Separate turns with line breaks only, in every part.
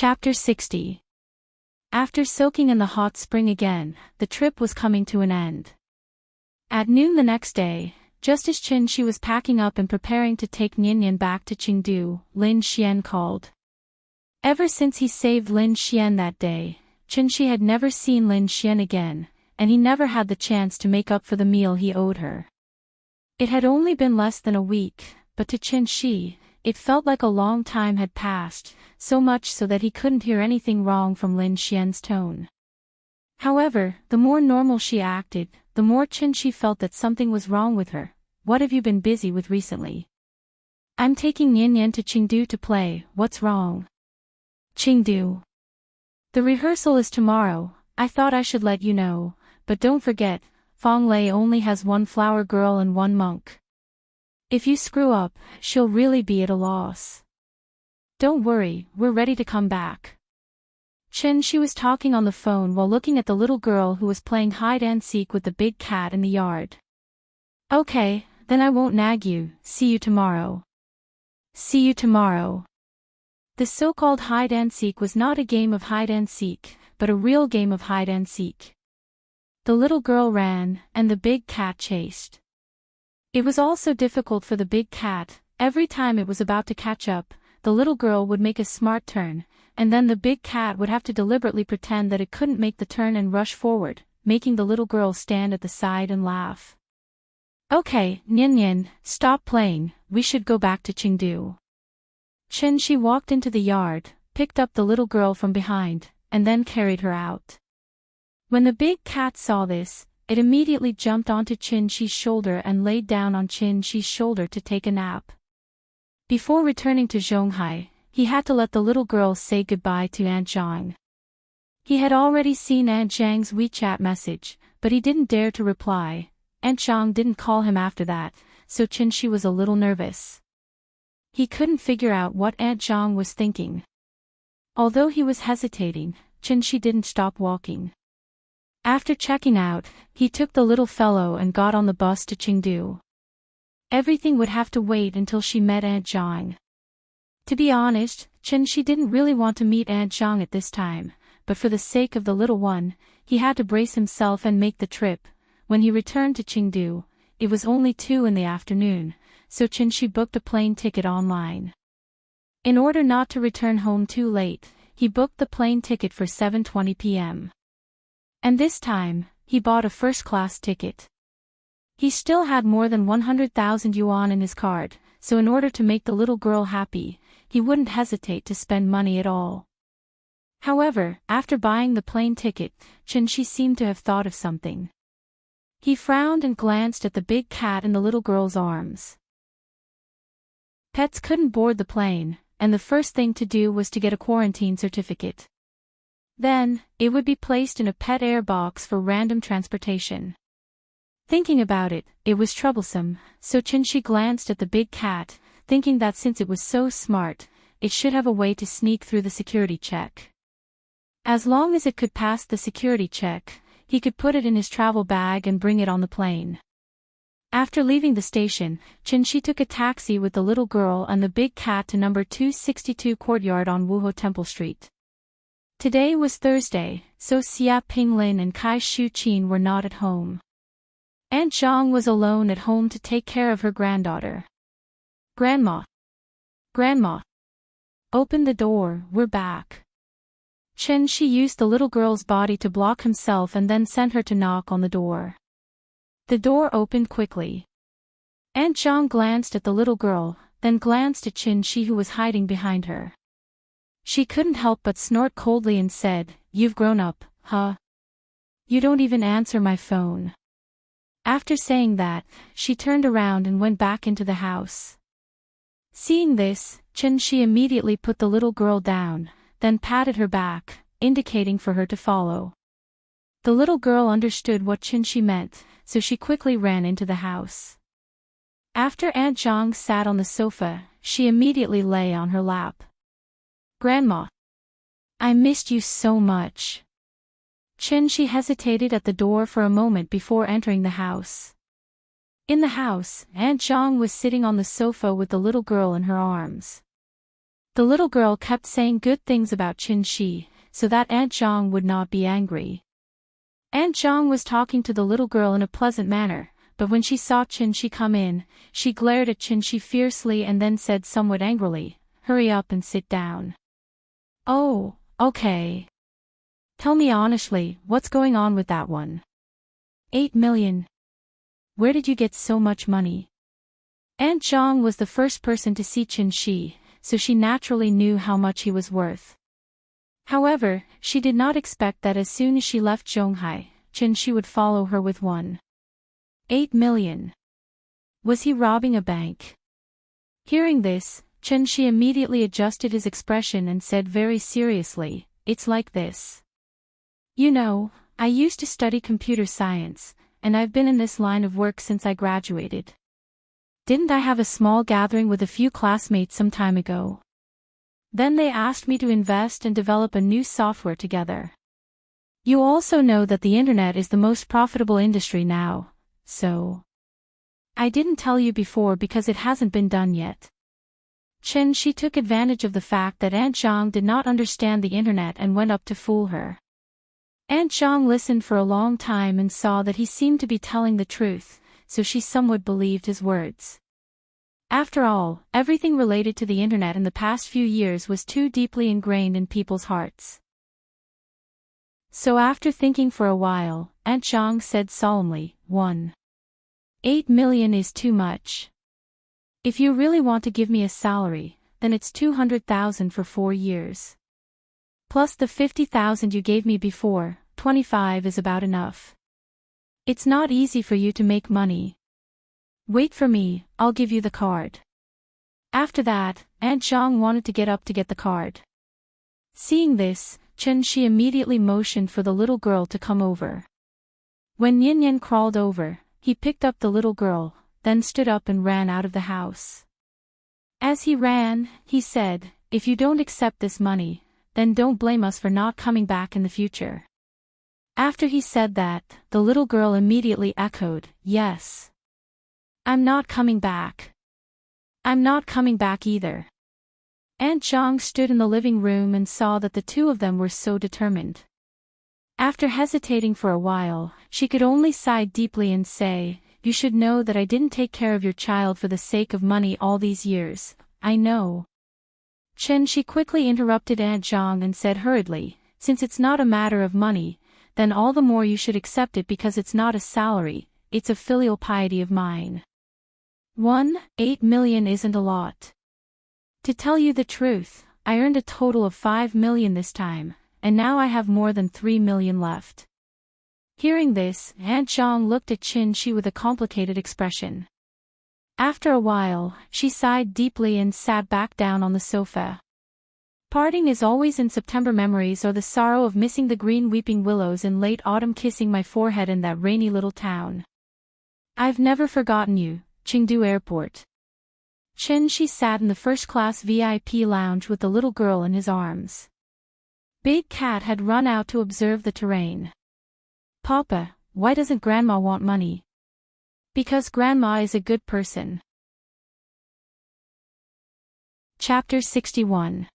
Chapter 60. After soaking in the hot spring again, the trip was coming to an end. At noon the next day, just as Qin was packing up and preparing to take Nian back to Chengdu, Lin Xian called. Ever since he saved Lin Xian that day, Qin had never seen Lin Xian again, and he never had the chance to make up for the meal he owed her. It had only been less than a week, but to Qin, it felt like a long time had passed, so much so that he couldn't hear anything wrong from Lin Xian's tone. However, the more normal she acted, the more Qin felt that something was wrong with her. What have you been busy with recently? I'm taking Nian to Chengdu to play. What's wrong? Chengdu. The rehearsal is tomorrow. I thought I should let you know, but don't forget, Fang Lei only has one flower girl and one monk. If you screw up, she'll really be at a loss. Don't worry, we're ready to come back. Qin was talking on the phone while looking at the little girl who was playing hide-and-seek with the big cat in the yard. Okay, then I won't nag you. See you tomorrow. See you tomorrow. The so-called hide-and-seek was not a game of hide-and-seek, but a real game of hide-and-seek. The little girl ran, and the big cat chased. It was also difficult for the big cat. Every time it was about to catch up, the little girl would make a smart turn, and then the big cat would have to deliberately pretend that it couldn't make the turn and rush forward, making the little girl stand at the side and laugh. Okay, Nian, stop playing, we should go back to Chengdu. Qin walked into the yard, picked up the little girl from behind, and then carried her out. When the big cat saw this, it immediately jumped onto Qin's shoulder and laid down on Qin's shoulder to take a nap. Before returning to Zhonghai, he had to let the little girl say goodbye to Aunt Zhang. He had already seen Aunt Zhang's WeChat message, but he didn't dare to reply. Aunt Zhang didn't call him after that, so Qin was a little nervous. He couldn't figure out what Aunt Zhang was thinking. Although he was hesitating, Qin didn't stop walking. After checking out, he took the little fellow and got on the bus to Chengdu. Everything would have to wait until she met Aunt Zhang. To be honest, Qin didn't really want to meet Aunt Zhang at this time, but for the sake of the little one, he had to brace himself and make the trip. When he returned to Chengdu, it was only 2 in the afternoon, so Qin booked a plane ticket online. In order not to return home too late, he booked the plane ticket for 7:20 p.m. And this time, he bought a first-class ticket. He still had more than 100,000 yuan in his card, so in order to make the little girl happy, he wouldn't hesitate to spend money at all. However, after buying the plane ticket, Qin seemed to have thought of something. He frowned and glanced at the big cat in the little girl's arms. Pets couldn't board the plane, and the first thing to do was to get a quarantine certificate. Then, it would be placed in a pet air box for random transportation. Thinking about it, it was troublesome, so Qin glanced at the big cat, thinking that since it was so smart, it should have a way to sneak through the security check. As long as it could pass the security check, he could put it in his travel bag and bring it on the plane. After leaving the station, Qin took a taxi with the little girl and the big cat to number 262 Courtyard on Wuhou Temple Street. Today was Thursday, so Xia Pinglin and Kai Shuqin were not at home. Aunt Zhang was alone at home to take care of her granddaughter. Grandma! Grandma! Open the door, we're back. Qin used the little girl's body to block himself and then sent her to knock on the door. The door opened quickly. Aunt Zhang glanced at the little girl, then glanced at Qin who was hiding behind her. She couldn't help but snort coldly and said, "You've grown up, huh? You don't even answer my phone." After saying that, she turned around and went back into the house. Seeing this, Qin immediately put the little girl down, then patted her back, indicating for her to follow. The little girl understood what Qin meant, so she quickly ran into the house. After Aunt Zhang sat on the sofa, she immediately lay on her lap. Grandma! I missed you so much. Qin hesitated at the door for a moment before entering the house. In the house, Aunt Zhang was sitting on the sofa with the little girl in her arms. The little girl kept saying good things about Qin Shi, so that Aunt Zhang would not be angry. Aunt Zhang was talking to the little girl in a pleasant manner, but when she saw Qin Shi come in, she glared at Qin Shi fiercely and then said somewhat angrily, "Hurry up and sit down." "Oh, okay. Tell me honestly, what's going on with that one?" 8 million. Where did you get so much money?" Aunt Zhang was the first person to see Qin Shi, so she naturally knew how much he was worth. However, she did not expect that as soon as she left Zhonghai, Qin Shi would follow her with 1.8 million. Was he robbing a bank? Hearing this, Qin Shi immediately adjusted his expression and said very seriously, "It's like this. You know, I used to study computer science, and I've been in this line of work since I graduated. Didn't I have a small gathering with a few classmates some time ago? Then they asked me to invest and develop a new software together. You also know that the internet is the most profitable industry now, so I didn't tell you before because it hasn't been done yet." Qin Shi took advantage of the fact that Aunt Zhang did not understand the internet and went up to fool her. Aunt Zhang listened for a long time and saw that he seemed to be telling the truth, so she somewhat believed his words. After all, everything related to the internet in the past few years was too deeply ingrained in people's hearts. So after thinking for a while, Aunt Zhang said solemnly, 1.8 million is too much. If you really want to give me a salary, then it's 200,000 for 4 years. Plus the 50,000 you gave me before, 25 is about enough. It's not easy for you to make money. Wait for me, I'll give you the card." After that, Aunt Zhang wanted to get up to get the card. Seeing this, Qin Shi immediately motioned for the little girl to come over. When Yin Yin crawled over, he picked up the little girl, then stood up and ran out of the house. As he ran, he said, "If you don't accept this money, then don't blame us for not coming back in the future." After he said that, the little girl immediately echoed, "Yes. I'm not coming back. I'm not coming back either." Aunt Zhang stood in the living room and saw that the two of them were so determined. After hesitating for a while, she could only sigh deeply and say, "You should know that I didn't take care of your child for the sake of money all these years, I know." Qin Shi quickly interrupted Aunt Zhang and said hurriedly, "Since it's not a matter of money, then all the more you should accept it because it's not a salary, it's a filial piety of mine. 1.8 million isn't a lot. To tell you the truth, I earned a total of 5 million this time, and now I have more than 3 million left." Hearing this, Aunt Zhang looked at Qin Shi with a complicated expression. After a while, she sighed deeply and sat back down on the sofa. Parting is always in September, memories or the sorrow of missing the green weeping willows in late autumn kissing my forehead in that rainy little town. I've never forgotten you, Chengdu Airport. Qin Shi sat in the first-class VIP lounge with the little girl in his arms. Big Cat had run out to observe the terrain. "Papa, why doesn't Grandma want money?" "Because Grandma is a good person." Chapter 61.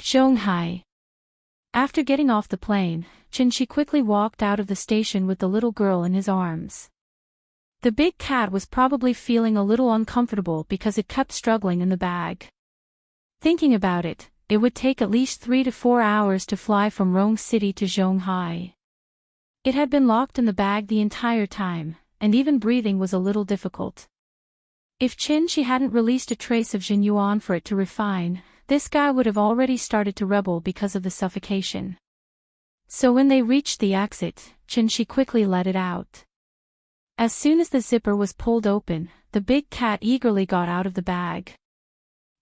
Zhonghai. After getting off the plane, Qin Shi quickly walked out of the station with the little girl in his arms. The big cat was probably feeling a little uncomfortable because it kept struggling in the bag. Thinking about it, it would take at least 3 to 4 hours to fly from Rong City to Zhonghai. It had been locked in the bag the entire time, and even breathing was a little difficult. If Qin Shi hadn't released a trace of Jin Yuan for it to refine, this guy would have already started to rebel because of the suffocation. So when they reached the exit, Qin Shi quickly let it out. As soon as the zipper was pulled open, the big cat eagerly got out of the bag.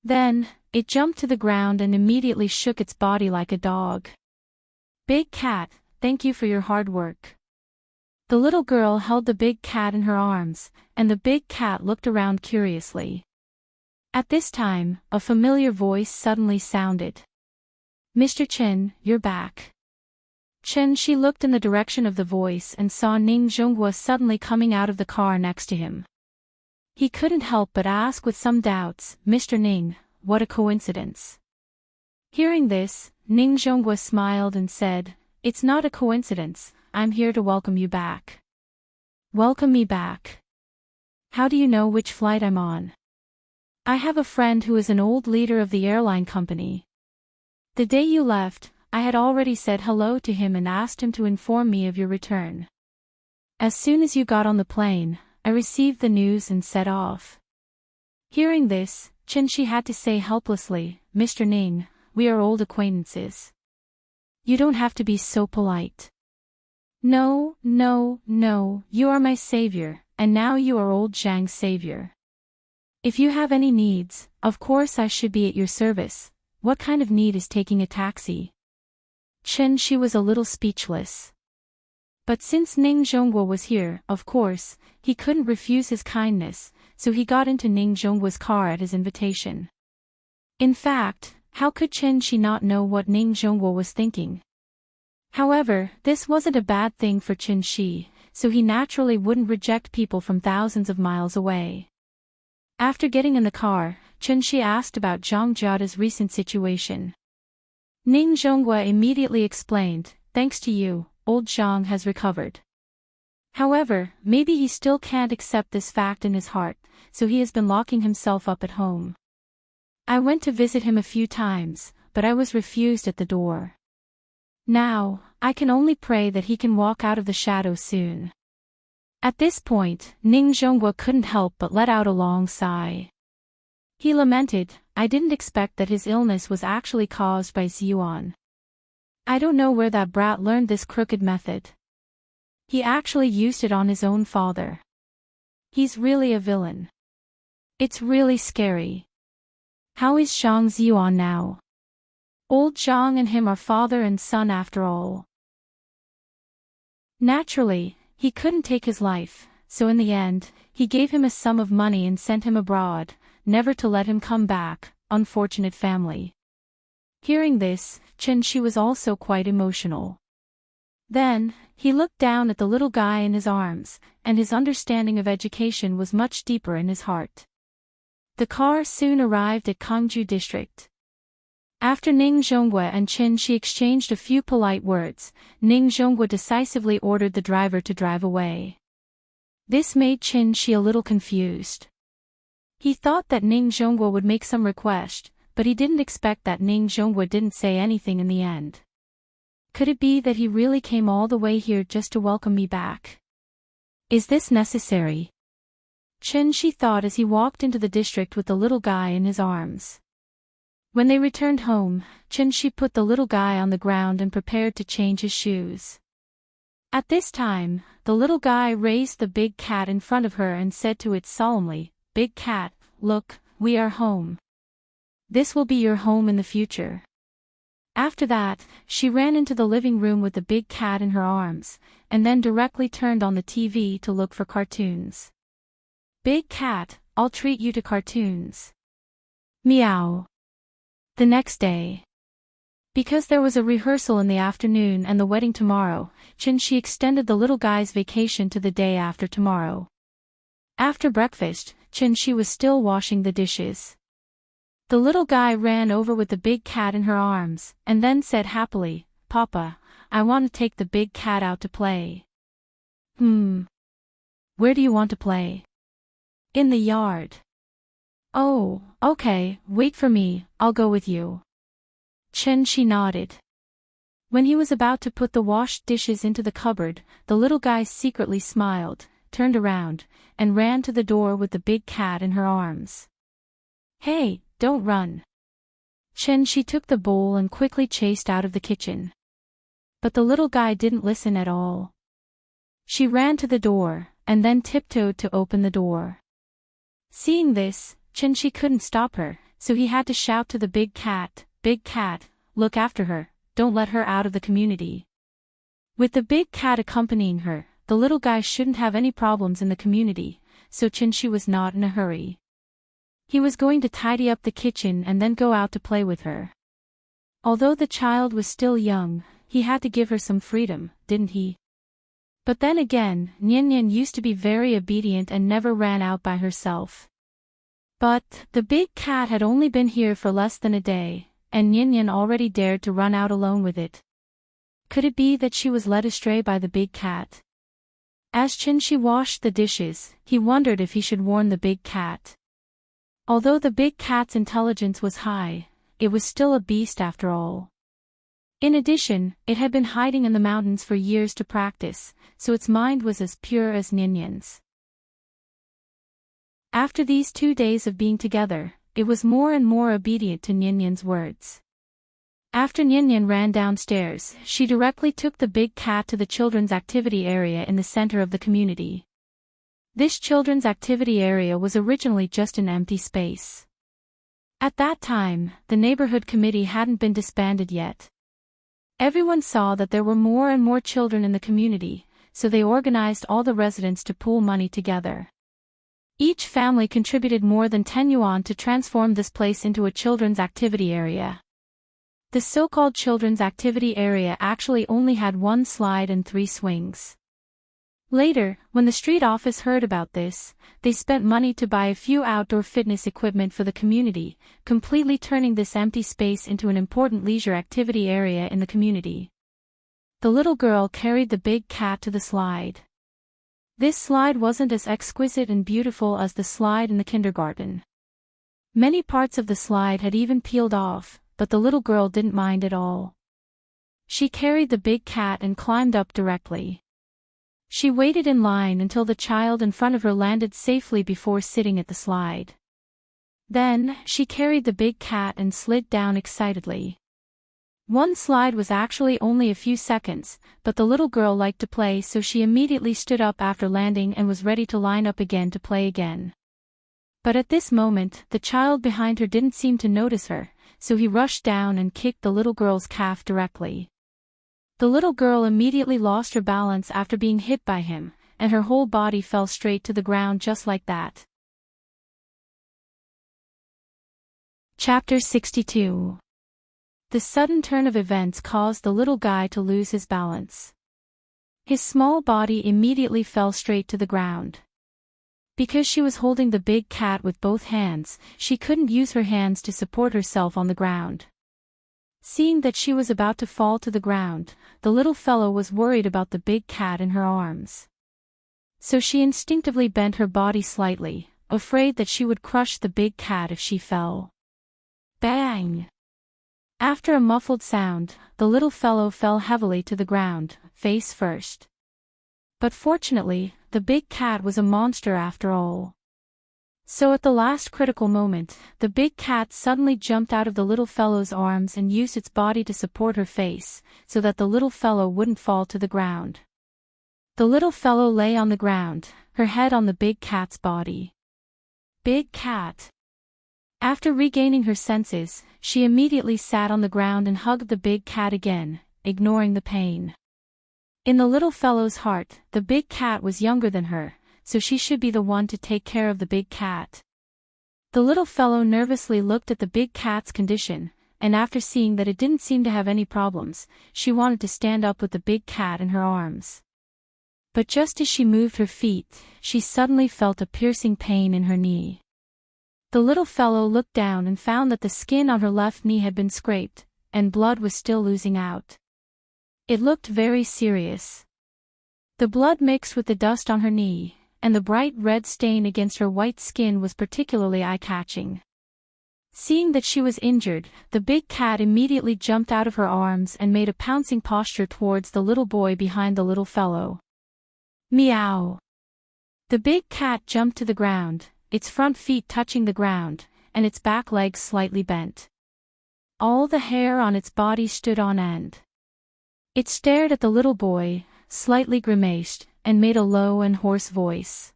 Then, it jumped to the ground and immediately shook its body like a dog. "Big cat, thank you for your hard work." The little girl held the big cat in her arms, and the big cat looked around curiously. At this time, a familiar voice suddenly sounded. "Mr. Qin, you're back." Qin Shi looked in the direction of the voice and saw Ning Zhonghua suddenly coming out of the car next to him. He couldn't help but ask with some doubts, "Mr. Ning, what a coincidence. Hearing this, Ning Zhonghua smiled and said, "It's not a coincidence, I'm here to welcome you back." "Welcome me back? How do you know which flight I'm on?" "I have a friend who is an old leader of the airline company. The day you left, I had already said hello to him and asked him to inform me of your return. As soon as you got on the plane, I received the news and set off." Hearing this, Chen Shi had to say helplessly, "Mr. Ning, we are old acquaintances. You don't have to be so polite." No, you are my savior, and now you are old Zhang's savior. If you have any needs, of course I should be at your service. What kind of need is taking a taxi?" Chen Shi was a little speechless. But since Ning Zhonghua was here, of course, he couldn't refuse his kindness, so he got into Ning Zhonghua's car at his invitation. In fact, how could Chen Shi not know what Ning Zhonghua was thinking? However, this wasn't a bad thing for Chen Shi, so he naturally wouldn't reject people from thousands of miles away. After getting in the car, Chen Shi asked about Zhang Jiada's recent situation. Ning Zhonghua immediately explained, "Thanks to you, old Zhang has recovered. However, maybe he still can't accept this fact in his heart, so he has been locking himself up at home. I went to visit him a few times, but I was refused at the door. Now, I can only pray that he can walk out of the shadow soon." At this point, Ning Zhonghua couldn't help but let out a long sigh. He lamented, "I didn't expect that his illness was actually caused by Ziyuan. I don't know where that brat learned this crooked method. He actually used it on his own father. He's really a villain. It's really scary. How is Zhang Ziyuan now? Old Zhang and him are father and son after all." Naturally, he couldn't take his life, so in the end, he gave him a sum of money and sent him abroad, never to let him come back. Unfortunate family. Hearing this, Chen Shi was also quite emotional. Then, he looked down at the little guy in his arms, and his understanding of education was much deeper in his heart. The car soon arrived at Kangju district. After Ning Zhonghua and Chen Shi exchanged a few polite words, Ning Zhonghua decisively ordered the driver to drive away. This made Chen Shi a little confused. He thought that Ning Zhonghua would make some request, but he didn't expect that Ning Zhonghua didn't say anything in the end. Could it be that he really came all the way here just to welcome me back? Is this necessary? Chen Shi thought as he walked into the district with the little guy in his arms. When they returned home, Chen Shi put the little guy on the ground and prepared to change his shoes. At this time, the little guy raised the big cat in front of her and said to it solemnly, "Big cat, look, we are home. This will be your home in the future." After that, she ran into the living room with the big cat in her arms, and then directly turned on the TV to look for cartoons. "Big cat, I'll treat you to cartoons." Meow. The next day. Because there was a rehearsal in the afternoon and the wedding tomorrow, Chen Shi extended the little guy's vacation to the day after tomorrow. After breakfast, Chen Shi was still washing the dishes. The little guy ran over with the big cat in her arms, and then said happily, "Papa, I want to take the big cat out to play." Where do you want to play?" "In the yard." "Oh, okay, wait for me, I'll go with you." Chen Shi nodded. When he was about to put the washed dishes into the cupboard, the little guy secretly smiled, turned around, and ran to the door with the big cat in her arms. "Hey, don't run." Chen Shi took the bowl and quickly chased out of the kitchen. But the little guy didn't listen at all. She ran to the door, and then tiptoed to open the door. Seeing this, Chen Shi couldn't stop her, so he had to shout to the big cat, "Big cat, look after her, don't let her out of the community." With the big cat accompanying her, the little guy shouldn't have any problems in the community, so Chen Shi was not in a hurry. He was going to tidy up the kitchen and then go out to play with her. Although the child was still young, he had to give her some freedom, didn't he? But then again, Nian Nian used to be very obedient and never ran out by herself. But the big cat had only been here for less than a day, and Nyan already dared to run out alone with it. Could it be that she was led astray by the big cat? As Chin-Shi washed the dishes, he wondered if he should warn the big cat. Although the big cat's intelligence was high, it was still a beast after all. In addition, it had been hiding in the mountains for years to practice, so its mind was as pure as Nyan's. After these 2 days of being together, it was more and more obedient to Nyan's words. After Nyan ran downstairs, she directly took the big cat to the children's activity area in the center of the community. This children's activity area was originally just an empty space. At that time, the neighborhood committee hadn't been disbanded yet. Everyone saw that there were more and more children in the community, so they organized all the residents to pool money together. Each family contributed more than 10 yuan to transform this place into a children's activity area. The so-called children's activity area actually only had 1 slide and 3 swings. Later, when the street office heard about this, they spent money to buy a few outdoor fitness equipment for the community, completely turning this empty space into an important leisure activity area in the community. The little girl carried the big cat to the slide. This slide wasn't as exquisite and beautiful as the slide in the kindergarten. Many parts of the slide had even peeled off, but the little girl didn't mind at all. She carried the big cat and climbed up directly. She waited in line until the child in front of her landed safely before sitting at the slide. Then, she carried the big cat and slid down excitedly. One slide was actually only a few seconds, but the little girl liked to play, so she immediately stood up after landing and was ready to line up again to play again. But at this moment, the child behind her didn't seem to notice her, so he rushed down and kicked the little girl's calf directly. The little girl immediately lost her balance after being hit by him, and her whole body fell straight to the ground just like that. Chapter 62. The sudden turn of events caused the little guy to lose his balance. His small body immediately fell straight to the ground. Because she was holding the big cat with both hands, she couldn't use her hands to support herself on the ground. Seeing that she was about to fall to the ground, the little fellow was worried about the big cat in her arms. So she instinctively bent her body slightly, afraid that she would crush the big cat if she fell. Bang! After a muffled sound, the little fellow fell heavily to the ground, face first. But fortunately, the big cat was a monster after all. So at the last critical moment, the big cat suddenly jumped out of the little fellow's arms and used its body to support her face, so that the little fellow wouldn't fall to the ground. The little fellow lay on the ground, her head on the big cat's body. Big cat. After regaining her senses, she immediately sat on the ground and hugged the big cat again, ignoring the pain. In the little fellow's heart, the big cat was younger than her, so she should be the one to take care of the big cat. The little fellow nervously looked at the big cat's condition, and after seeing that it didn't seem to have any problems, she wanted to stand up with the big cat in her arms. But just as she moved her feet, she suddenly felt a piercing pain in her knee. The little fellow looked down and found that the skin on her left knee had been scraped, and blood was still oozing out. It looked very serious. The blood mixed with the dust on her knee, and the bright red stain against her white skin was particularly eye-catching. Seeing that she was injured, the big cat immediately jumped out of her arms and made a pouncing posture towards the little boy behind the little fellow. Meow! The big cat jumped to the ground, its front feet touching the ground, and its back legs slightly bent. All the hair on its body stood on end. It stared at the little boy, slightly grimaced, and made a low and hoarse voice.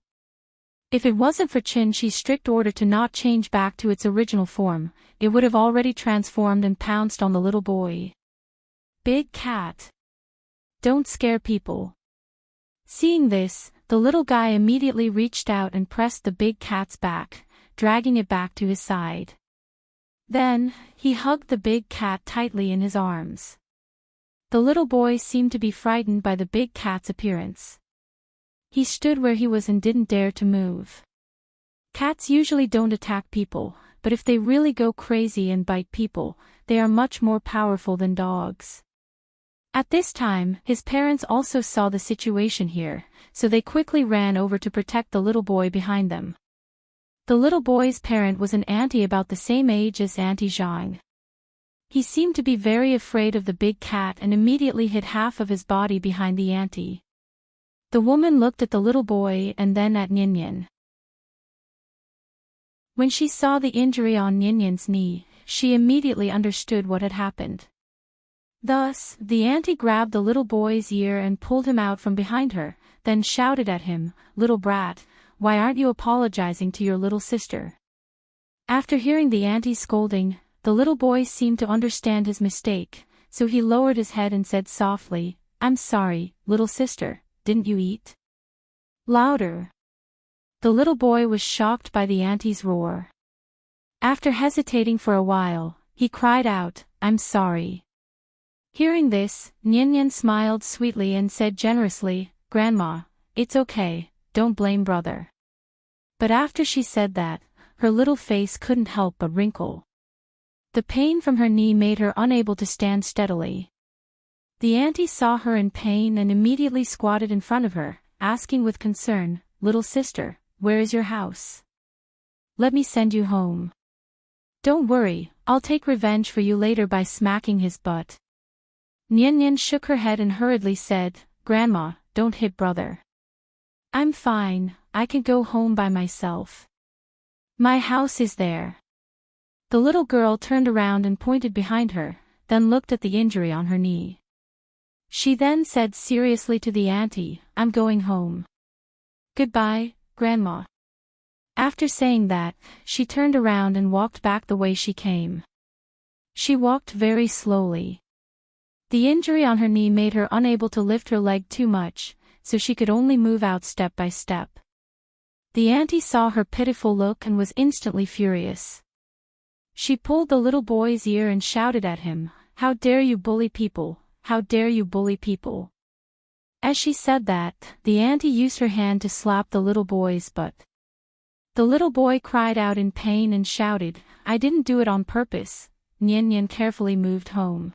If it wasn't for Chin-Shi's strict order to not change back to its original form, it would have already transformed and pounced on the little boy. Big cat! Don't scare people. Seeing this, the little guy immediately reached out and pressed the big cat's back, dragging it back to his side. Then, he hugged the big cat tightly in his arms. The little boy seemed to be frightened by the big cat's appearance. He stood where he was and didn't dare to move. Cats usually don't attack people, but if they really go crazy and bite people, they are much more powerful than dogs. At this time, his parents also saw the situation here, so they quickly ran over to protect the little boy behind them. The little boy's parent was an auntie about the same age as Auntie Zhang. He seemed to be very afraid of the big cat and immediately hid half of his body behind the auntie. The woman looked at the little boy and then at Ninian. When she saw the injury on Ninian's knee, she immediately understood what had happened. Thus, the auntie grabbed the little boy's ear and pulled him out from behind her, then shouted at him, "Little brat, why aren't you apologizing to your little sister?" After hearing the auntie's scolding, the little boy seemed to understand his mistake, so he lowered his head and said softly, "I'm sorry, little sister, didn't you eat?" Louder. The little boy was shocked by the auntie's roar. After hesitating for a while, he cried out, "I'm sorry." Hearing this, Ninian smiled sweetly and said generously, "Grandma, it's okay, don't blame brother." But after she said that, her little face couldn't help but wrinkle. The pain from her knee made her unable to stand steadily. The auntie saw her in pain and immediately squatted in front of her, asking with concern, "Little sister, where is your house? Let me send you home. Don't worry, I'll take revenge for you later by smacking his butt." Ninian shook her head and hurriedly said, "Grandma, don't hit brother. I'm fine, I can go home by myself. My house is there." The little girl turned around and pointed behind her, then looked at the injury on her knee. She then said seriously to the auntie, "I'm going home. Goodbye, Grandma." After saying that, she turned around and walked back the way she came. She walked very slowly. The injury on her knee made her unable to lift her leg too much, so she could only move out step by step. The auntie saw her pitiful look and was instantly furious. She pulled the little boy's ear and shouted at him, "How dare you bully people, how dare you bully people." As she said that, the auntie used her hand to slap the little boy's butt. The little boy cried out in pain and shouted, "I didn't do it on purpose." Ninian carefully moved home.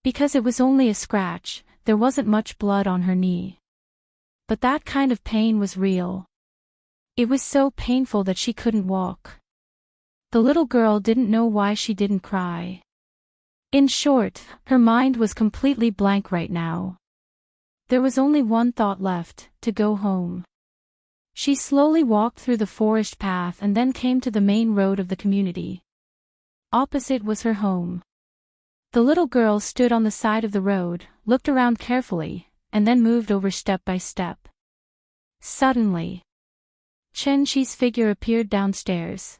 Because it was only a scratch, there wasn't much blood on her knee. But that kind of pain was real. It was so painful that she couldn't walk. The little girl didn't know why she didn't cry. In short, her mind was completely blank right now. There was only one thought left, to go home. She slowly walked through the forest path and then came to the main road of the community. Opposite was her home. The little girl stood on the side of the road, looked around carefully, and then moved over step by step. Suddenly, Chen Shi's figure appeared downstairs.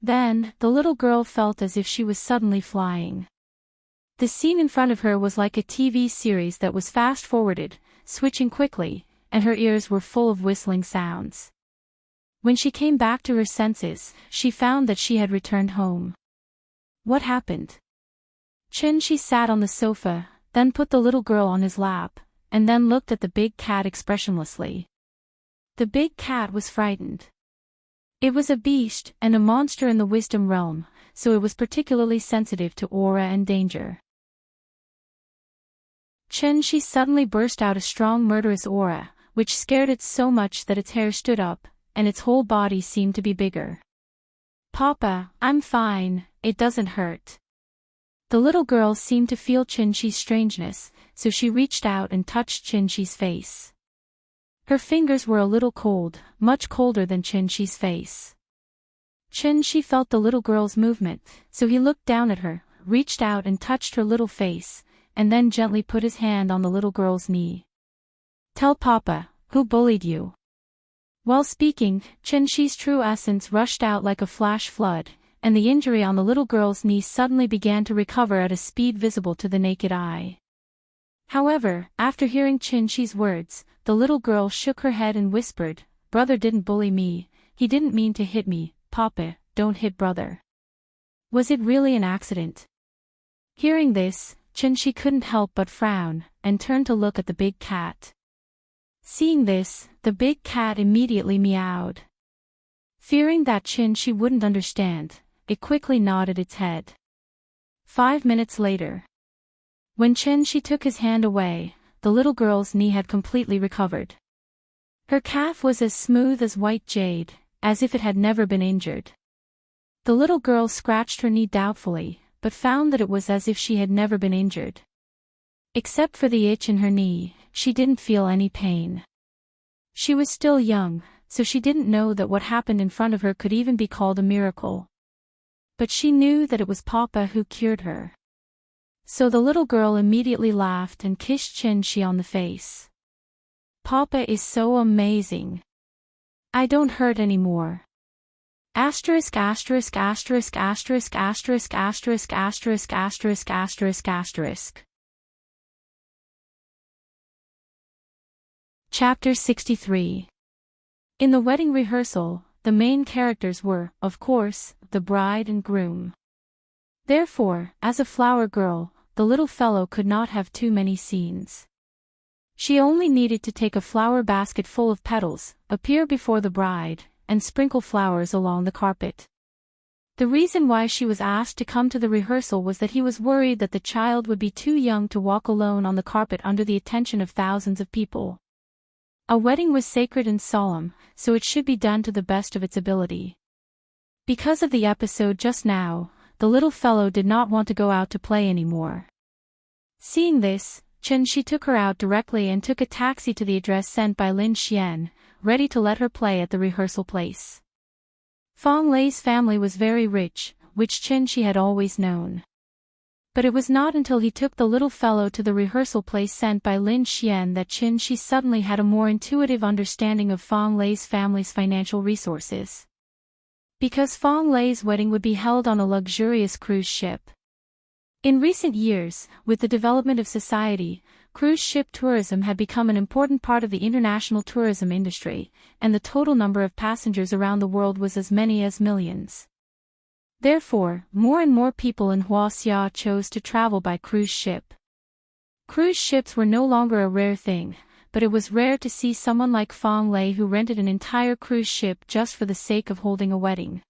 Then, the little girl felt as if she was suddenly flying. The scene in front of her was like a TV series that was fast-forwarded, switching quickly, and her ears were full of whistling sounds. When she came back to her senses, she found that she had returned home. What happened? Chen Shi sat on the sofa, then put the little girl on his lap, and then looked at the big cat expressionlessly. The big cat was frightened. It was a beast and a monster in the wisdom realm, so it was particularly sensitive to aura and danger. Chen Shi suddenly burst out a strong murderous aura, which scared it so much that its hair stood up, and its whole body seemed to be bigger. "Papa, I'm fine, it doesn't hurt." The little girl seemed to feel Chen Shi's strangeness, so she reached out and touched Chen Shi's face. Her fingers were a little cold, much colder than Chen Shi's face. Chen Shi felt the little girl's movement, so he looked down at her, reached out and touched her little face, and then gently put his hand on the little girl's knee. "Tell Papa, who bullied you?" While speaking, Chen Shi's true essence rushed out like a flash flood, and the injury on the little girl's knee suddenly began to recover at a speed visible to the naked eye. However, after hearing Chen Shi's words, the little girl shook her head and whispered, "Brother didn't bully me, he didn't mean to hit me, Papa, don't hit brother. Was it really an accident?" Hearing this, Chen Shi couldn't help but frown, and turned to look at the big cat. Seeing this, the big cat immediately meowed. Fearing that Qin wouldn't understand, it quickly nodded its head. 5 minutes later. When Qin took his hand away, the little girl's knee had completely recovered. Her calf was as smooth as white jade, as if it had never been injured. The little girl scratched her knee doubtfully, but found that it was as if she had never been injured. Except for the itch in her knee, she didn't feel any pain. She was still young, so she didn't know that what happened in front of her could even be called a miracle. But she knew that it was Papa who cured her. So the little girl immediately laughed and kissed Qin on the face. Papa is so amazing. I don't hurt anymore. Asterisk asterisk asterisk asterisk asterisk asterisk asterisk asterisk asterisk asterisk. Chapter 63. In the wedding rehearsal, the main characters were, of course, the bride and groom. Therefore, as a flower girl, the little fellow could not have too many scenes. She only needed to take a flower basket full of petals, appear before the bride, and sprinkle flowers along the carpet. The reason why she was asked to come to the rehearsal was that he was worried that the child would be too young to walk alone on the carpet under the attention of thousands of people. A wedding was sacred and solemn, so it should be done to the best of its ability. Because of the episode just now, the little fellow did not want to go out to play anymore. Seeing this, Qin took her out directly and took a taxi to the address sent by Lin Xian, ready to let her play at the rehearsal place. Fang Lei's family was very rich, which Qin had always known. But it was not until he took the little fellow to the rehearsal place sent by Lin Xian that Qin suddenly had a more intuitive understanding of Fang Lei's family's financial resources. Because Fang Lei's wedding would be held on a luxurious cruise ship. In recent years, with the development of society, cruise ship tourism had become an important part of the international tourism industry, and the total number of passengers around the world was as many as millions. Therefore, more and more people in Huaxia chose to travel by cruise ship. Cruise ships were no longer a rare thing, but it was rare to see someone like Fang Lei who rented an entire cruise ship just for the sake of holding a wedding.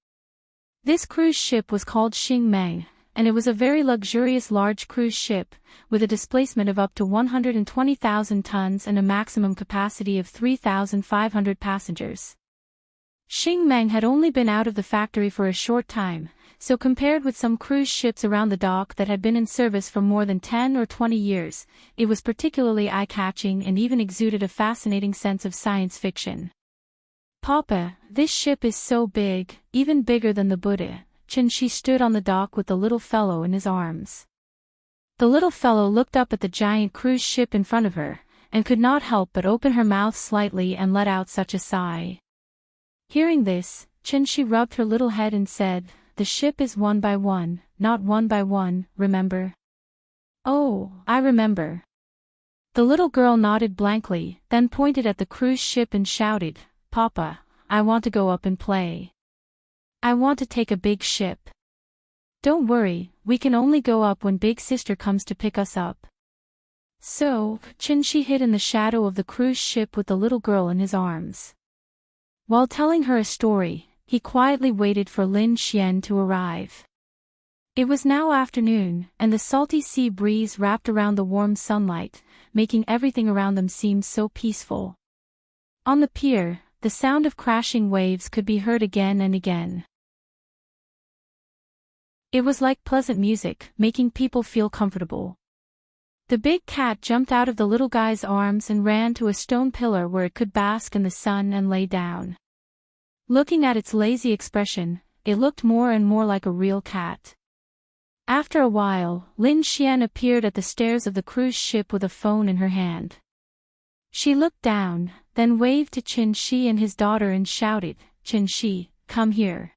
This cruise ship was called Xingmeng, and it was a very luxurious large cruise ship, with a displacement of up to 120,000 tons and a maximum capacity of 3,500 passengers. Xingmeng had only been out of the factory for a short time, so compared with some cruise ships around the dock that had been in service for more than 10 or 20 years, it was particularly eye-catching and even exuded a fascinating sense of science fiction. Papa, this ship is so big, even bigger than the Buddha. Qin stood on the dock with the little fellow in his arms. The little fellow looked up at the giant cruise ship in front of her, and could not help but open her mouth slightly and let out such a sigh. Hearing this, Qin rubbed her little head and said, "The ship is one by one, not one by one, remember?" "Oh, I remember." The little girl nodded blankly, then pointed at the cruise ship and shouted, "Papa, I want to go up and play. I want to take a big ship." "Don't worry, we can only go up when Big Sister comes to pick us up." So, Qin hid in the shadow of the cruise ship with the little girl in his arms. While telling her a story, he quietly waited for Lin Xian to arrive. It was now afternoon, and the salty sea breeze wrapped around the warm sunlight, making everything around them seem so peaceful. On the pier, the sound of crashing waves could be heard again and again. It was like pleasant music, making people feel comfortable. The big cat jumped out of the little guy's arms and ran to a stone pillar where it could bask in the sun and lay down. Looking at its lazy expression, it looked more and more like a real cat. After a while, Lin Xian appeared at the stairs of the cruise ship with a phone in her hand. She looked down, then waved to Qin and his daughter and shouted, "Qin, come here."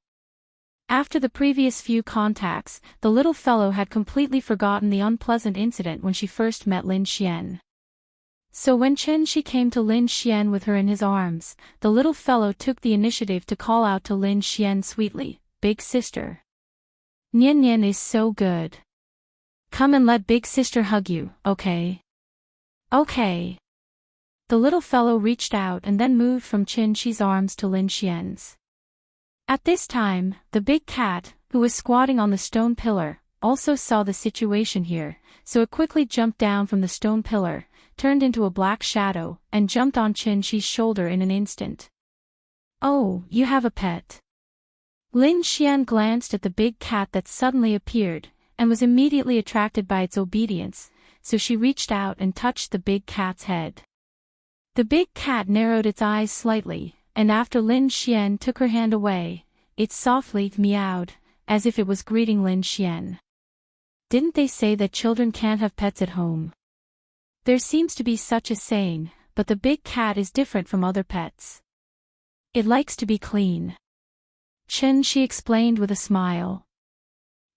After the previous few contacts, the little fellow had completely forgotten the unpleasant incident when she first met Lin Xian. So when Qin came to Lin Xian with her in his arms, the little fellow took the initiative to call out to Lin Xian sweetly, "Big sister. Nian Nian is so good. Come and let Big sister hug you, okay?" "Okay." The little fellow reached out and then moved from Qin's arms to Lin Xian's. At this time, the big cat, who was squatting on the stone pillar, also saw the situation here, so it quickly jumped down from the stone pillar, turned into a black shadow, and jumped on Qin Shi's shoulder in an instant. "Oh, you have a pet." Lin Xian glanced at the big cat that suddenly appeared, and was immediately attracted by its obedience, so she reached out and touched the big cat's head. The big cat narrowed its eyes slightly, and after Lin Xian took her hand away, it softly meowed, as if it was greeting Lin Xian. Didn't they say that children can't have pets at home? There seems to be such a saying, but the big cat is different from other pets. It likes to be clean. Qin Shi explained with a smile.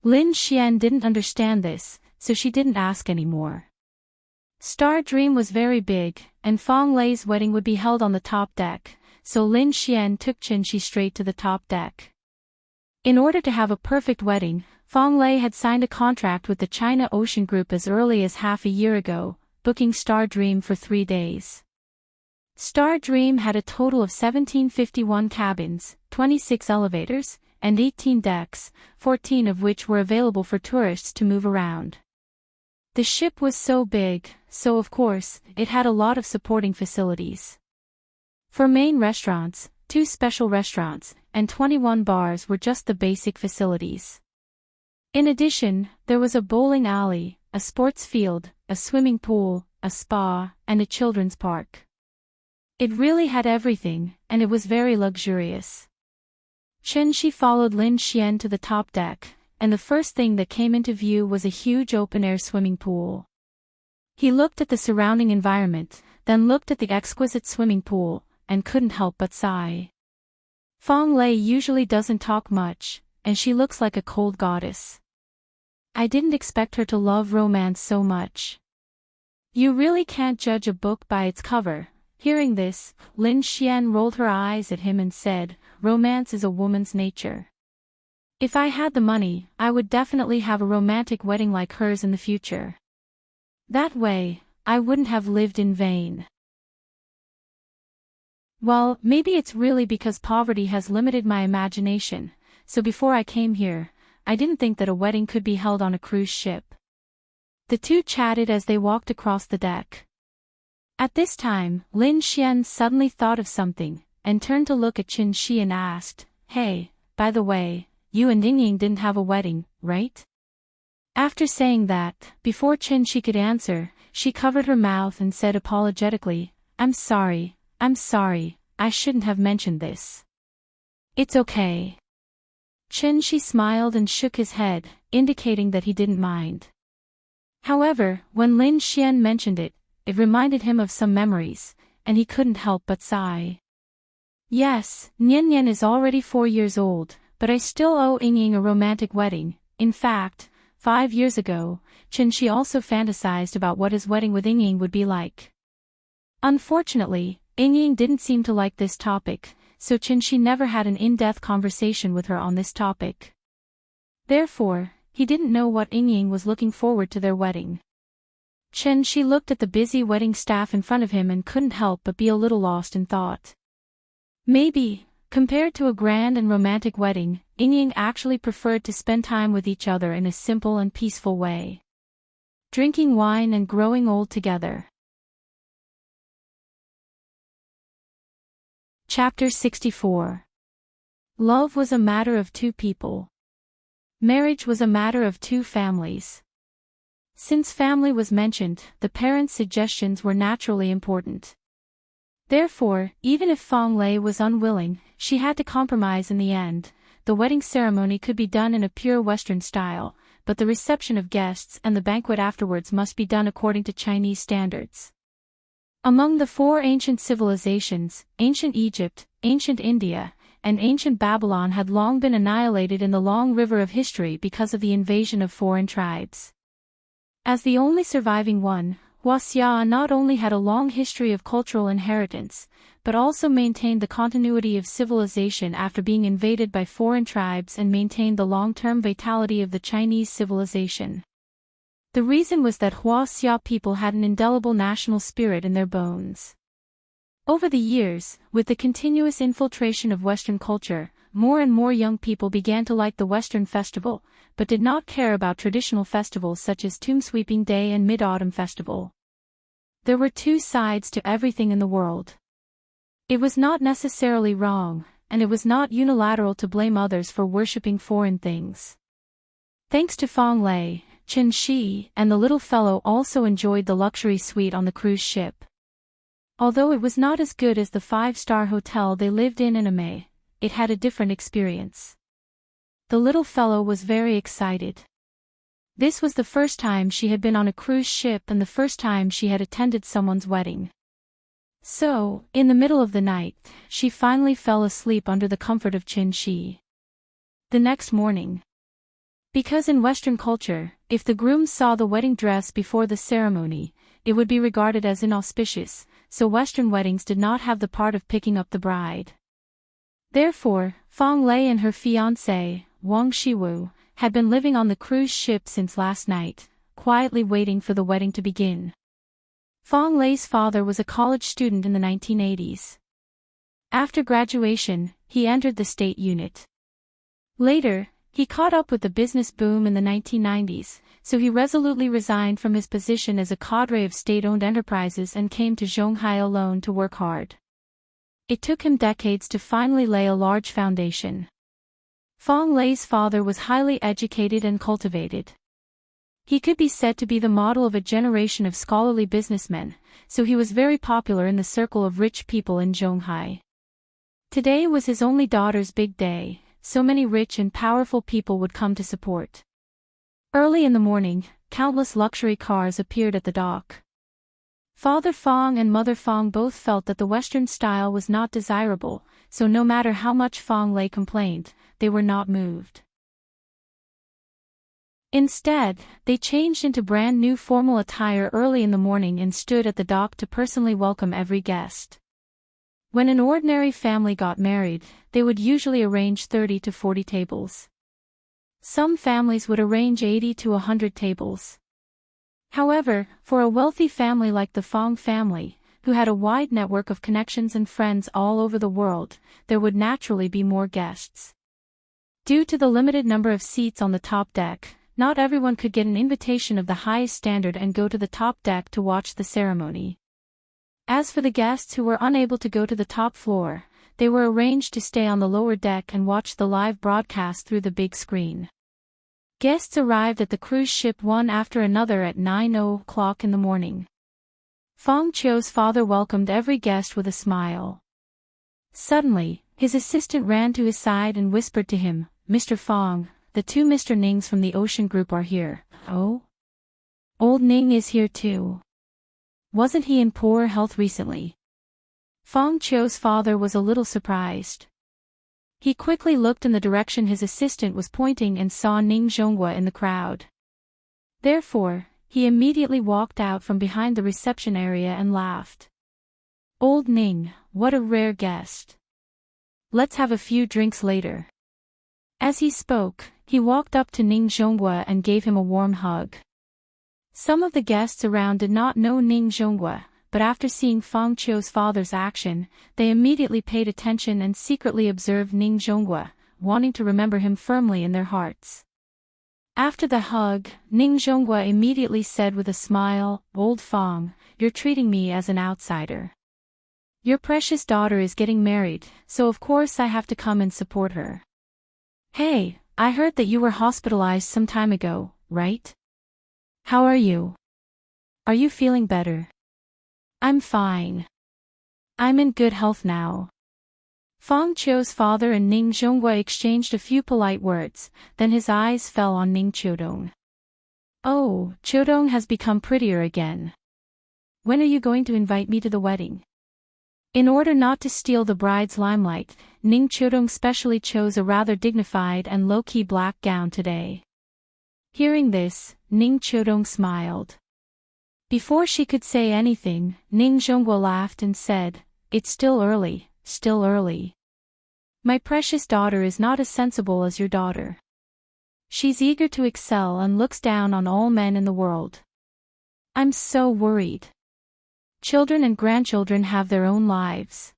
Lin Xian didn't understand this, so she didn't ask anymore. Star Dream was very big, and Fong Lei's wedding would be held on the top deck, so Lin Xian took Qin Shi straight to the top deck. In order to have a perfect wedding, Fong Lei had signed a contract with the China Ocean Group as early as half a year ago, booking Star Dream for 3 days. Star Dream had a total of 1751 cabins, 26 elevators, and 18 decks, 14 of which were available for tourists to move around. The ship was so big, so of course, it had a lot of supporting facilities. For main restaurants, 2 special restaurants, and 21 bars were just the basic facilities. In addition, there was a bowling alley, a sports field, a swimming pool, a spa, and a children's park. It really had everything, and it was very luxurious. Qin Shi followed Lin Xian to the top deck, and the first thing that came into view was a huge open-air swimming pool. He looked at the surrounding environment, then looked at the exquisite swimming pool, and couldn't help but sigh. Fong Lei usually doesn't talk much, and she looks like a cold goddess. I didn't expect her to love romance so much. You really can't judge a book by its cover. Hearing this, Lin Xian rolled her eyes at him and said, "Romance is a woman's nature. If I had the money, I would definitely have a romantic wedding like hers in the future. That way, I wouldn't have lived in vain." Well, maybe it's really because poverty has limited my imagination, so before I came here, I didn't think that a wedding could be held on a cruise ship. The two chatted as they walked across the deck. At this time, Lin Xian suddenly thought of something, and turned to look at Qin Shi and asked, "Hey, by the way, you and Yingying didn't have a wedding, right?" After saying that, before Qin Shi could answer, she covered her mouth and said apologetically, I'm sorry, I shouldn't have mentioned this." "It's okay." Qin Shi smiled and shook his head, indicating that he didn't mind. However, when Lin Xian mentioned it, it reminded him of some memories, and he couldn't help but sigh. "Yes, Nian is already 4 years old, but I still owe Yingying a romantic wedding. In fact, 5 years ago, Qin Shi also fantasized about what his wedding with Yingying would be like. Unfortunately, Yingying didn't seem to like this topic, so Qin Shi never had an in-depth conversation with her on this topic. Therefore, he didn't know what Yingying was looking forward to their wedding. Qin Shi looked at the busy wedding staff in front of him and couldn't help but be a little lost in thought. Maybe, compared to a grand and romantic wedding, Yingying actually preferred to spend time with each other in a simple and peaceful way. Drinking wine and growing old together. Chapter 64. Love was a matter of 2 people. Marriage was a matter of 2 families. Since family was mentioned, the parents' suggestions were naturally important. Therefore, even if Fong Lei was unwilling, she had to compromise in the end. The wedding ceremony could be done in a pure Western style, but the reception of guests and the banquet afterwards must be done according to Chinese standards. Among the 4 ancient civilizations, ancient Egypt, ancient India, and ancient Babylon had long been annihilated in the long river of history because of the invasion of foreign tribes. As the only surviving one, Huaxia not only had a long history of cultural inheritance, but also maintained the continuity of civilization after being invaded by foreign tribes and maintained the long-term vitality of the Chinese civilization. The reason was that Huaxia people had an indelible national spirit in their bones. Over the years, with the continuous infiltration of Western culture, more and more young people began to like the Western festival, but did not care about traditional festivals such as Tomb Sweeping Day and Mid-Autumn Festival. There were two sides to everything in the world. It was not necessarily wrong, and it was not unilateral to blame others for worshipping foreign things. Thanks to Fong Lei, Chen Shi and the little fellow also enjoyed the luxury suite on the cruise ship. Although it was not as good as the 5-star hotel they lived in Immerse, it had a different experience. The little fellow was very excited. This was the first time she had been on a cruise ship and the first time she had attended someone's wedding. So, in the middle of the night, she finally fell asleep under the comfort of Chen Shi. The next morning. Because in Western culture, if the groom saw the wedding dress before the ceremony, it would be regarded as inauspicious, so Western weddings did not have the part of picking up the bride. Therefore, Fong Lei and her fiancé, Wang Shiwu, had been living on the cruise ship since last night, quietly waiting for the wedding to begin. Fong Lei's father was a college student in the 1980s. After graduation, he entered the state unit. Later, he caught up with the business boom in the 1990s, so he resolutely resigned from his position as a cadre of state-owned enterprises and came to Zhonghai alone to work hard. It took him decades to finally lay a large foundation. Fong Lei's father was highly educated and cultivated. He could be said to be the model of a generation of scholarly businessmen, so he was very popular in the circle of rich people in Zhonghai. Today was his only daughter's big day, so many rich and powerful people would come to support. Early in the morning, countless luxury cars appeared at the dock. Father Fong and Mother Fong both felt that the Western style was not desirable, so no matter how much Fong Lei complained, they were not moved. Instead, they changed into brand new formal attire early in the morning and stood at the dock to personally welcome every guest. When an ordinary family got married, they would usually arrange 30 to 40 tables. Some families would arrange 80 to 100 tables. However, for a wealthy family like the Fong family, who had a wide network of connections and friends all over the world, there would naturally be more guests. Due to the limited number of seats on the top deck, not everyone could get an invitation of the highest standard and go to the top deck to watch the ceremony. As for the guests who were unable to go to the top floor, they were arranged to stay on the lower deck and watch the live broadcast through the big screen. Guests arrived at the cruise ship one after another at 9:00 in the morning. Fong Chio's father welcomed every guest with a smile. Suddenly, his assistant ran to his side and whispered to him, "Mr. Fong, the two Mr. Nings from the Ocean Group are here." "Oh? Old Ning is here too. Wasn't he in poor health recently?" Fong Chio's father was a little surprised. He quickly looked in the direction his assistant was pointing and saw Ning Zhonghua in the crowd. Therefore, he immediately walked out from behind the reception area and laughed. "Old Ning, what a rare guest. Let's have a few drinks later." As he spoke, he walked up to Ning Zhonghua and gave him a warm hug. Some of the guests around did not know Ning Zhonghua, but after seeing Fong Chio's father's action, they immediately paid attention and secretly observed Ning Zhonghua, wanting to remember him firmly in their hearts. After the hug, Ning Zhonghua immediately said with a smile, "Old Fong, you're treating me as an outsider. Your precious daughter is getting married, so of course I have to come and support her. Hey, I heard that you were hospitalized some time ago, right? How are you? Are you feeling better?" "I'm fine. I'm in good health now." Fong Chio's father and Ning Zhonghua exchanged a few polite words, then his eyes fell on Ning Chodong. "Oh, Chodong has become prettier again. When are you going to invite me to the wedding?" In order not to steal the bride's limelight, Ning Chodong specially chose a rather dignified and low-key black gown today. Hearing this, Ning Chodong smiled. Before she could say anything, Ning Zhonghua laughed and said, "It's still early, still early. My precious daughter is not as sensible as your daughter. She's eager to excel and looks down on all men in the world. I'm so worried. Children and grandchildren have their own lives.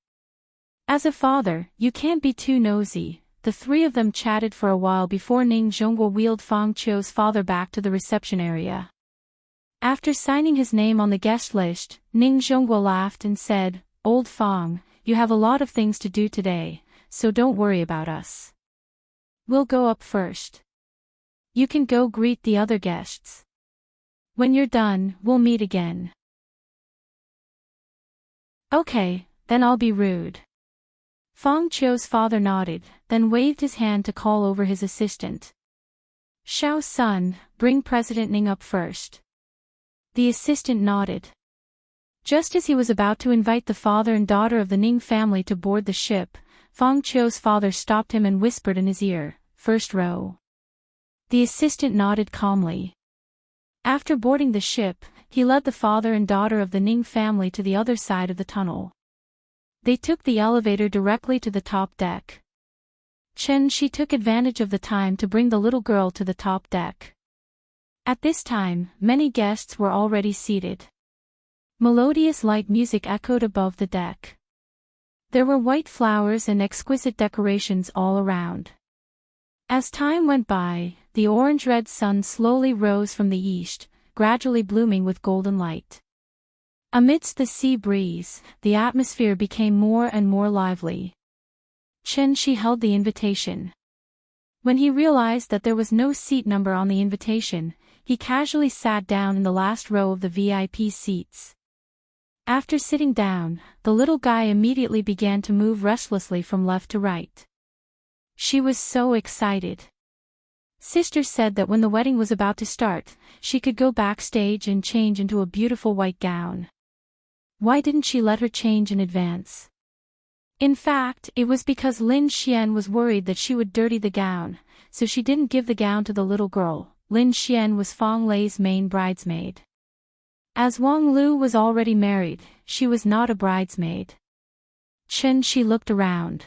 As a father, you can't be too nosy, the three of them chatted for a while before Ning Zhongguo wheeled Fang Qiu's father back to the reception area. After signing his name on the guest list, Ning Zhongguo laughed and said, "Old Fang, you have a lot of things to do today, so don't worry about us. We'll go up first. You can go greet the other guests. When you're done, we'll meet again." "Okay, then I'll be rude." Fang Qiu's father nodded, then waved his hand to call over his assistant. "Xiao's son, bring President Ning up first." The assistant nodded. Just as he was about to invite the father and daughter of the Ning family to board the ship, Fang Qiu's father stopped him and whispered in his ear, "First row." The assistant nodded calmly. After boarding the ship, he led the father and daughter of the Ning family to the other side of the tunnel. They took the elevator directly to the top deck. Chen Shi took advantage of the time to bring the little girl to the top deck. At this time, many guests were already seated. Melodious light music echoed above the deck. There were white flowers and exquisite decorations all around. As time went by, the orange-red sun slowly rose from the east, gradually blooming with golden light. Amidst the sea breeze, the atmosphere became more and more lively. Chen Shi held the invitation. When he realized that there was no seat number on the invitation, he casually sat down in the last row of the VIP seats. After sitting down, the little guy immediately began to move restlessly from left to right. She was so excited. Sister said that when the wedding was about to start, she could go backstage and change into a beautiful white gown. Why didn't she let her change in advance? In fact, it was because Lin Xian was worried that she would dirty the gown, so she didn't give the gown to the little girl. Lin Xian was Fang Lei's main bridesmaid. As Wang Lu was already married, she was not a bridesmaid. Chen Shi looked around.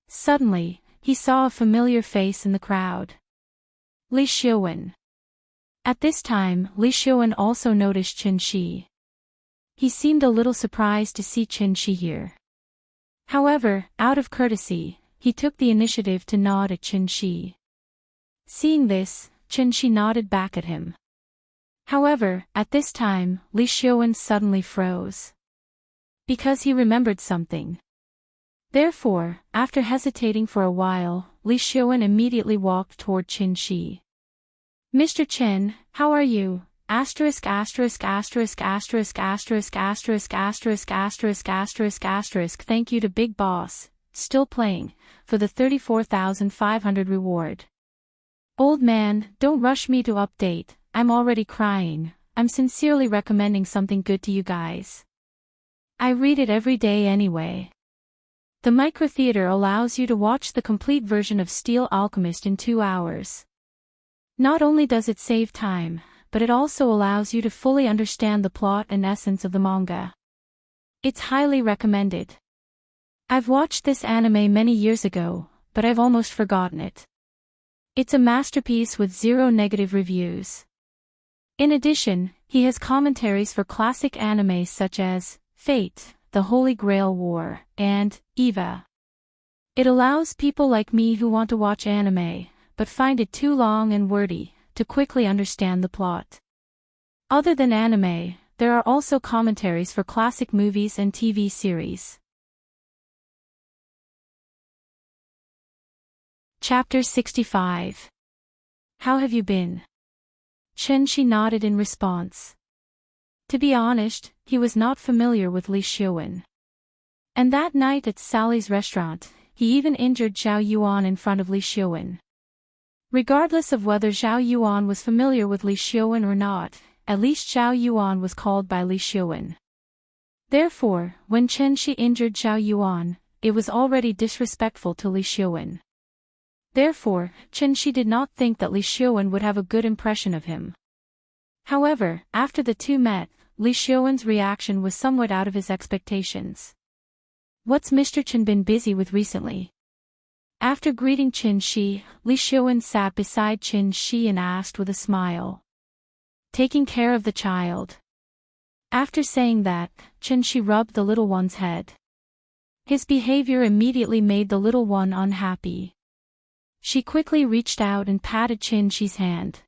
Suddenly, he saw a familiar face in the crowd. Li Xiuwen. At this time, Li Xiuwen also noticed Chen Shi. He seemed a little surprised to see Chen Shi here. However, out of courtesy, he took the initiative to nod at Chen Shi. Seeing this, Chen Shi nodded back at him. However, at this time, Li Xiuwen suddenly froze. Because he remembered something. Therefore, after hesitating for a while, Li Xiuwen immediately walked toward Chen Shi. "Mr. Chen, how are you? Asterisk asterisk asterisk asterisk asterisk asterisk asterisk asterisk asterisk asterisk Thank you to Big Boss, still playing, for the 34,500 reward. Old man, don't rush me to update, I'm already crying, I'm sincerely recommending something good to you guys. I read it every day anyway. The microtheater allows you to watch the complete version of Steel Alchemist in 2 hours. Not only does it save time, but it also allows you to fully understand the plot and essence of the manga. It's highly recommended. I've watched this anime many years ago, but I've almost forgotten it. It's a masterpiece with 0 negative reviews. In addition, he has commentaries for classic animes such as Fate, The Holy Grail War, and Eva. It allows people like me who want to watch anime, but find it too long and wordy, to quickly understand the plot. Other than anime, there are also commentaries for classic movies and TV series. Chapter 65. How have you been? Chen Shi nodded in response. To be honest, he was not familiar with Li Xiuwen. And that night at Sally's restaurant, he even injured Zhao Yuan in front of Li Xiuwen. Regardless of whether Zhao Yuan was familiar with Li Xiuwen or not, at least Zhao Yuan was called by Li Xiuwen. Therefore, when Chen Shi injured Zhao Yuan, it was already disrespectful to Li Xiuwen. Therefore, Chen Shi did not think that Li Xiuwen would have a good impression of him. However, after the two met, Li Xiuwen's reaction was somewhat out of his expectations. What's Mr. Chen been busy with recently? After greeting Chen Shi, Li Xiuwen sat beside Chen Shi and asked with a smile. Taking care of the child. After saying that, Chen Shi rubbed the little one's head. His behavior immediately made the little one unhappy. She quickly reached out and patted Qin-Shi's hand.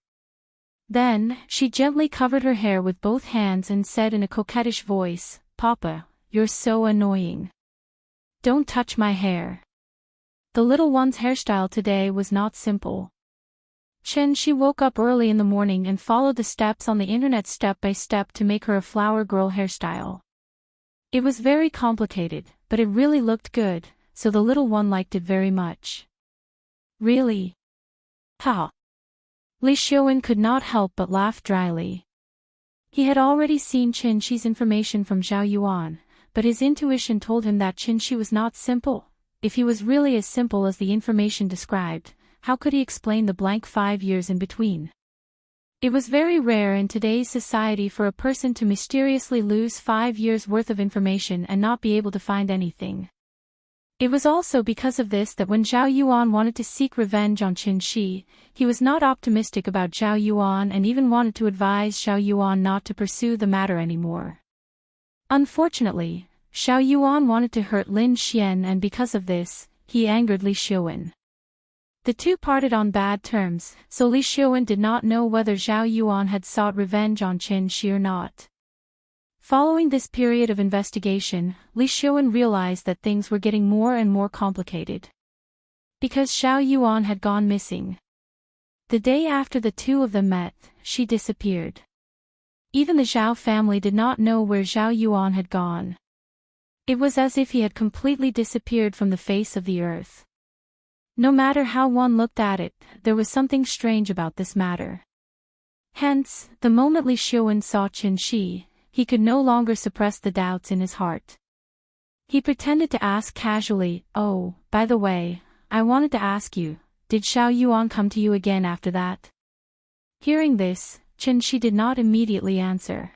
Then, she gently covered her hair with both hands and said in a coquettish voice, "Papa, you're so annoying. Don't touch my hair." The little one's hairstyle today was not simple. Qin-Shi woke up early in the morning and followed the steps on the internet step by step to make her a flower girl hairstyle. It was very complicated, but it really looked good, so the little one liked it very much. Really? Ha! Li Xiaowen could not help but laugh dryly. He had already seen Qin-Shi's information from Zhao Yuan, but his intuition told him that Qin-Shi was not simple. If he was really as simple as the information described, how could he explain the blank 5 years in between? It was very rare in today's society for a person to mysteriously lose 5 years' worth of information and not be able to find anything. It was also because of this that when Zhao Yuan wanted to seek revenge on Qin-Shi, he was not optimistic about Zhao Yuan and even wanted to advise Zhao Yuan not to pursue the matter anymore. Unfortunately, Zhao Yuan wanted to hurt Lin Xian, and because of this, he angered Li Xiaowen. The two parted on bad terms, so Li Xiaowen did not know whether Zhao Yuan had sought revenge on Qin-Shi or not. Following this period of investigation, Li Xiaowen realized that things were getting more and more complicated. Because Zhao Yuan had gone missing. The day after the two of them met, she disappeared. Even the Zhao family did not know where Zhao Yuan had gone. It was as if he had completely disappeared from the face of the earth. No matter how one looked at it, there was something strange about this matter. Hence, the moment Li Xiaowen saw Qin-Shi, he could no longer suppress the doubts in his heart. He pretended to ask casually, "Oh, by the way, I wanted to ask you, did Zhao Yuan come to you again after that?" Hearing this, Qin-Shi did not immediately answer.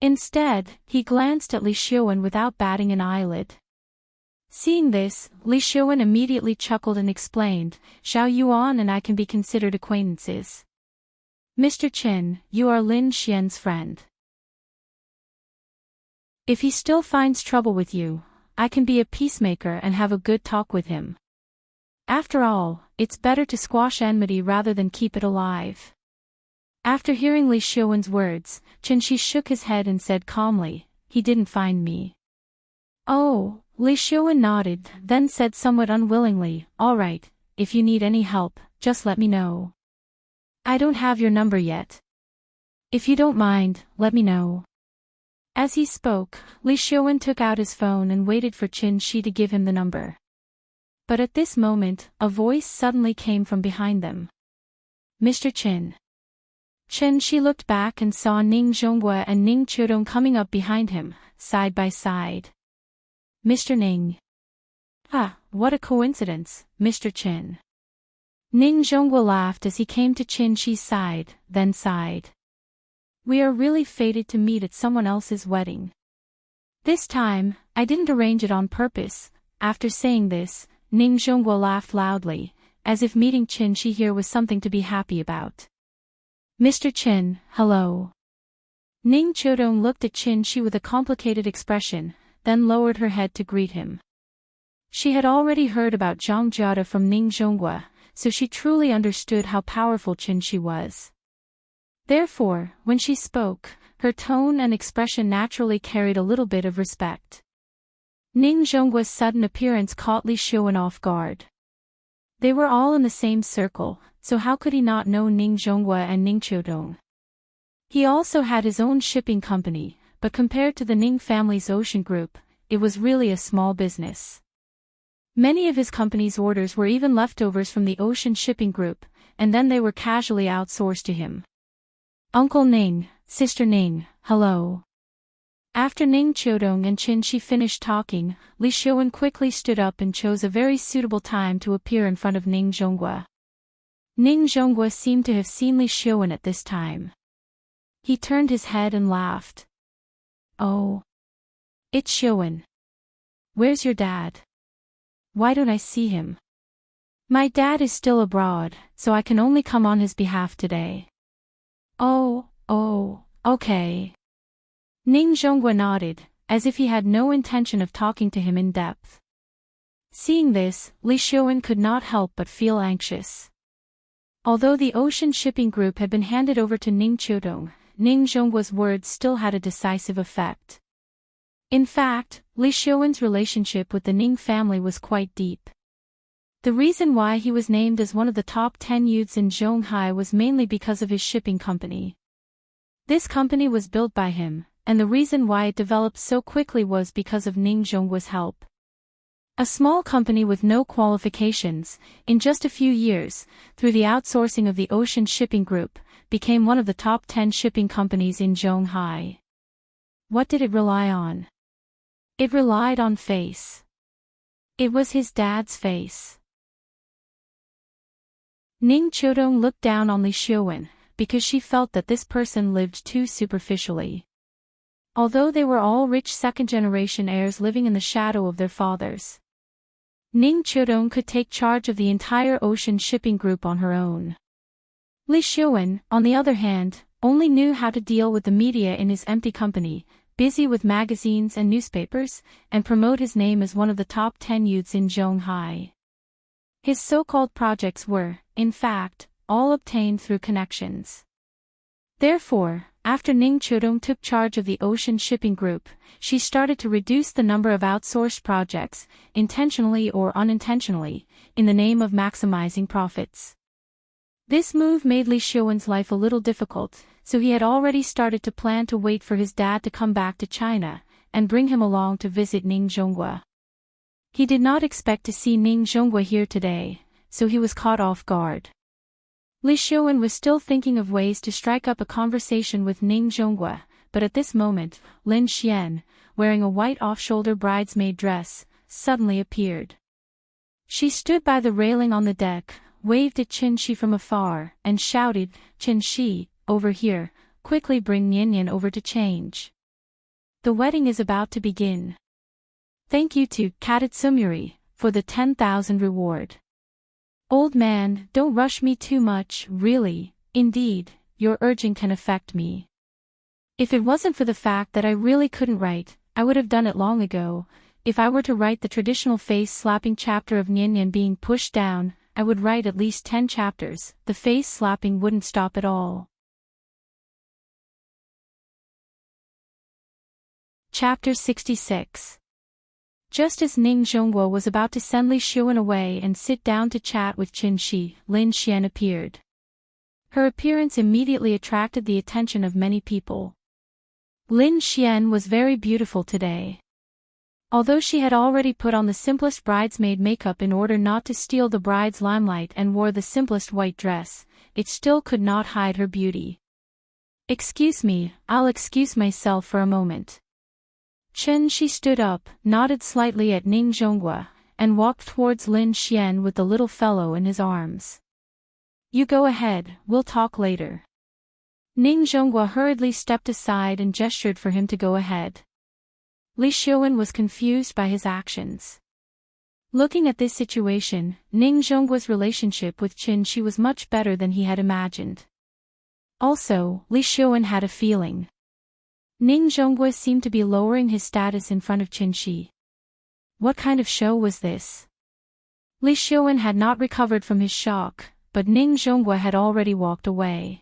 Instead, he glanced at Li Xiaowen without batting an eyelid. Seeing this, Li Xiaowen immediately chuckled and explained, "Zhao Yuan and I can be considered acquaintances. Mr. Qin, you are Lin Xian's friend. If he still finds trouble with you, I can be a peacemaker and have a good talk with him. After all, it's better to squash enmity rather than keep it alive." After hearing Li Xiaowen's words, Qin-Shi shook his head and said calmly, "He didn't find me." "Oh," Li Xiaowen nodded, then said somewhat unwillingly, "All right, if you need any help, just let me know. I don't have your number yet. If you don't mind, let me know." As he spoke, Li Xiaowen took out his phone and waited for Qin-Shi to give him the number. But at this moment, a voice suddenly came from behind them. "Mr. Qin." Qin-Shi looked back and saw Ning Zhonghua and Ning Qiudong coming up behind him, side by side. "Mr. Ning." "Ah, what a coincidence, Mr. Qin." Ning Zhonghua laughed as he came to Qin-Shi's side, then sighed. "We are really fated to meet at someone else's wedding. This time, I didn't arrange it on purpose." After saying this, Ning Zhonghua laughed loudly, as if meeting Qin-Shi here was something to be happy about. "Mr. Qin, hello." Ning Qiudong looked at Qin-Shi with a complicated expression, then lowered her head to greet him. She had already heard about Zhang Jiada from Ning Zhonghua, so she truly understood how powerful Qin-Shi was. Therefore, when she spoke, her tone and expression naturally carried a little bit of respect. Ning Zhonggua's sudden appearance caught Li Xiaowen off guard. They were all in the same circle, so how could he not know Ning Zhonghua and Ning Qiudong? He also had his own shipping company, but compared to the Ning family's ocean group, it was really a small business. Many of his company's orders were even leftovers from the ocean shipping group, and then they were casually outsourced to him. "Uncle Ning, Sister Ning, hello." After Ning Qiudong and Qin-Shi finished talking, Li Xiaowen quickly stood up and chose a very suitable time to appear in front of Ning Zhonghua. Ning Zhonghua seemed to have seen Li Xiaowen at this time. He turned his head and laughed. "Oh. It's Xiaowen. Where's your dad? Why don't I see him? My dad is still abroad, so I can only come on his behalf today." Oh, okay." Ning Zhonghua nodded, as if he had no intention of talking to him in depth. Seeing this, Li Xiuwen could not help but feel anxious. Although the ocean shipping group had been handed over to Ning Qiudong, Ning Zhongguo's words still had a decisive effect. In fact, Li Xiuwen's relationship with the Ning family was quite deep. The reason why he was named as one of the top 10 youths in Zhonghai was mainly because of his shipping company. This company was built by him, and the reason why it developed so quickly was because of Ning Zhongguo's help. A small company with no qualifications, in just a few years, through the outsourcing of the Ocean Shipping Group, became one of the top 10 shipping companies in Zhonghai. What did it rely on? It relied on face. It was his dad's face. Ning Qiudong looked down on Li Xiuwen, because she felt that this person lived too superficially. Although they were all rich second-generation heirs living in the shadow of their fathers, Ning Qiudong could take charge of the entire ocean shipping group on her own. Li Xiuwen, on the other hand, only knew how to deal with the media in his empty company, busy with magazines and newspapers, and promote his name as one of the top 10 youths in Zhonghai. His so-called projects were, in fact, all obtained through connections. Therefore, after Ning Qiudong took charge of the ocean shipping group, she started to reduce the number of outsourced projects, intentionally or unintentionally, in the name of maximizing profits. This move made Li Xiuwen's life a little difficult, so he had already started to plan to wait for his dad to come back to China, and bring him along to visit Ning Zhongguo. He did not expect to see Ning Zhongguo here today, so he was caught off guard. Li Xiuwen was still thinking of ways to strike up a conversation with Ning Zhongguo, but at this moment, Lin Xian, wearing a white off-shoulder bridesmaid dress, suddenly appeared. She stood by the railing on the deck, waved at Qin Shi from afar, and shouted, "Qin Shi, over here, quickly bring Nian Nian over to change. The wedding is about to begin. Thank you to Katatsumuri for the 10,000 reward. Old man, don't rush me too much, really, indeed, your urging can affect me. If it wasn't for the fact that I really couldn't write, I would have done it long ago. If I were to write the traditional face-slapping chapter of Nian Nian being pushed down, I would write at least 10 chapters, the face-slapping wouldn't stop at all." Chapter 66. Just as Ning Zhongguo was about to send Li Xiuwen away and sit down to chat with Qin Shi, Lin Xian appeared. Her appearance immediately attracted the attention of many people. Lin Xian was very beautiful today. Although she had already put on the simplest bridesmaid makeup in order not to steal the bride's limelight and wore the simplest white dress, it still could not hide her beauty. "Excuse me, I'll excuse myself for a moment." Qin Shi stood up, nodded slightly at Ning Zhongguo, and walked towards Lin Xian with the little fellow in his arms. "You go ahead, we'll talk later." Ning Zhongguo hurriedly stepped aside and gestured for him to go ahead. Li Xiuwen was confused by his actions. Looking at this situation, Ning Zhongguo's relationship with Qin Shi was much better than he had imagined. Also, Li Xiuwen had a feeling. Ning Zhongguo seemed to be lowering his status in front of Qin Shi. What kind of show was this? Li Xiuwen had not recovered from his shock, but Ning Zhongguo had already walked away.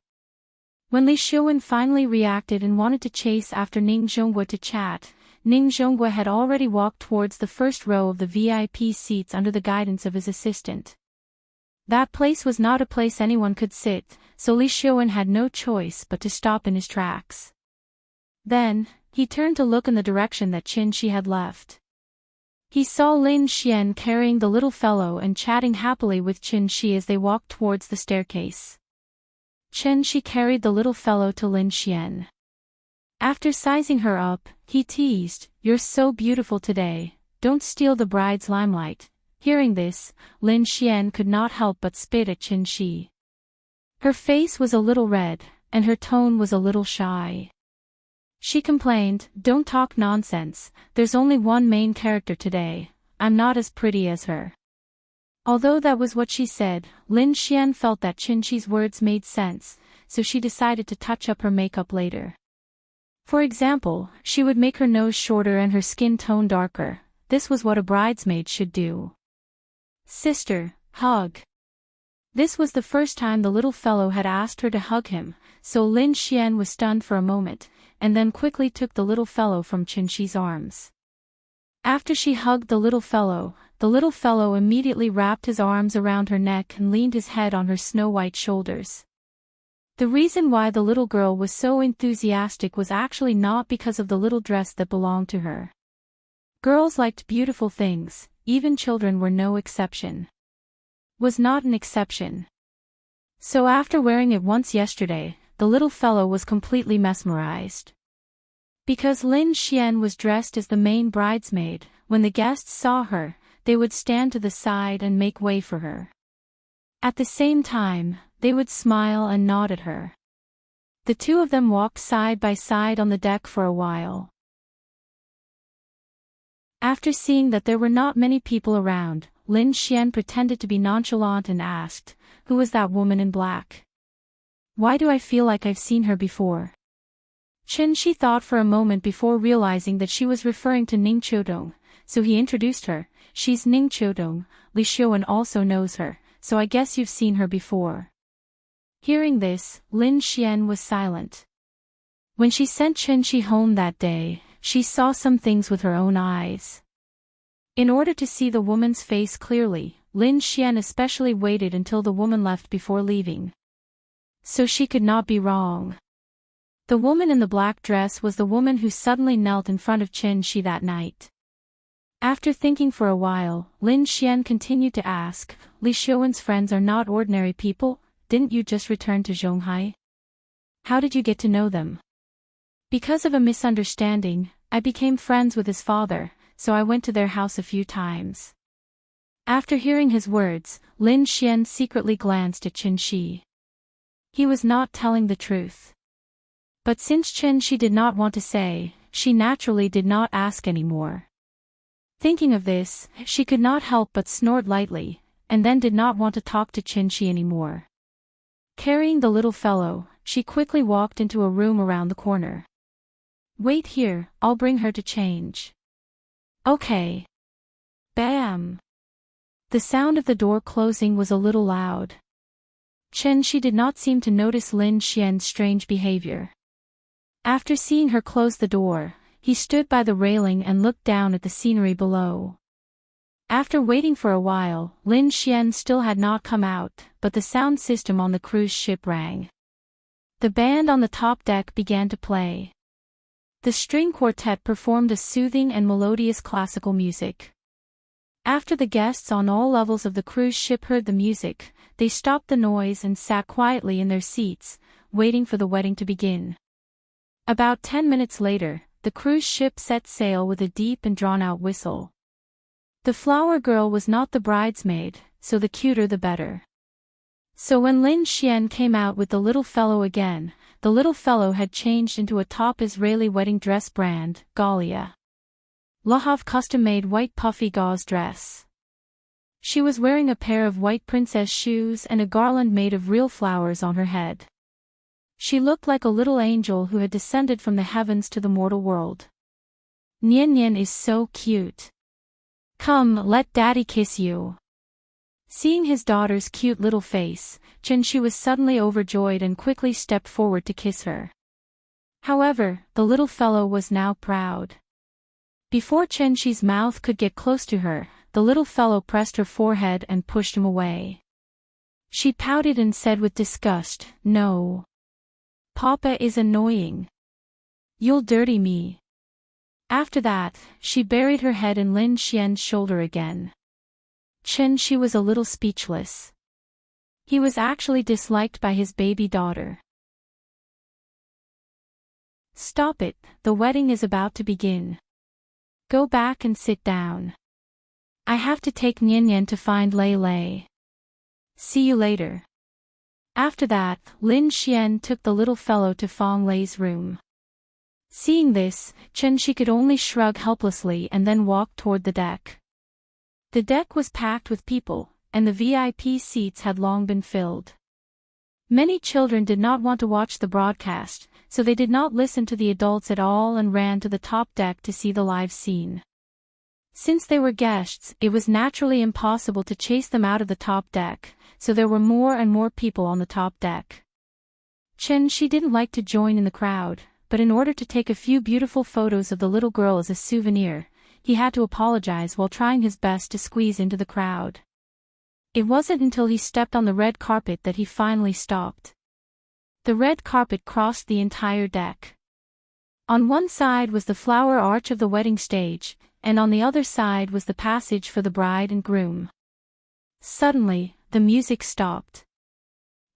When Li Xiuwen finally reacted and wanted to chase after Ning Zhongguo to chat, Ning Zhongguo had already walked towards the first row of the VIP seats under the guidance of his assistant. That place was not a place anyone could sit, so Li Xiuwen had no choice but to stop in his tracks. Then, he turned to look in the direction that Qin Shi had left. He saw Lin Xian carrying the little fellow and chatting happily with Qin Shi as they walked towards the staircase. Qin Shi carried the little fellow to Lin Xian. After sizing her up, he teased, "You're so beautiful today, don't steal the bride's limelight." Hearing this, Lin Xian could not help but spit at Qin Shi. Her face was a little red, and her tone was a little shy. She complained, "Don't talk nonsense, there's only one main character today, I'm not as pretty as her." Although that was what she said, Lin Xian felt that Qin Shi's words made sense, so she decided to touch up her makeup later. For example, she would make her nose shorter and her skin tone darker. This was what a bridesmaid should do. Sister, hug. This was the first time the little fellow had asked her to hug him, so Lin Xian was stunned for a moment, and then quickly took the little fellow from Qinshi's arms. After she hugged the little fellow immediately wrapped his arms around her neck and leaned his head on her snow-white shoulders. The reason why the little girl was so enthusiastic was actually not because of the little dress that belonged to her. Girls liked beautiful things, even children were no exception. Was not an exception. So after wearing it once yesterday, the little fellow was completely mesmerized. Because Lin Xian was dressed as the main bridesmaid, when the guests saw her, they would stand to the side and make way for her. At the same time, they would smile and nod at her. The two of them walked side by side on the deck for a while. After seeing that there were not many people around, Lin Xian pretended to be nonchalant and asked, "Who was that woman in black? Why do I feel like I've seen her before?" Qinshi thought for a moment before realizing that she was referring to Ning Qiudong, so he introduced her. "She's Ning Qiudong, Li Xiuan also knows her, so I guess you've seen her before." Hearing this, Lin Xian was silent. When she sent Qinshi home that day, she saw some things with her own eyes. In order to see the woman's face clearly, Lin Xian especially waited until the woman left before leaving. So she could not be wrong. The woman in the black dress was the woman who suddenly knelt in front of Qinshi that night. After thinking for a while, Lin Xian continued to ask, "Li Xiuan's friends are not ordinary people, didn't you just return to Zhonghai? How did you get to know them?" "Because of a misunderstanding, I became friends with his father, so I went to their house a few times." After hearing his words, Lin Xian secretly glanced at Qinshi. He was not telling the truth. But since Qinshi did not want to say, she naturally did not ask anymore. Thinking of this, she could not help but snort lightly, and then did not want to talk to Qinshi anymore. Carrying the little fellow, she quickly walked into a room around the corner. "Wait here, I'll bring her to change." "Okay." Bam! The sound of the door closing was a little loud. Qinshi did not seem to notice Lin Xian's strange behavior. After seeing her close the door, he stood by the railing and looked down at the scenery below. After waiting for a while, Lin Xian still had not come out, but the sound system on the cruise ship rang. The band on the top deck began to play. The string quartet performed a soothing and melodious classical music. After the guests on all levels of the cruise ship heard the music, they stopped the noise and sat quietly in their seats, waiting for the wedding to begin. About 10 minutes later, the cruise ship set sail with a deep and drawn-out whistle. The flower girl was not the bridesmaid, so the cuter the better. So when Lin Xian came out with the little fellow again, the little fellow had changed into a top Israeli wedding dress brand, Galia. Lahav custom-made white puffy gauze dress. She was wearing a pair of white princess shoes and a garland made of real flowers on her head. She looked like a little angel who had descended from the heavens to the mortal world. "Nian Nian is so cute. Come, let daddy kiss you." Seeing his daughter's cute little face, Qinshi was suddenly overjoyed and quickly stepped forward to kiss her. However, the little fellow was now proud. Before Qinshi's mouth could get close to her, the little fellow pressed her forehead and pushed him away. She pouted and said with disgust, "No. Papa is annoying. You'll dirty me." After that, she buried her head in Lin Xian's shoulder again. Qinshi was a little speechless. He was actually disliked by his baby daughter. "Stop it, the wedding is about to begin. Go back and sit down. I have to take Nian Nian to find Lei Lei. See you later." After that, Lin Xian took the little fellow to Fang Lei's room. Seeing this, Qinshi could only shrug helplessly and then walk toward the deck. The deck was packed with people, and the VIP seats had long been filled. Many children did not want to watch the broadcast, so they did not listen to the adults at all and ran to the top deck to see the live scene. Since they were guests, it was naturally impossible to chase them out of the top deck, so there were more and more people on the top deck. She didn't like to join in the crowd, but in order to take a few beautiful photos of the little girl as a souvenir, he had to apologize while trying his best to squeeze into the crowd. It wasn't until he stepped on the red carpet that he finally stopped. The red carpet crossed the entire deck. On one side was the flower arch of the wedding stage, and on the other side was the passage for the bride and groom. Suddenly, the music stopped.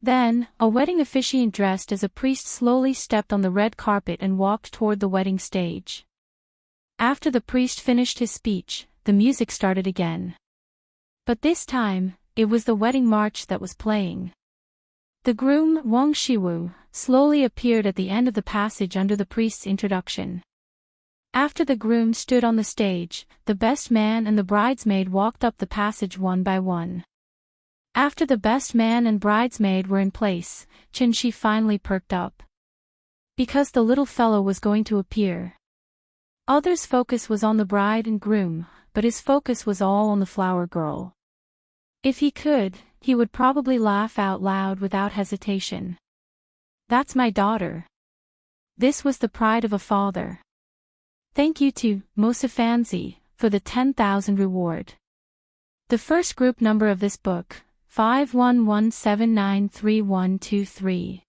Then, a wedding officiant dressed as a priest slowly stepped on the red carpet and walked toward the wedding stage. After the priest finished his speech, the music started again. But this time, it was the wedding march that was playing. The groom, Wang Shiwu, slowly appeared at the end of the passage under the priest's introduction. After the groom stood on the stage, the best man and the bridesmaid walked up the passage one by one. After the best man and bridesmaid were in place, Shi finally perked up. Because the little fellow was going to appear. Others' focus was on the bride and groom, but his focus was all on the flower girl. If he could, he would probably laugh out loud without hesitation. That's my daughter. This was the pride of a father. Thank you to Mosafanzi for the 10,000 reward. The first group number of this book, 511793123.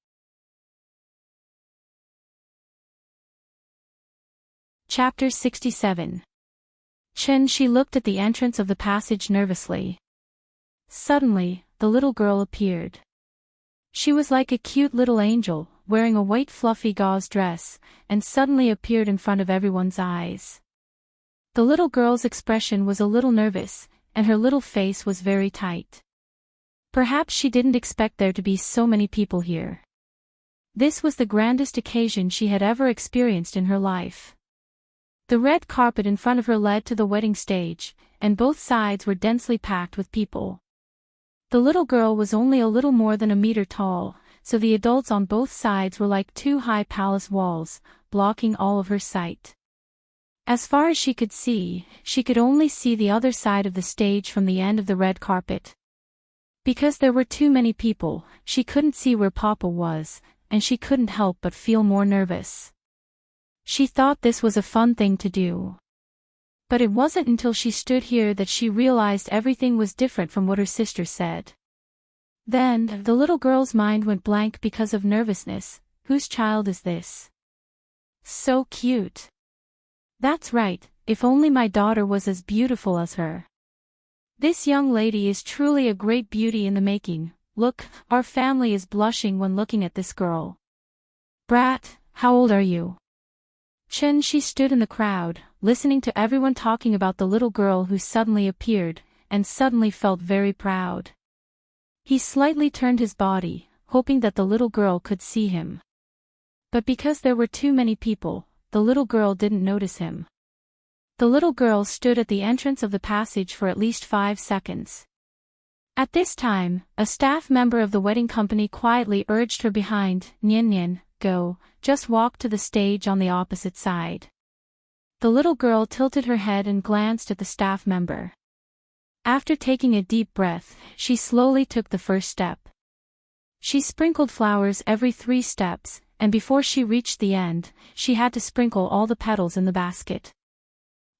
Chapter 67. She looked at the entrance of the passage nervously. Suddenly, the little girl appeared. She was like a cute little angel, wearing a white fluffy gauze dress, and suddenly appeared in front of everyone's eyes. The little girl's expression was a little nervous, and her little face was very tight. Perhaps she didn't expect there to be so many people here. This was the grandest occasion she had ever experienced in her life. The red carpet in front of her led to the wedding stage, and both sides were densely packed with people. The little girl was only a little more than a meter tall, so the adults on both sides were like two high palace walls, blocking all of her sight. As far as she could only see the other side of the stage from the end of the red carpet. Because there were too many people, she couldn't see where Papa was, and she couldn't help but feel more nervous. She thought this was a fun thing to do. But it wasn't until she stood here that she realized everything was different from what her sister said. Then, the little girl's mind went blank because of nervousness. Whose child is this? So cute. That's right, if only my daughter was as beautiful as her. This young lady is truly a great beauty in the making. Look, our family is blushing when looking at this girl. Brat, how old are you? She stood in the crowd, listening to everyone talking about the little girl who suddenly appeared, and suddenly felt very proud. He slightly turned his body, hoping that the little girl could see him. But because there were too many people, the little girl didn't notice him. The little girl stood at the entrance of the passage for at least 5 seconds. At this time, a staff member of the wedding company quietly urged her behind, Nian, go, just walk to the stage on the opposite side. The little girl tilted her head and glanced at the staff member. After taking a deep breath, she slowly took the first step. She sprinkled flowers every 3 steps, and before she reached the end, she had to sprinkle all the petals in the basket.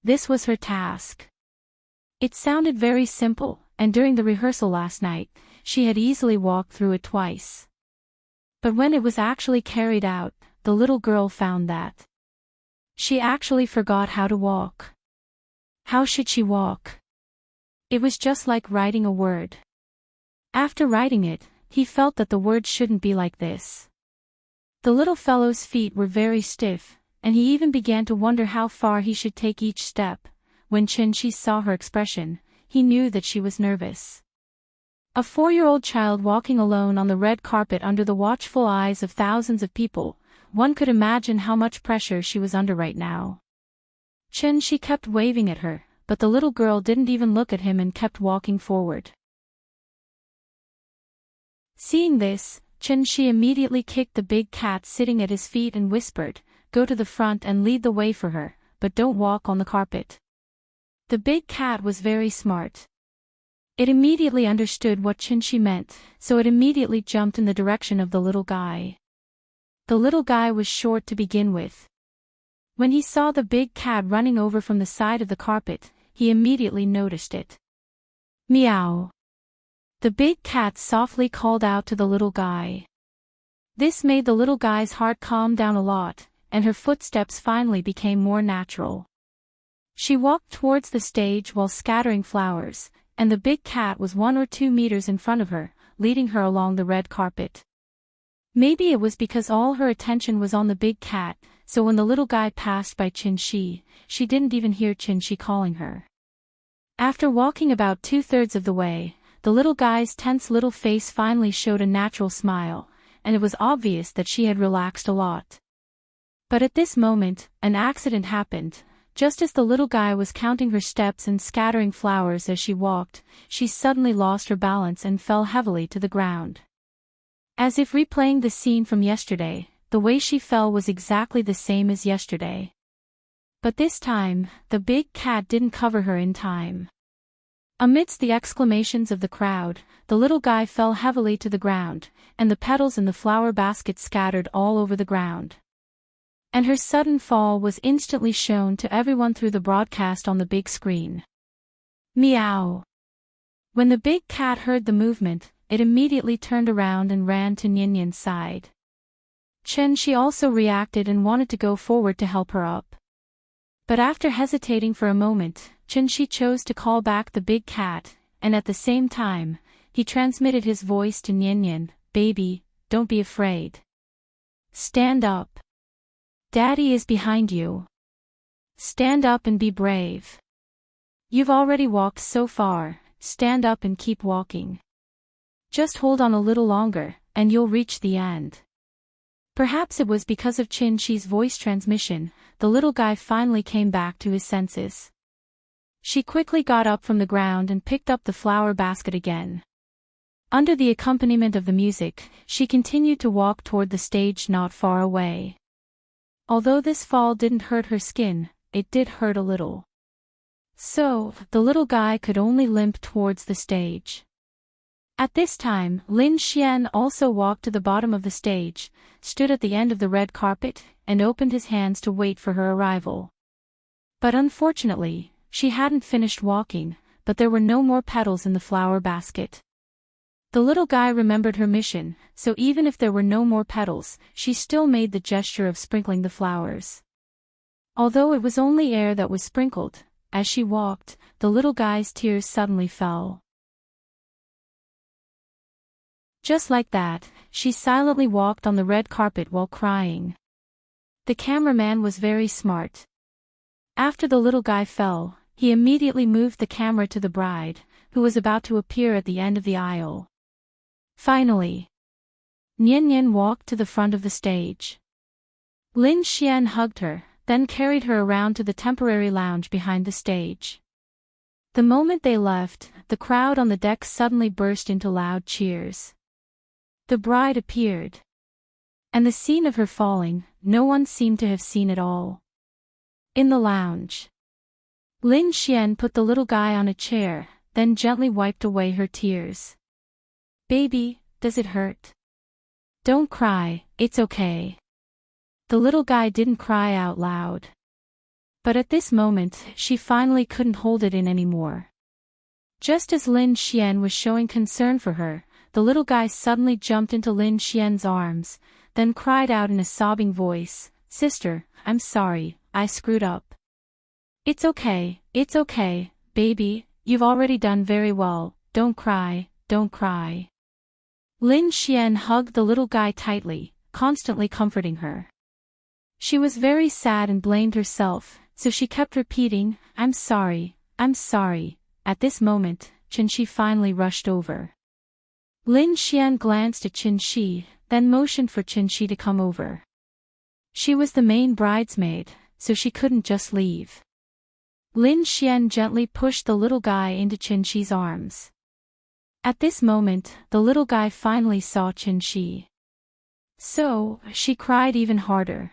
This was her task. It sounded very simple, and during the rehearsal last night, she had easily walked through it twice. But when it was actually carried out, the little girl found that she actually forgot how to walk. How should she walk? It was just like writing a word. After writing it, he felt that the word shouldn't be like this. The little fellow's feet were very stiff, and he even began to wonder how far he should take each step. When Shi saw her expression, he knew that she was nervous. A 4-year-old child walking alone on the red carpet under the watchful eyes of thousands of people, one could imagine how much pressure she was under right now. She kept waving at her, but the little girl didn't even look at him and kept walking forward. Seeing this, Shi immediately kicked the big cat sitting at his feet and whispered, "Go to the front and lead the way for her, but don't walk on the carpet." The big cat was very smart. It immediately understood what Chin-shi meant, so it immediately jumped in the direction of the little guy. The little guy was short to begin with. When he saw the big cat running over from the side of the carpet, he immediately noticed it. Meow. The big cat softly called out to the little guy. This made the little guy's heart calm down a lot, and her footsteps finally became more natural. She walked towards the stage while scattering flowers, and the big cat was 1 or 2 meters in front of her, leading her along the red carpet. Maybe it was because all her attention was on the big cat, so when the little guy passed by Chin-shi, she didn't even hear Chin-shi calling her. After walking about 2/3 of the way, the little guy's tense little face finally showed a natural smile, and it was obvious that she had relaxed a lot. But at this moment, an accident happened. Just as the little guy was counting her steps and scattering flowers as she walked, she suddenly lost her balance and fell heavily to the ground. As if replaying the scene from yesterday, the way she fell was exactly the same as yesterday. But this time, the big cat didn't cover her in time. Amidst the exclamations of the crowd, the little guy fell heavily to the ground, and the petals in the flower basket scattered all over the ground. And her sudden fall was instantly shown to everyone through the broadcast on the big screen. Meow. When the big cat heard the movement, it immediately turned around and ran to Nyan-Nyan's side. Chin-shi also reacted and wanted to go forward to help her up. But after hesitating for a moment, Chin-shi chose to call back the big cat, and at the same time, he transmitted his voice to Nyan-Nyan, "Baby, don't be afraid. Stand up. Daddy is behind you. Stand up and be brave. You've already walked so far, stand up and keep walking. Just hold on a little longer, and you'll reach the end." Perhaps it was because of Chin-shi's voice transmission, the little guy finally came back to his senses. She quickly got up from the ground and picked up the flower basket again. Under the accompaniment of the music, she continued to walk toward the stage not far away. Although this fall didn't hurt her skin, it did hurt a little. So, the little guy could only limp towards the stage. At this time, Lin Xian also walked to the bottom of the stage, stood at the end of the red carpet, and opened his hands to wait for her arrival. But unfortunately, she hadn't finished walking, but there were no more petals in the flower basket. The little guy remembered her mission, so even if there were no more petals, she still made the gesture of sprinkling the flowers. Although it was only air that was sprinkled, as she walked, the little guy's tears suddenly fell. Just like that, she silently walked on the red carpet while crying. The cameraman was very smart. After the little guy fell, he immediately moved the camera to the bride, who was about to appear at the end of the aisle. Finally, Nyan-Nyan walked to the front of the stage. Lin Xian hugged her, then carried her around to the temporary lounge behind the stage. The moment they left, the crowd on the deck suddenly burst into loud cheers. The bride appeared. And the scene of her falling, no one seemed to have seen at all. In the lounge, Lin Xian put the little guy on a chair, then gently wiped away her tears. "Baby, does it hurt? Don't cry, it's okay." The little guy didn't cry out loud. But at this moment, she finally couldn't hold it in anymore. Just as Lin Xian was showing concern for her, the little guy suddenly jumped into Lin Xian's arms, then cried out in a sobbing voice, "Sister, I'm sorry, I screwed up. It's okay, baby, you've already done very well, don't cry, don't cry." Lin Xian hugged the little guy tightly, constantly comforting her. She was very sad and blamed herself, so she kept repeating, I'm sorry. At this moment, Chin-shi finally rushed over. Lin Xian glanced at Chin-shi, then motioned for Chin-shi to come over. She was the main bridesmaid, so she couldn't just leave. Lin Xian gently pushed the little guy into Chin-shi's arms. At this moment, the little guy finally saw Chin-shi. So, she cried even harder.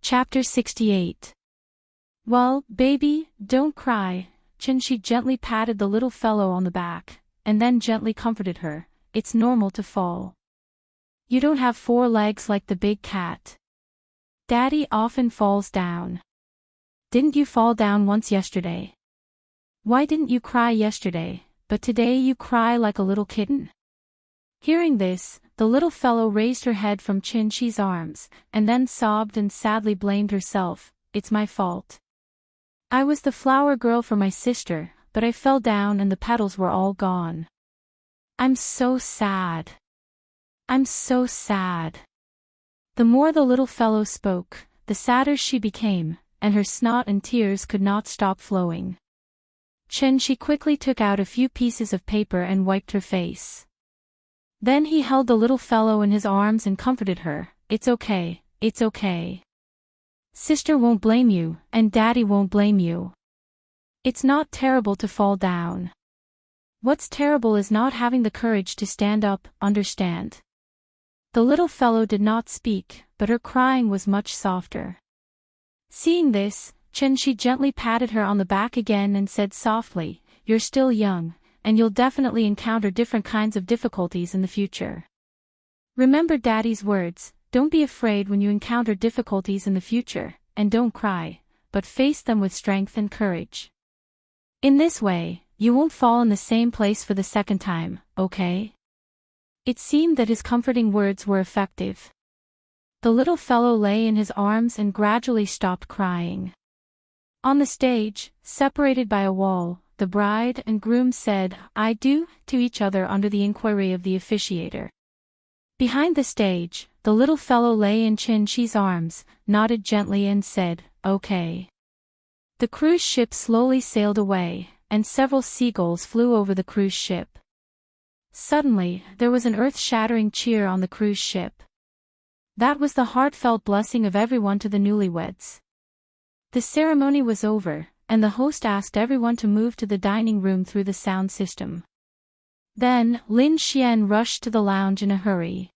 Chapter 68. Well, baby, don't cry. Chen-shi gently patted the little fellow on the back, and then gently comforted her. It's normal to fall. You don't have 4 legs like the big cat. Daddy often falls down. Didn't you fall down once yesterday? Why didn't you cry yesterday, but today you cry like a little kitten? Hearing this, the little fellow raised her head from Chen-shi's arms, and then sobbed and sadly blamed herself. It's my fault. I was the flower girl for my sister, but I fell down and the petals were all gone. I'm so sad. I'm so sad. The more the little fellow spoke, the sadder she became, and her snot and tears could not stop flowing. Chen-shi quickly took out a few pieces of paper and wiped her face. Then he held the little fellow in his arms and comforted her. It's okay, it's okay. Sister won't blame you, and Daddy won't blame you. It's not terrible to fall down. What's terrible is not having the courage to stand up, understand? The little fellow did not speak, but her crying was much softer. Seeing this, Chen-shi gently patted her on the back again and said softly, You're still young, and you'll definitely encounter different kinds of difficulties in the future. Remember Daddy's words, don't be afraid when you encounter difficulties in the future, and don't cry, but face them with strength and courage. In this way, you won't fall in the same place for the second time, okay? It seemed that his comforting words were effective. The little fellow lay in his arms and gradually stopped crying. On the stage, separated by a wall, the bride and groom said, I do, to each other under the inquiry of the officiator. Behind the stage, the little fellow lay in Chen-shi's arms, nodded gently and said, okay. The cruise ship slowly sailed away, and several seagulls flew over the cruise ship. Suddenly, there was an earth-shattering cheer on the cruise ship. That was the heartfelt blessing of everyone to the newlyweds. The ceremony was over, and the host asked everyone to move to the dining room through the sound system. Then, Lin Xian rushed to the lounge in a hurry.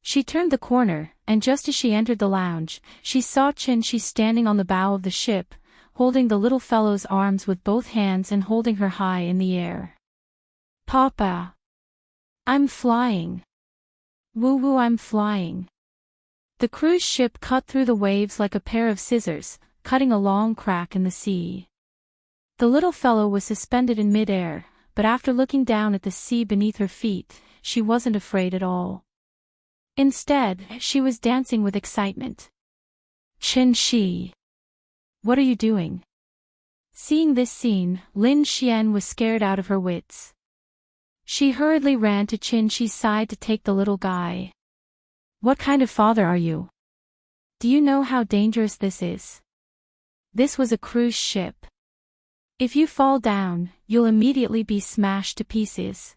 She turned the corner, and just as she entered the lounge, she saw Chen-shi standing on the bow of the ship, holding the little fellow's arms with both hands and holding her high in the air. Papa! I'm flying! Woo-woo, I'm flying! The cruise ship cut through the waves like a pair of scissors, cutting a long crack in the sea. The little fellow was suspended in mid-air, but after looking down at the sea beneath her feet, she wasn't afraid at all. Instead, she was dancing with excitement. Chen-shi! What are you doing? Seeing this scene, Lin Xian was scared out of her wits. She hurriedly ran to Chen-shi's side to take the little guy. What kind of father are you? Do you know how dangerous this is? This was a cruise ship. If you fall down, you'll immediately be smashed to pieces.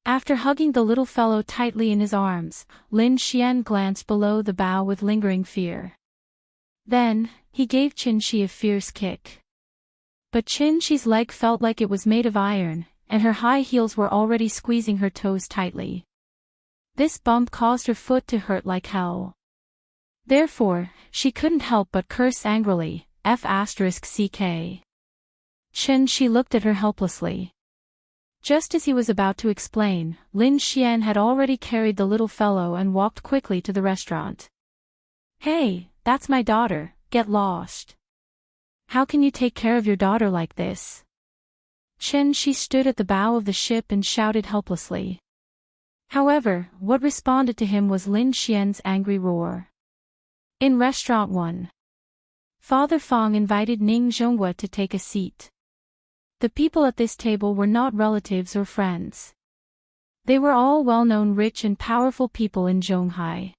After hugging the little fellow tightly in his arms, Lin Xian glanced below the bow with lingering fear. Then, he gave Chen-shi a fierce kick. But Chen-shi's leg felt like it was made of iron, and her high heels were already squeezing her toes tightly. This bump caused her foot to hurt like hell. Therefore, she couldn't help but curse angrily, F***ck. Chen-shi looked at her helplessly. Just as he was about to explain, Lin Xian had already carried the little fellow and walked quickly to the restaurant. Hey, that's my daughter, get lost. How can you take care of your daughter like this? Chen-shi stood at the bow of the ship and shouted helplessly. However, what responded to him was Lin Xian's angry roar. In Restaurant 1. Father Fong invited Ning Zhonghua to take a seat. The people at this table were not relatives or friends. They were all well-known rich and powerful people in Zhonghai.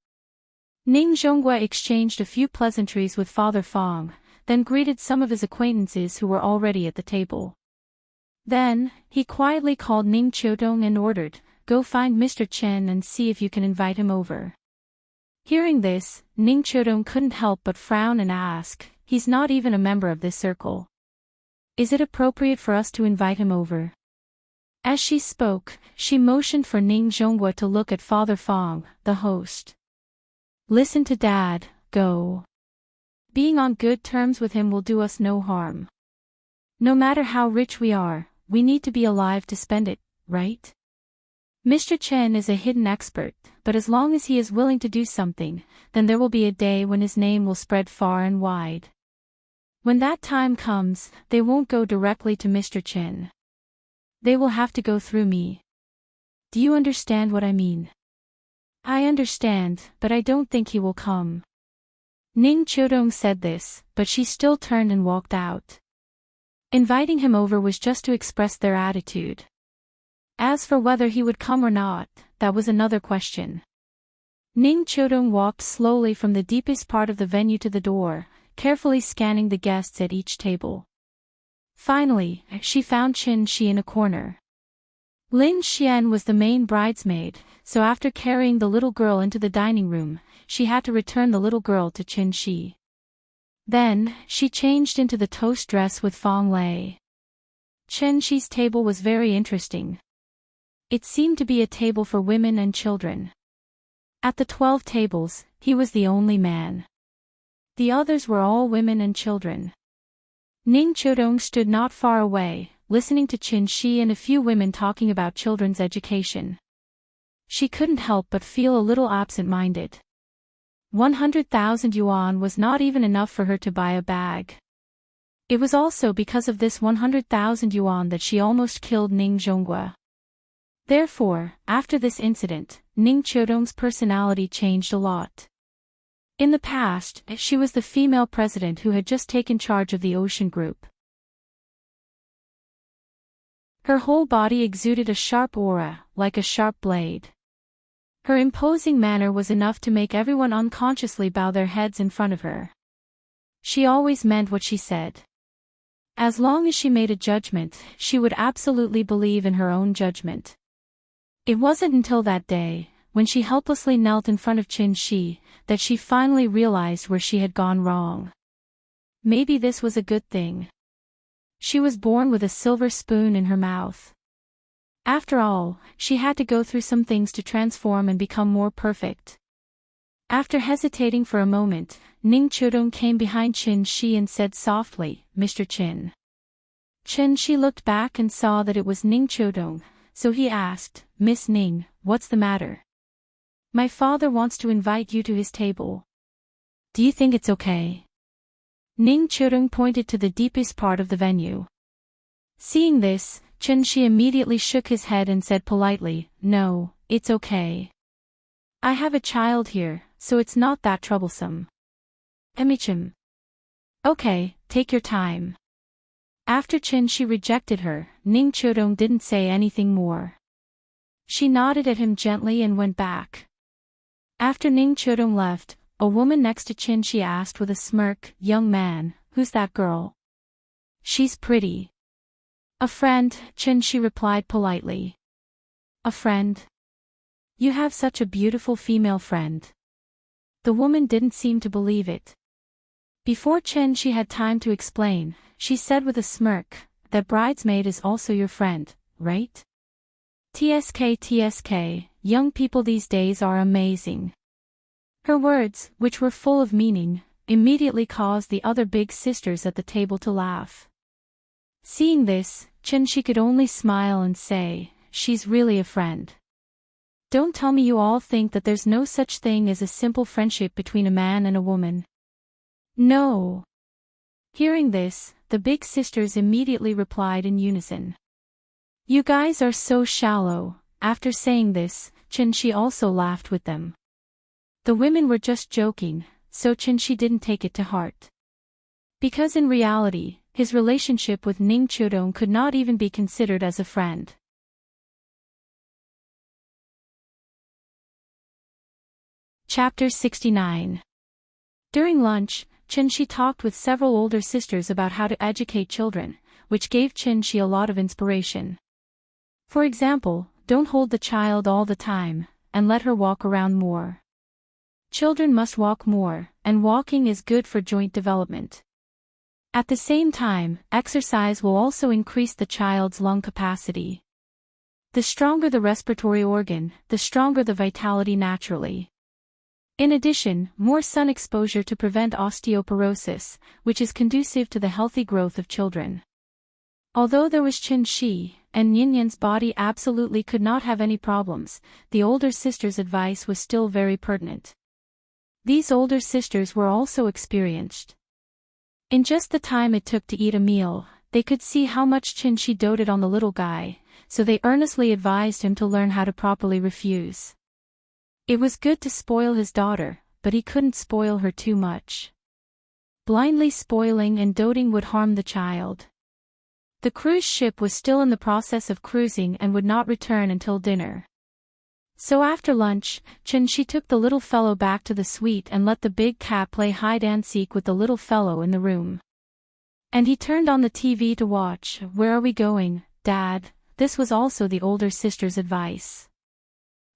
Ning Zhonghua exchanged a few pleasantries with Father Fong, then greeted some of his acquaintances who were already at the table. Then, he quietly called Ning Qiudong and ordered, Go find Mr. Chen and see if you can invite him over. Hearing this, Ning Qiudong couldn't help but frown and ask, He's not even a member of this circle. Is it appropriate for us to invite him over? As she spoke, she motioned for Ning Zhonghua to look at Father Fong, the host. Listen to Dad, go. Being on good terms with him will do us no harm. No matter how rich we are, we need to be alive to spend it, right? Mr. Chen is a hidden expert, but as long as he is willing to do something, then there will be a day when his name will spread far and wide. When that time comes, they won't go directly to Mr. Chen. They will have to go through me. Do you understand what I mean? I understand, but I don't think he will come. Ning Chodong said this, but she still turned and walked out. Inviting him over was just to express their attitude. As for whether he would come or not, that was another question. Ning Chodong walked slowly from the deepest part of the venue to the door, carefully scanning the guests at each table. Finally, she found Qin Shi in a corner. Lin Xian was the main bridesmaid, so after carrying the little girl into the dining room, she had to return the little girl to Qin Shi. Then, she changed into the toast dress with Fong Lei. Qin Shi's table was very interesting. It seemed to be a table for women and children. At the 12 tables, he was the only man. The others were all women and children. Ning Chodong stood not far away, listening to Qin Shi and a few women talking about children's education. She couldn't help but feel a little absent-minded. 100,000 yuan was not even enough for her to buy a bag. It was also because of this 100,000 yuan that she almost killed Ning Zhonghua. Therefore, after this incident, Ning Chodong's personality changed a lot. In the past, she was the female president who had just taken charge of the Ocean Group. Her whole body exuded a sharp aura, like a sharp blade. Her imposing manner was enough to make everyone unconsciously bow their heads in front of her. She always meant what she said. As long as she made a judgment, she would absolutely believe in her own judgment. It wasn't until that day, when she helplessly knelt in front of Qin Shi, that she finally realized where she had gone wrong. Maybe this was a good thing. She was born with a silver spoon in her mouth. After all, she had to go through some things to transform and become more perfect. After hesitating for a moment, Ning Chodong came behind Qin Shi and said softly, "Mr. Qin." Qin Shi looked back and saw that it was Ning Chodong, so he asked, "Miss Ning, what's the matter?" "My father wants to invite you to his table. Do you think it's okay?" Ning Chodong pointed to the deepest part of the venue. Seeing this, Qin Shi immediately shook his head and said politely, "No, it's okay. I have a child here, so it's not that troublesome." Emichim. "Okay, take your time." After Qin Shi rejected her, Ning Chodong didn't say anything more. She nodded at him gently and went back. After Ning Chodong left, a woman next to Qin Shi asked with a smirk, "Young man, who's that girl?" "She's pretty." "A friend," Qin Shi replied politely. "A friend? You have such a beautiful female friend." The woman didn't seem to believe it. Before Qin Shi had time to explain, she said with a smirk, "That bridesmaid is also your friend, right?" TSK, young people these days are amazing. Her words, which were full of meaning, immediately caused the other big sisters at the table to laugh. Seeing this, Qin Shi could only smile and say, "She's really a friend. Don't tell me you all think that there's no such thing as a simple friendship between a man and a woman." "No." Hearing this, the big sisters immediately replied in unison. "You guys are so shallow." After saying this, Qin Shi also laughed with them. The women were just joking, so Qin Shi didn't take it to heart. Because in reality, his relationship with Ning Chodong could not even be considered as a friend. Chapter 69. During lunch, Qin Shi talked with several older sisters about how to educate children, which gave Qin Shi a lot of inspiration. For example, don't hold the child all the time, and let her walk around more. Children must walk more, and walking is good for joint development. At the same time, exercise will also increase the child's lung capacity. The stronger the respiratory organ, the stronger the vitality naturally. In addition, more sun exposure to prevent osteoporosis, which is conducive to the healthy growth of children. Although there was Qin Shi, and Nyan's body absolutely could not have any problems, the older sister's advice was still very pertinent. These older sisters were also experienced. In just the time it took to eat a meal, they could see how much Qin Shi doted on the little guy, so they earnestly advised him to learn how to properly refuse. It was good to spoil his daughter, but he couldn't spoil her too much. Blindly spoiling and doting would harm the child. The cruise ship was still in the process of cruising and would not return until dinner. So after lunch, Qin Shi took the little fellow back to the suite and let the big cat play hide-and-seek with the little fellow in the room. And he turned on the TV to watch. "Where are we going, Dad?" This was also the older sister's advice.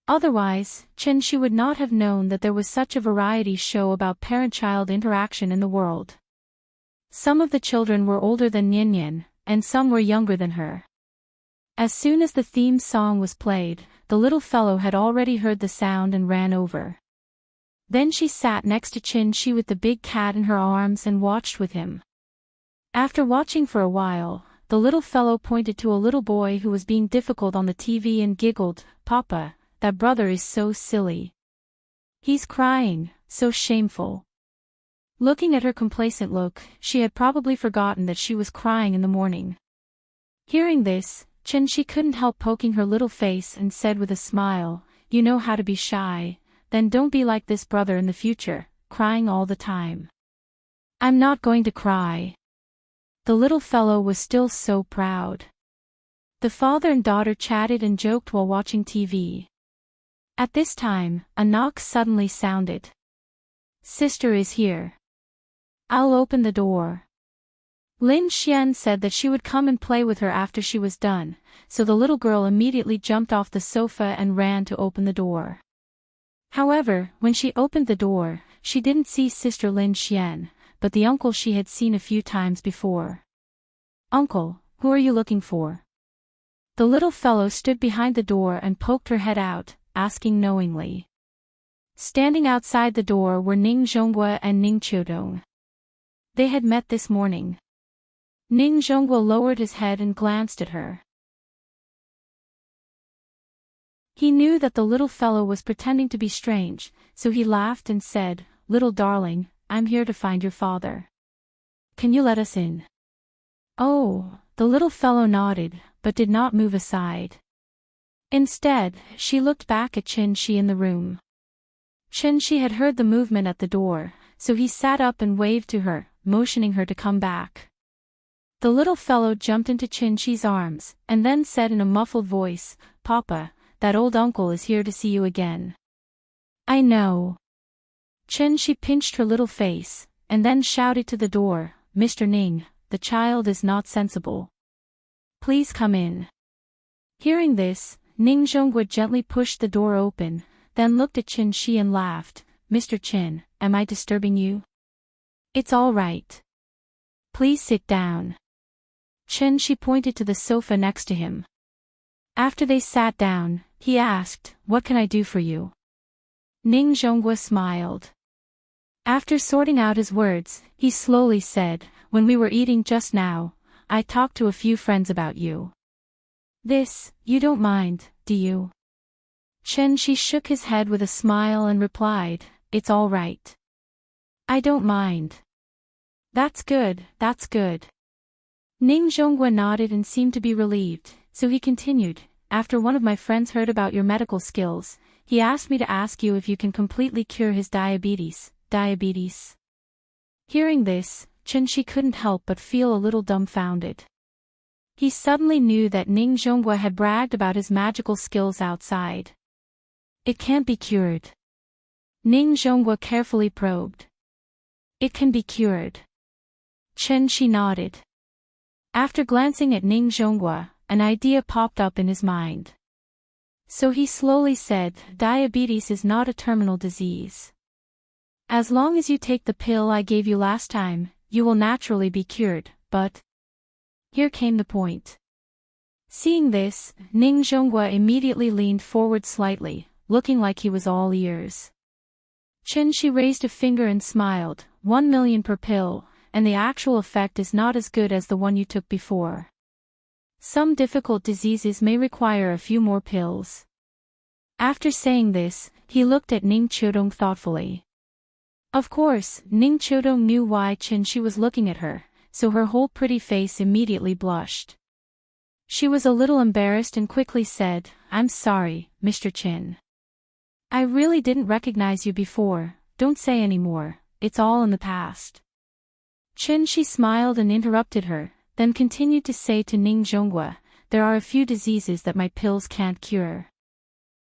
Otherwise, Qin Shi would not have known that there was such a variety show about parent-child interaction in the world. Some of the children were older than Nyan, and some were younger than her. As soon as the theme song was played, the little fellow had already heard the sound and ran over. Then she sat next to Qin Shi with the big cat in her arms and watched with him. After watching for a while, the little fellow pointed to a little boy who was being difficult on the TV and giggled, "Papa, that brother is so silly. He's crying, so shameful." Looking at her complacent look, she had probably forgotten that she was crying in the morning. Hearing this, Qin Shi couldn't help poking her little face and said with a smile, "You know how to be shy, then don't be like this brother in the future, crying all the time." "I'm not going to cry." The little fellow was still so proud. The father and daughter chatted and joked while watching TV. At this time, a knock suddenly sounded. "Sister is here. I'll open the door." Lin Xian said that she would come and play with her after she was done, so the little girl immediately jumped off the sofa and ran to open the door. However, when she opened the door, she didn't see Sister Lin Xian, but the uncle she had seen a few times before. "Uncle, who are you looking for?" The little fellow stood behind the door and poked her head out, asking knowingly. Standing outside the door were Ning Zhonghua and Ning Qiudong. They had met this morning. Ning Zhonghua lowered his head and glanced at her. He knew that the little fellow was pretending to be strange, so he laughed and said, "Little darling, I'm here to find your father. Can you let us in?" "Oh," the little fellow nodded, but did not move aside. Instead, she looked back at Qin Shi in the room. Qin Shi had heard the movement at the door, so he sat up and waved to her, motioning her to come back. The little fellow jumped into Qin Shi's arms, and then said in a muffled voice, "Papa, that old uncle is here to see you again." "I know." Qin Shi pinched her little face, and then shouted to the door, "Mr. Ning, the child is not sensible. Please come in." Hearing this, Ning Zhonghua gently pushed the door open, then looked at Qin Shi and laughed, "Mr. Qin, am I disturbing you?" "It's all right. Please sit down." Qin Shi pointed to the sofa next to him. After they sat down, he asked, "What can I do for you?" Ning Zhonghua smiled. After sorting out his words, he slowly said, "When we were eating just now, I talked to a few friends about you. This, you don't mind, do you?" Qin Shi shook his head with a smile and replied, "It's all right. I don't mind." That's good, that's good." Ning Zhonghua nodded and seemed to be relieved, so he continued, "After one of my friends heard about your medical skills, he asked me to ask you if you can completely cure his diabetes. Hearing this, Qin Shi couldn't help but feel a little dumbfounded. He suddenly knew that Ning Zhonghua had bragged about his magical skills outside. "It can't be cured." Ning Zhonghua carefully probed. "It can be cured." Qin Shi nodded. After glancing at Ning Zhonghua, an idea popped up in his mind. So he slowly said, "Diabetes is not a terminal disease. As long as you take the pill I gave you last time, you will naturally be cured, but..." Here came the point. Seeing this, Ning Zhonghua immediately leaned forward slightly, looking like he was all ears. Chin-shi raised a finger and smiled, 1 million per pill, and the actual effect is not as good as the one you took before. Some difficult diseases may require a few more pills. After saying this, he looked at Ning Chodong thoughtfully. Of course, Ning Chodong knew why Chin-shi was looking at her, so her whole pretty face immediately blushed. She was a little embarrassed and quickly said, "I'm sorry, Mr. Chin. I really didn't recognize you before, don't say any more, it's all in the past." Chin-shi smiled and interrupted her, then continued to say to Ning Zhonghua, "There are a few diseases that my pills can't cure.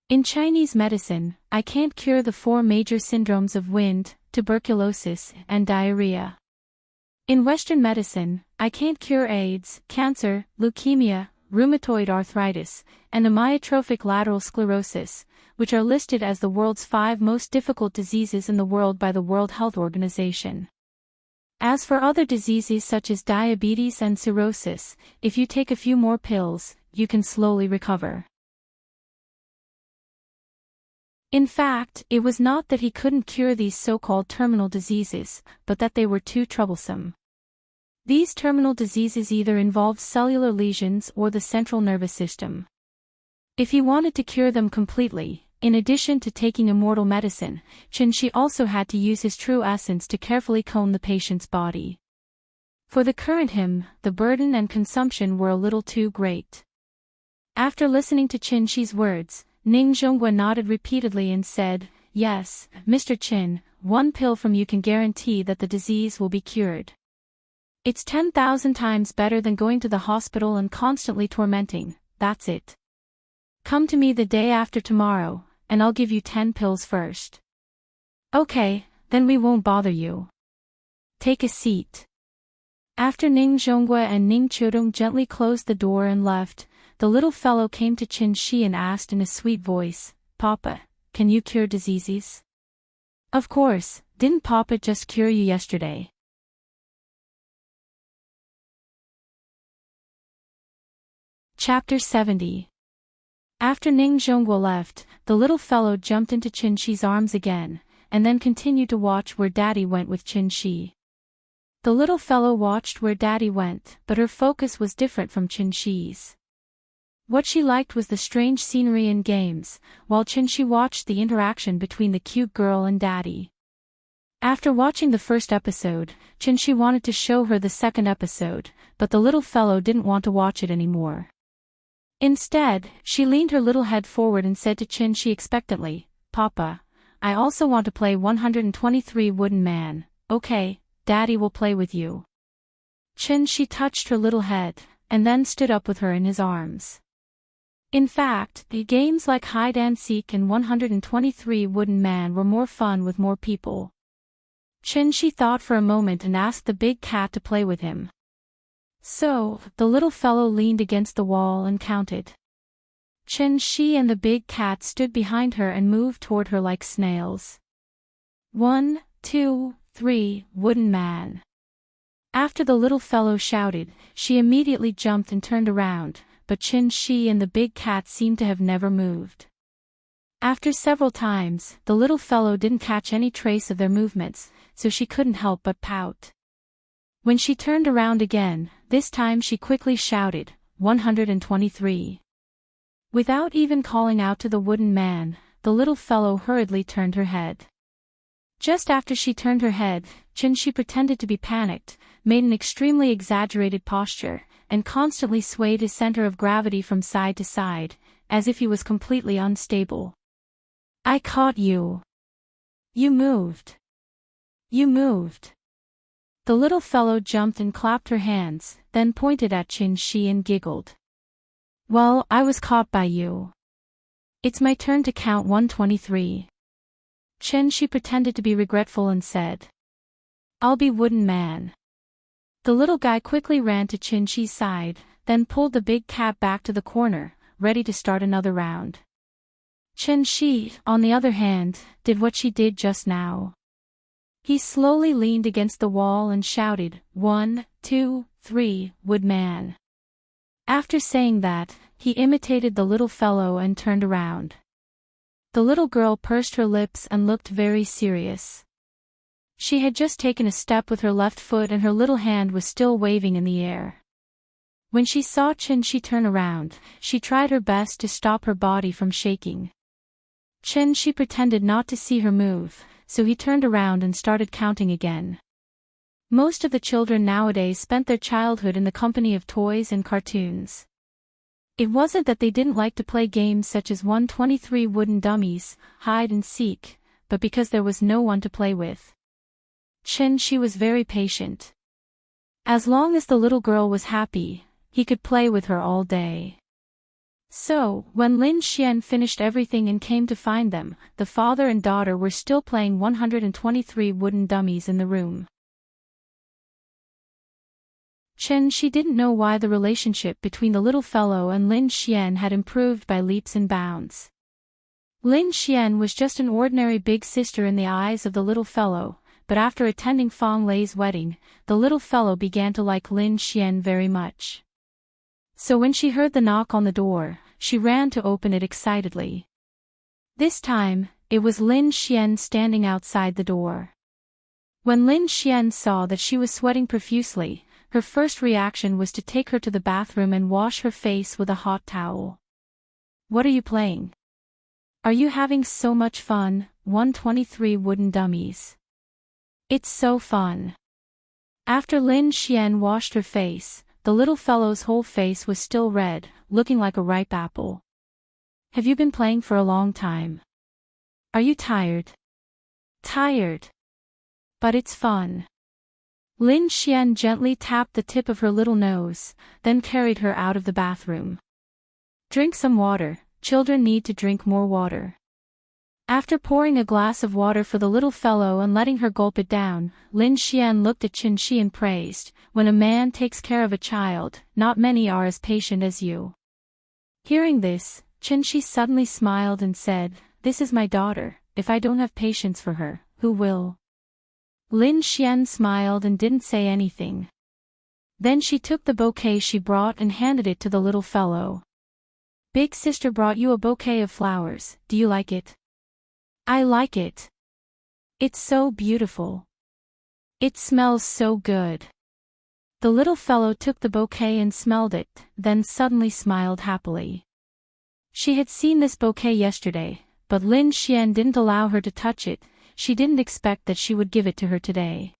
In Chinese medicine, I can't cure the 4 major syndromes of wind, tuberculosis, and diarrhea. In Western medicine, I can't cure AIDS, cancer, leukemia, rheumatoid arthritis, and amyotrophic lateral sclerosis, which are listed as the world's 5 most difficult diseases in the world by the World Health Organization. As for other diseases such as diabetes and cirrhosis, if you take a few more pills, you can slowly recover." In fact, it was not that he couldn't cure these so-called terminal diseases, but that they were too troublesome. These terminal diseases either involved cellular lesions or the central nervous system. If he wanted to cure them completely, in addition to taking immortal medicine, Chin-shi also had to use his true essence to carefully comb the patient's body. For the current him, the burden and consumption were a little too great. After listening to Chin-shi's words, Ning Zhonghua nodded repeatedly and said, "Yes, Mr. Chin, 1 pill from you can guarantee that the disease will be cured. It's 10,000 times better than going to the hospital and constantly tormenting, that's it. Come to me the day after tomorrow, and I'll give you 10 pills first." "Okay, then we won't bother you. Take a seat." After Ning Zhonghua and Ning Chodong gently closed the door and left, the little fellow came to Chin-shi and asked in a sweet voice, "Papa, can you cure diseases?" "Of course, didn't Papa just cure you yesterday?" Chapter 70. After Ning Zhonghua left, the little fellow jumped into Chin-shi's arms again, and then continued to watch where Daddy went with Chin-shi. The little fellow watched where Daddy went, but her focus was different from Chin-shi's. What she liked was the strange scenery and games, while Chin-shi watched the interaction between the cute girl and Daddy. After watching the first episode, Chin-shi wanted to show her the second episode, but the little fellow didn't want to watch it anymore. Instead, she leaned her little head forward and said to Chin-shi expectantly, "Papa, I also want to play 123 Wooden Man, okay, Daddy will play with you." Chin-shi touched her little head, and then stood up with her in his arms. In fact, the games like hide and seek and 123 Wooden Man were more fun with more people. Chin-shi thought for a moment and asked the big cat to play with him. So, the little fellow leaned against the wall and counted. Chin-shi and the big cat stood behind her and moved toward her like snails. 1, 2, 3, Wooden Man. After the little fellow shouted, she immediately jumped and turned around, but Chin-shi and the big cat seemed to have never moved. After several times, the little fellow didn't catch any trace of their movements, so she couldn't help but pout. When she turned around again, this time she quickly shouted, 123. Without even calling out to the Wooden Man, the little fellow hurriedly turned her head. Just after she turned her head, Chin-shi pretended to be panicked, made an extremely exaggerated posture, and constantly swayed his center of gravity from side to side, as if he was completely unstable. "I caught you. You moved. You moved." The little fellow jumped and clapped her hands, then pointed at Chin-shi and giggled. "Well, I was caught by you. It's my turn to count 123. Chin-shi pretended to be regretful and said, "I'll be Wooden Man." The little guy quickly ran to Chin-shi's side, then pulled the big cat back to the corner, ready to start another round. Chin-shi, on the other hand, did what she did just now. He slowly leaned against the wall and shouted, 1, 2, 3, Wood Man. After saying that, he imitated the little fellow and turned around. The little girl pursed her lips and looked very serious. She had just taken a step with her left foot and her little hand was still waving in the air. When she saw Chin, she turned around. She tried her best to stop her body from shaking. Chin, she pretended not to see her move, so he turned around and started counting again. Most of the children nowadays spent their childhood in the company of toys and cartoons. It wasn't that they didn't like to play games such as 123 wooden dummies, hide and seek, but because there was no one to play with. Chin, she was very patient. As long as the little girl was happy, he could play with her all day. So, when Lin Xian finished everything and came to find them, the father and daughter were still playing 123 wooden dummies in the room. Chen, she didn't know why the relationship between the little fellow and Lin Xian had improved by leaps and bounds. Lin Xian was just an ordinary big sister in the eyes of the little fellow, but after attending Fang Lei's wedding, the little fellow began to like Lin Xian very much. So when she heard the knock on the door, she ran to open it excitedly. This time, it was Lin Xian standing outside the door. When Lin Xian saw that she was sweating profusely, her first reaction was to take her to the bathroom and wash her face with a hot towel. What are you playing? Are you having so much fun, 123 wooden dummies? It's so fun. After Lin Xian washed her face, the little fellow's whole face was still red, looking like a ripe apple. Have you been playing for a long time? Are you tired? Tired. But it's fun. Lin Xian gently tapped the tip of her little nose, then carried her out of the bathroom. Drink some water, children need to drink more water. After pouring a glass of water for the little fellow and letting her gulp it down, Lin Xian looked at Qin Shi and praised, "When a man takes care of a child, not many are as patient as you." Hearing this, Qin Shi suddenly smiled and said, "This is my daughter, if I don't have patience for her, who will?" Lin Xian smiled and didn't say anything. Then she took the bouquet she brought and handed it to the little fellow. "Big sister brought you a bouquet of flowers, do you like it?" "I like it. It's so beautiful. It smells so good." The little fellow took the bouquet and smelled it, then suddenly smiled happily. She had seen this bouquet yesterday, but Lin Xian didn't allow her to touch it. She didn't expect that she would give it to her today.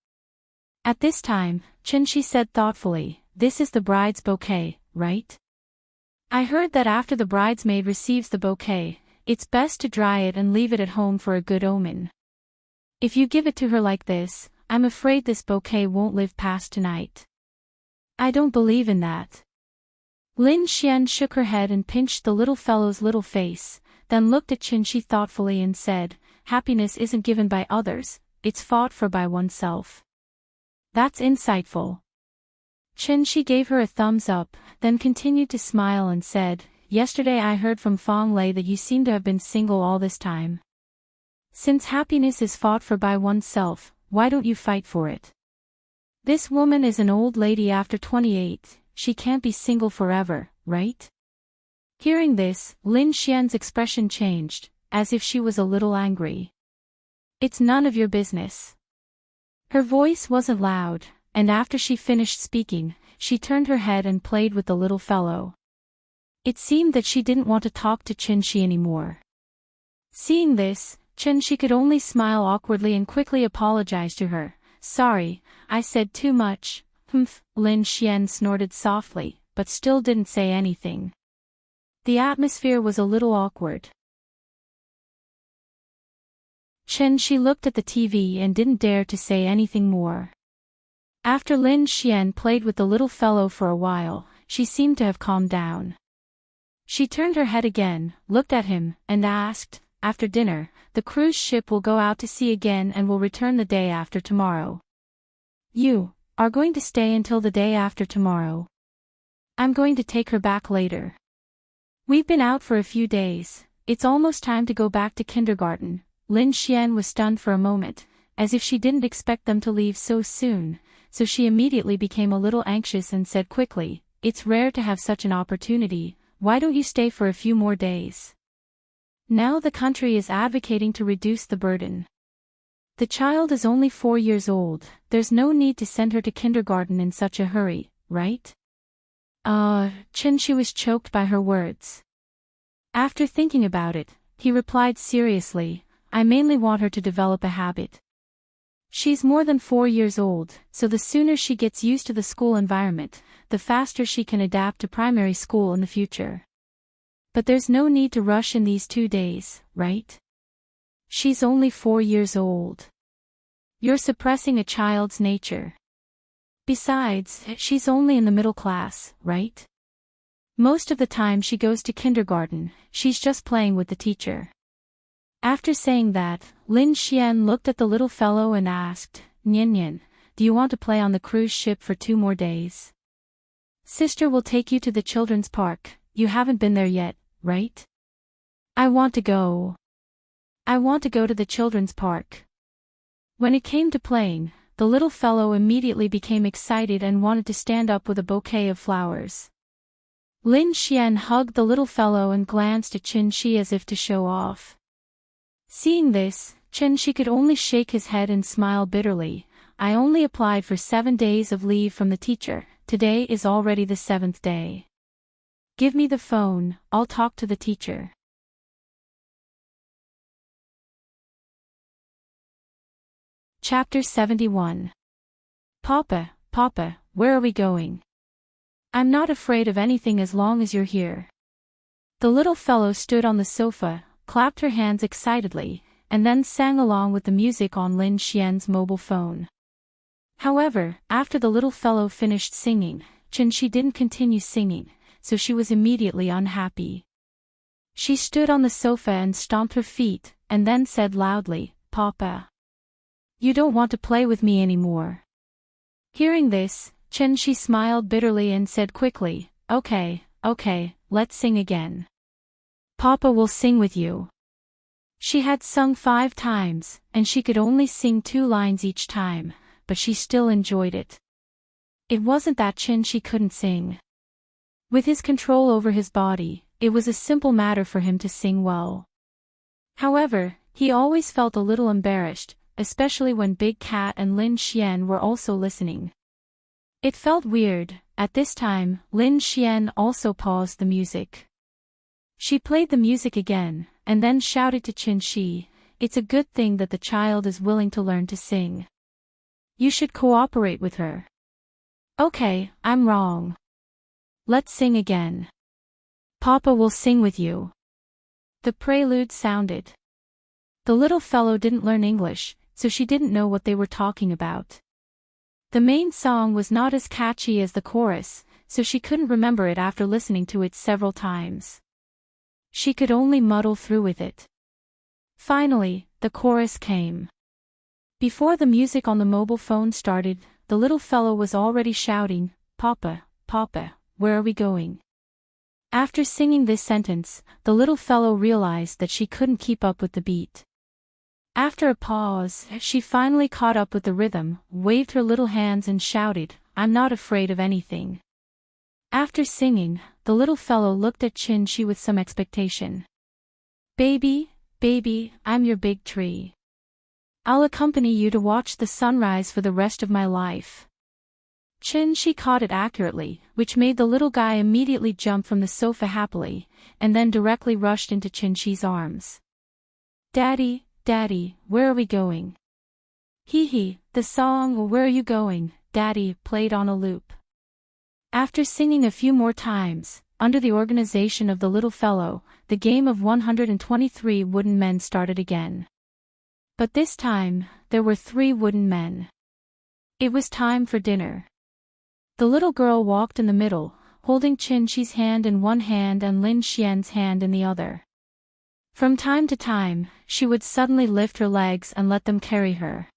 At this time, Qin Shi said thoughtfully, "This is the bride's bouquet, right? I heard that after the bridesmaid receives the bouquet, it's best to dry it and leave it at home for a good omen. If you give it to her like this, I'm afraid this bouquet won't live past tonight." "I don't believe in that." Lin Xian shook her head and pinched the little fellow's little face, then looked at Qin Shi thoughtfully and said, "Happiness isn't given by others, it's fought for by oneself." "That's insightful." Qin Shi gave her a thumbs up, then continued to smile and said, "Yesterday I heard from Fang Lei that you seem to have been single all this time. Since happiness is fought for by oneself, why don't you fight for it? This woman is an old lady after 28, she can't be single forever, right?" Hearing this, Lin Xian's expression changed, as if she was a little angry. "It's none of your business." Her voice wasn't loud, and after she finished speaking, she turned her head and played with the little fellow. It seemed that she didn't want to talk to Qin Shi anymore. Seeing this, Qin Shi could only smile awkwardly and quickly apologize to her. "Sorry, I said too much." "Humph," Lin Xian snorted softly, but still didn't say anything. The atmosphere was a little awkward. Qin Shi looked at the TV and didn't dare to say anything more. After Lin Xian played with the little fellow for a while, she seemed to have calmed down. She turned her head again, looked at him, and asked, "After dinner, the cruise ship will go out to sea again and will return the day after tomorrow. You are going to stay until the day after tomorrow?" "I'm going to take her back later. We've been out for a few days, it's almost time to go back to kindergarten." Lin Xian was stunned for a moment, as if she didn't expect them to leave so soon, so she immediately became a little anxious and said quickly, "It's rare to have such an opportunity, why don't you stay for a few more days?" Now the country is advocating to reduce the burden. The child is only 4 years old, there's no need to send her to kindergarten in such a hurry, right? She was choked by her words. After thinking about it, he replied seriously, I mainly want her to develop a habit. She's more than 4 years old, so the sooner she gets used to the school environment, the faster she can adapt to primary school in the future. But there's no need to rush in these 2 days, right? She's only 4 years old. You're suppressing a child's nature. Besides, she's only in the middle class, right? Most of the time she goes to kindergarten, she's just playing with the teacher. After saying that, Lin Xian looked at the little fellow and asked, Nian Nian, do you want to play on the cruise ship for 2 more days? Sister will take you to the children's park, you haven't been there yet, right? I want to go. I want to go to the children's park. When it came to playing, the little fellow immediately became excited and wanted to stand up with a bouquet of flowers. Lin Xian hugged the little fellow and glanced at Qin Shi as if to show off. Seeing this, Qin Shi could only shake his head and smile bitterly. I only applied for 7 days of leave from the teacher, today is already the 7th day. Give me the phone, I'll talk to the teacher. Chapter 71. Papa, where are we going? I'm not afraid of anything as long as you're here. The little fellow stood on the sofa, clapped her hands excitedly, and then sang along with the music on Lin Xian's mobile phone. However, after the little fellow finished singing, Qin Shi didn't continue singing, so she was immediately unhappy. She stood on the sofa and stomped her feet, and then said loudly, Papa. You don't want to play with me anymore. Hearing this, Qin Shi smiled bitterly and said quickly, Okay, let's sing again. Papa will sing with you. She had sung 5 times, and she could only sing 2 lines each time, but she still enjoyed it. It wasn't that Qin Shi couldn't sing. With his control over his body, it was a simple matter for him to sing well. However, he always felt a little embarrassed, especially when Big Cat and Lin Xian were also listening. It felt weird. At this time, Lin Xian also paused the music. She played the music again, and then shouted to Qin Shi, It's a good thing that the child is willing to learn to sing. You should cooperate with her. Okay, I'm wrong. Let's sing again. Papa will sing with you. The prelude sounded. The little fellow didn't learn English, so she didn't know what they were talking about. The main song was not as catchy as the chorus, so she couldn't remember it after listening to it several times. She could only muddle through with it. Finally, the chorus came. Before the music on the mobile phone started, the little fellow was already shouting, Papa, where are we going? After singing this sentence, the little fellow realized that she couldn't keep up with the beat. After a pause, she finally caught up with the rhythm, waved her little hands and shouted, I'm not afraid of anything. After singing, the little fellow looked at Qin Shi with some expectation. Baby, I'm your big tree. I'll accompany you to watch the sunrise for the rest of my life. Qin Shi caught it accurately, which made the little guy immediately jump from the sofa happily, and then directly rushed into Qin Shi's arms. Daddy, where are we going? Hee, the song Where Are You Going, Daddy played on a loop. After singing a few more times, under the organization of the little fellow, the game of 123 wooden men started again. But this time, there were 3 wooden men. It was time for dinner. The little girl walked in the middle, holding Qin Shi's hand in one hand and Lin Xian's hand in the other. From time to time, she would suddenly lift her legs and let them carry her.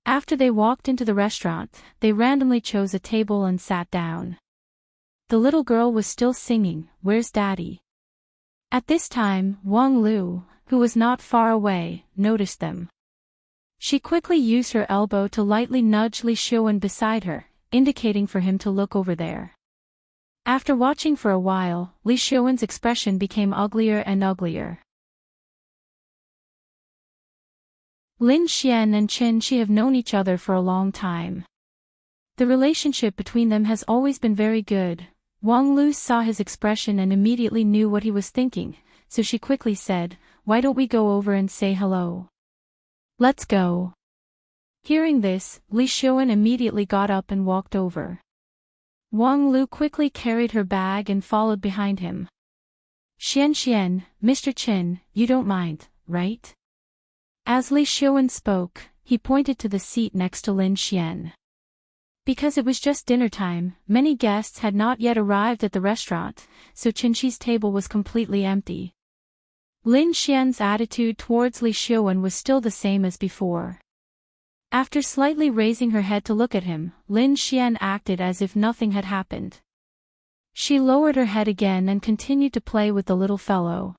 After they walked into the restaurant, they randomly chose a table and sat down. The little girl was still singing, Where's Daddy? At this time, Wang Lu, who was not far away, noticed them. She quickly used her elbow to lightly nudge Li Xiuwen beside her, indicating for him to look over there. After watching for a while, Li Xiuwen's expression became uglier and uglier. Lin Xian and Qin Shi have known each other for a long time. The relationship between them has always been very good. Wang Lu saw his expression and immediately knew what he was thinking, so she quickly said, "Why don't we go over and say hello?" "Let's go." Hearing this, Li Xuan immediately got up and walked over. Wang Lu quickly carried her bag and followed behind him. "Xian, Mr. Qin, you don't mind, right?" As Li Xuan spoke, he pointed to the seat next to Lin Xian. Because it was just dinner time, many guests had not yet arrived at the restaurant, so Qin Shi's table was completely empty. Lin Xian's attitude towards Li Xuan was still the same as before. After slightly raising her head to look at him, Lin Xian acted as if nothing had happened. She lowered her head again and continued to play with the little fellow.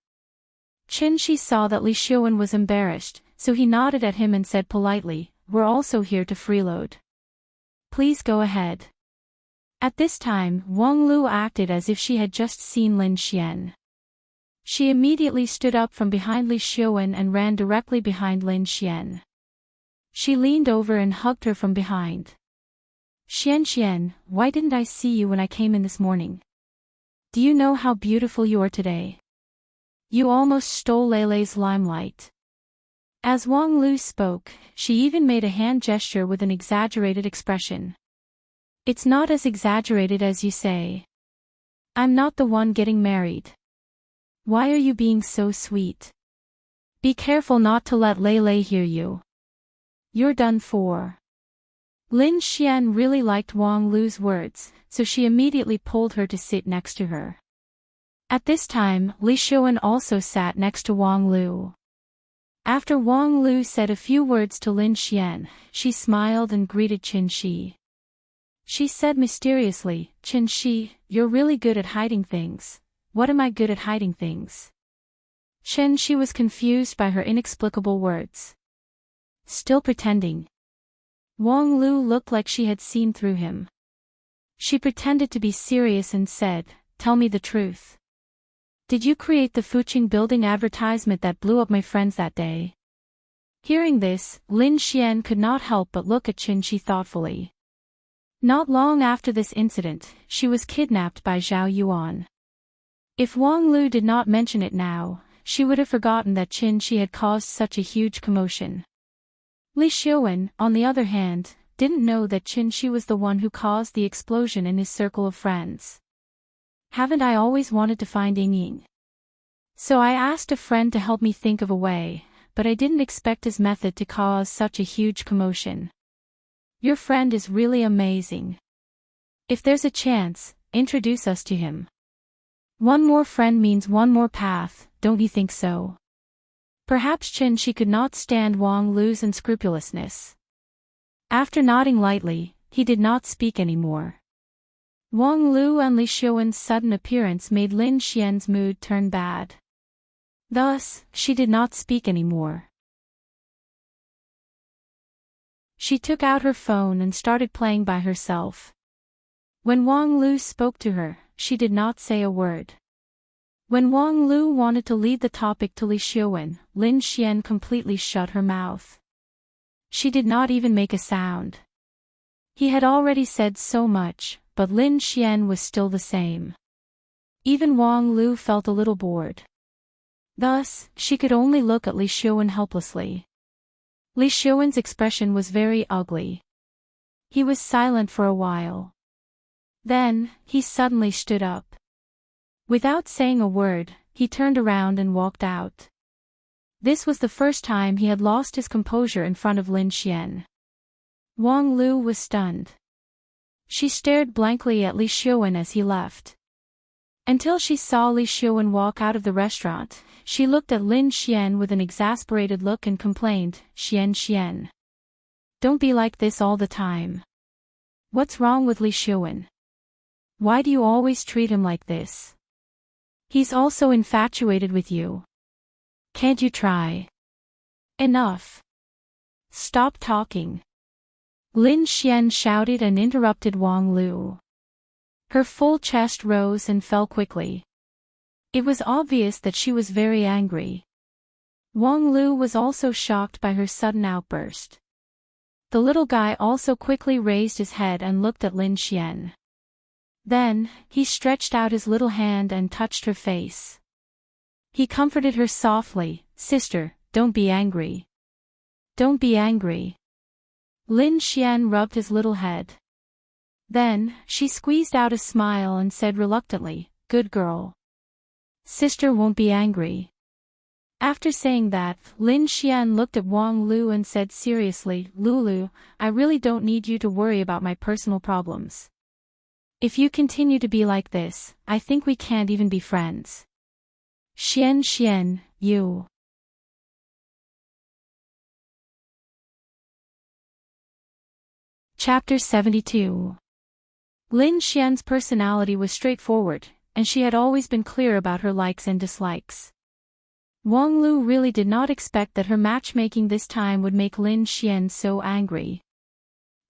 Qin Shi saw that Li Xuan was embarrassed, so he nodded at him and said politely, "We're also here to freeload. Please go ahead." At this time, Wang Lu acted as if she had just seen Lin Xian. She immediately stood up from behind Li Xuan and ran directly behind Lin Xian. She leaned over and hugged her from behind. "Xian, why didn't I see you when I came in this morning? Do you know how beautiful you are today? You almost stole Leilei's limelight." As Wang Lu spoke, she even made a hand gesture with an exaggerated expression. "It's not as exaggerated as you say. I'm not the one getting married. Why are you being so sweet? Be careful not to let Leilei hear you. You're done for." Lin Xian really liked Wang Lu's words, so she immediately pulled her to sit next to her. At this time, Li Xuan also sat next to Wang Lu. After Wang Lu said a few words to Lin Xian, she smiled and greeted Qin Shi. She said mysteriously, "Qin Shi, you're really good at hiding things. What am I good at hiding things?" Qin Shi was confused by her inexplicable words. Still pretending. Wang Lu looked like she had seen through him. She pretended to be serious and said, "Tell me the truth. Did you create the Fuqing building advertisement that blew up my friends that day?" Hearing this, Lin Xian could not help but look at Qin Shi thoughtfully. Not long after this incident, she was kidnapped by Zhao Yuan. If Wang Lu did not mention it now, she would have forgotten that Qin Shi had caused such a huge commotion. Li Xuan, on the other hand, didn't know that Qin Shi was the one who caused the explosion in his circle of friends. "Haven't I always wanted to find Ying? So I asked a friend to help me think of a way, but I didn't expect his method to cause such a huge commotion. Your friend is really amazing. If there's a chance, introduce us to him. One more friend means one more path, don't you think so?" Perhaps Qin Shi could not stand Wang Lu's unscrupulousness. After nodding lightly, he did not speak anymore. Wang Lu and Li Xuan's sudden appearance made Lin Xian's mood turn bad. Thus, she did not speak anymore. She took out her phone and started playing by herself. When Wang Lu spoke to her, she did not say a word. When Wang Lu wanted to lead the topic to Li Xuan, Lin Xian completely shut her mouth. She did not even make a sound. He had already said so much, but Lin Xian was still the same. Even Wang Lu felt a little bored. Thus, she could only look at Li Xuan helplessly. Li Xuan's expression was very ugly. He was silent for a while. Then, he suddenly stood up. Without saying a word, he turned around and walked out. This was the first time he had lost his composure in front of Lin Xian. Wang Lu was stunned. She stared blankly at Li Xuan as he left. Until she saw Li Xuan walk out of the restaurant, she looked at Lin Xian with an exasperated look and complained, Xian. Don't be like this all the time. What's wrong with Li Xuan? Why do you always treat him like this? He's also infatuated with you. Can't you try? Enough. Stop talking. Lin Xian shouted and interrupted Wang Lu. Her full chest rose and fell quickly. It was obvious that she was very angry. Wang Lu was also shocked by her sudden outburst. The little guy also quickly raised his head and looked at Lin Xian. Then, he stretched out his little hand and touched her face. He comforted her softly, "Sister, don't be angry. Don't be angry." Lin Xian rubbed his little head. Then, she squeezed out a smile and said reluctantly, "Good girl. Sister won't be angry." After saying that, Lin Xian looked at Wang Lu and said seriously, "Lulu, I really don't need you to worry about my personal problems. If you continue to be like this, I think we can't even be friends." Xian, you. Chapter 72. Lin Xian's personality was straightforward, and she had always been clear about her likes and dislikes. Wang Lu really did not expect that her matchmaking this time would make Lin Xian so angry.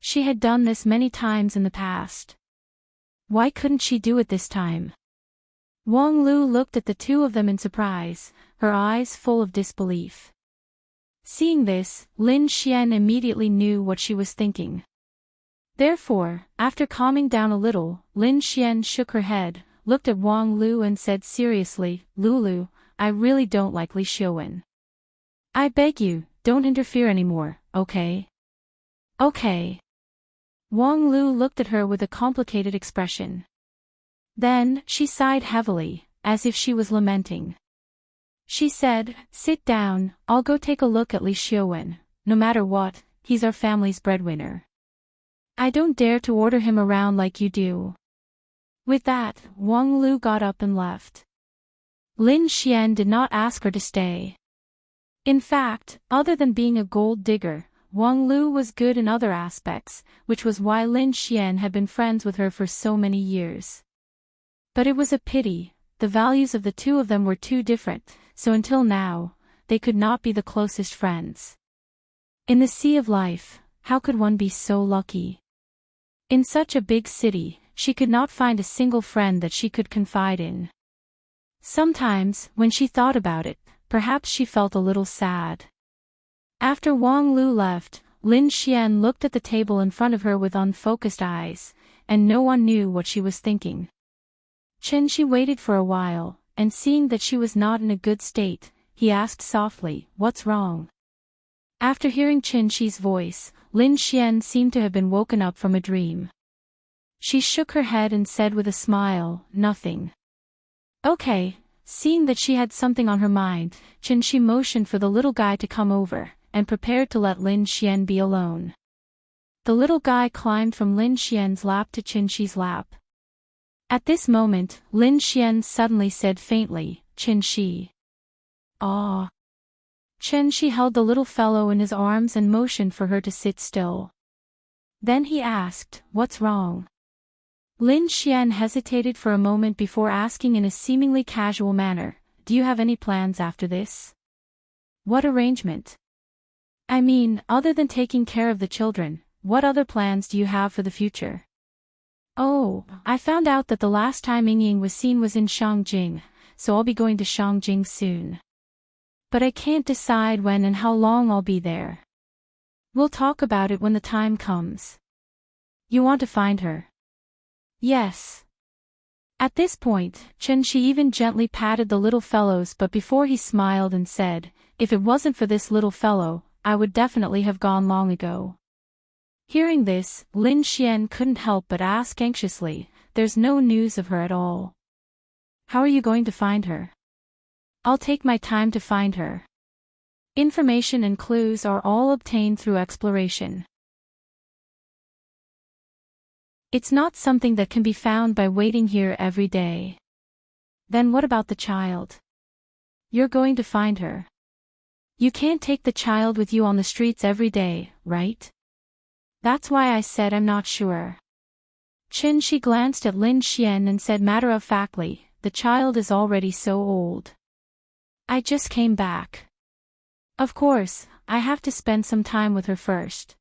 She had done this many times in the past. Why couldn't she do it this time? Wang Lu looked at the two of them in surprise, her eyes full of disbelief. Seeing this, Lin Xian immediately knew what she was thinking. Therefore, after calming down a little, Lin Xian shook her head, looked at Wang Lu and said seriously, "Lulu, I really don't like Li Xiuwen. I beg you, don't interfere anymore, okay?" "Okay." Wang Lu looked at her with a complicated expression. Then, she sighed heavily, as if she was lamenting. She said, "Sit down, I'll go take a look at Li Xiuwen. No matter what, he's our family's breadwinner. I don't dare to order him around like you do." With that, Wang Lu got up and left. Lin Xian did not ask her to stay. In fact, other than being a gold digger, Wang Lu was good in other aspects, which was why Lin Xian had been friends with her for so many years. But it was a pity, the values of the two of them were too different, so until now, they could not be the closest friends. In the sea of life, how could one be so lucky? In such a big city, she could not find a single friend that she could confide in. Sometimes, when she thought about it, perhaps she felt a little sad. After Wang Lu left, Lin Xian looked at the table in front of her with unfocused eyes, and no one knew what she was thinking. She waited for a while, and seeing that she was not in a good state, he asked softly, "What's wrong?" After hearing Qi's voice, Lin Xian seemed to have been woken up from a dream. She shook her head and said with a smile, "Nothing." "Okay." Seeing that she had something on her mind, she motioned for the little guy to come over, and prepared to let Lin Xian be alone. The little guy climbed from Lin Xian's lap to Qi's lap. At this moment, Lin Xian suddenly said faintly, "Qi." "Ah." Qi held the little fellow in his arms and motioned for her to sit still. Then he asked, "What's wrong?" Lin Xian hesitated for a moment before asking in a seemingly casual manner, "Do you have any plans after this?" "What arrangement?" "I mean, other than taking care of the children, what other plans do you have for the future?" "Oh, I found out that the last time Yingying was seen was in Shangjing, so I'll be going to Shangjing soon. But I can't decide when and how long I'll be there. We'll talk about it when the time comes." "You want to find her?" "Yes." At this point, Shi even gently patted the little fellows, but before he smiled and said, "If it wasn't for this little fellow, I would definitely have gone long ago." Hearing this, Lin Xian couldn't help but ask anxiously, "There's no news of her at all. How are you going to find her?" "I'll take my time to find her. Information and clues are all obtained through exploration. It's not something that can be found by waiting here every day." "Then what about the child?" "You're going to find her. You can't take the child with you on the streets every day, right? That's why I said I'm not sure." She glanced at Lin Xian and said matter-of-factly, "The child is already so old. I just came back. Of course, I have to spend some time with her first.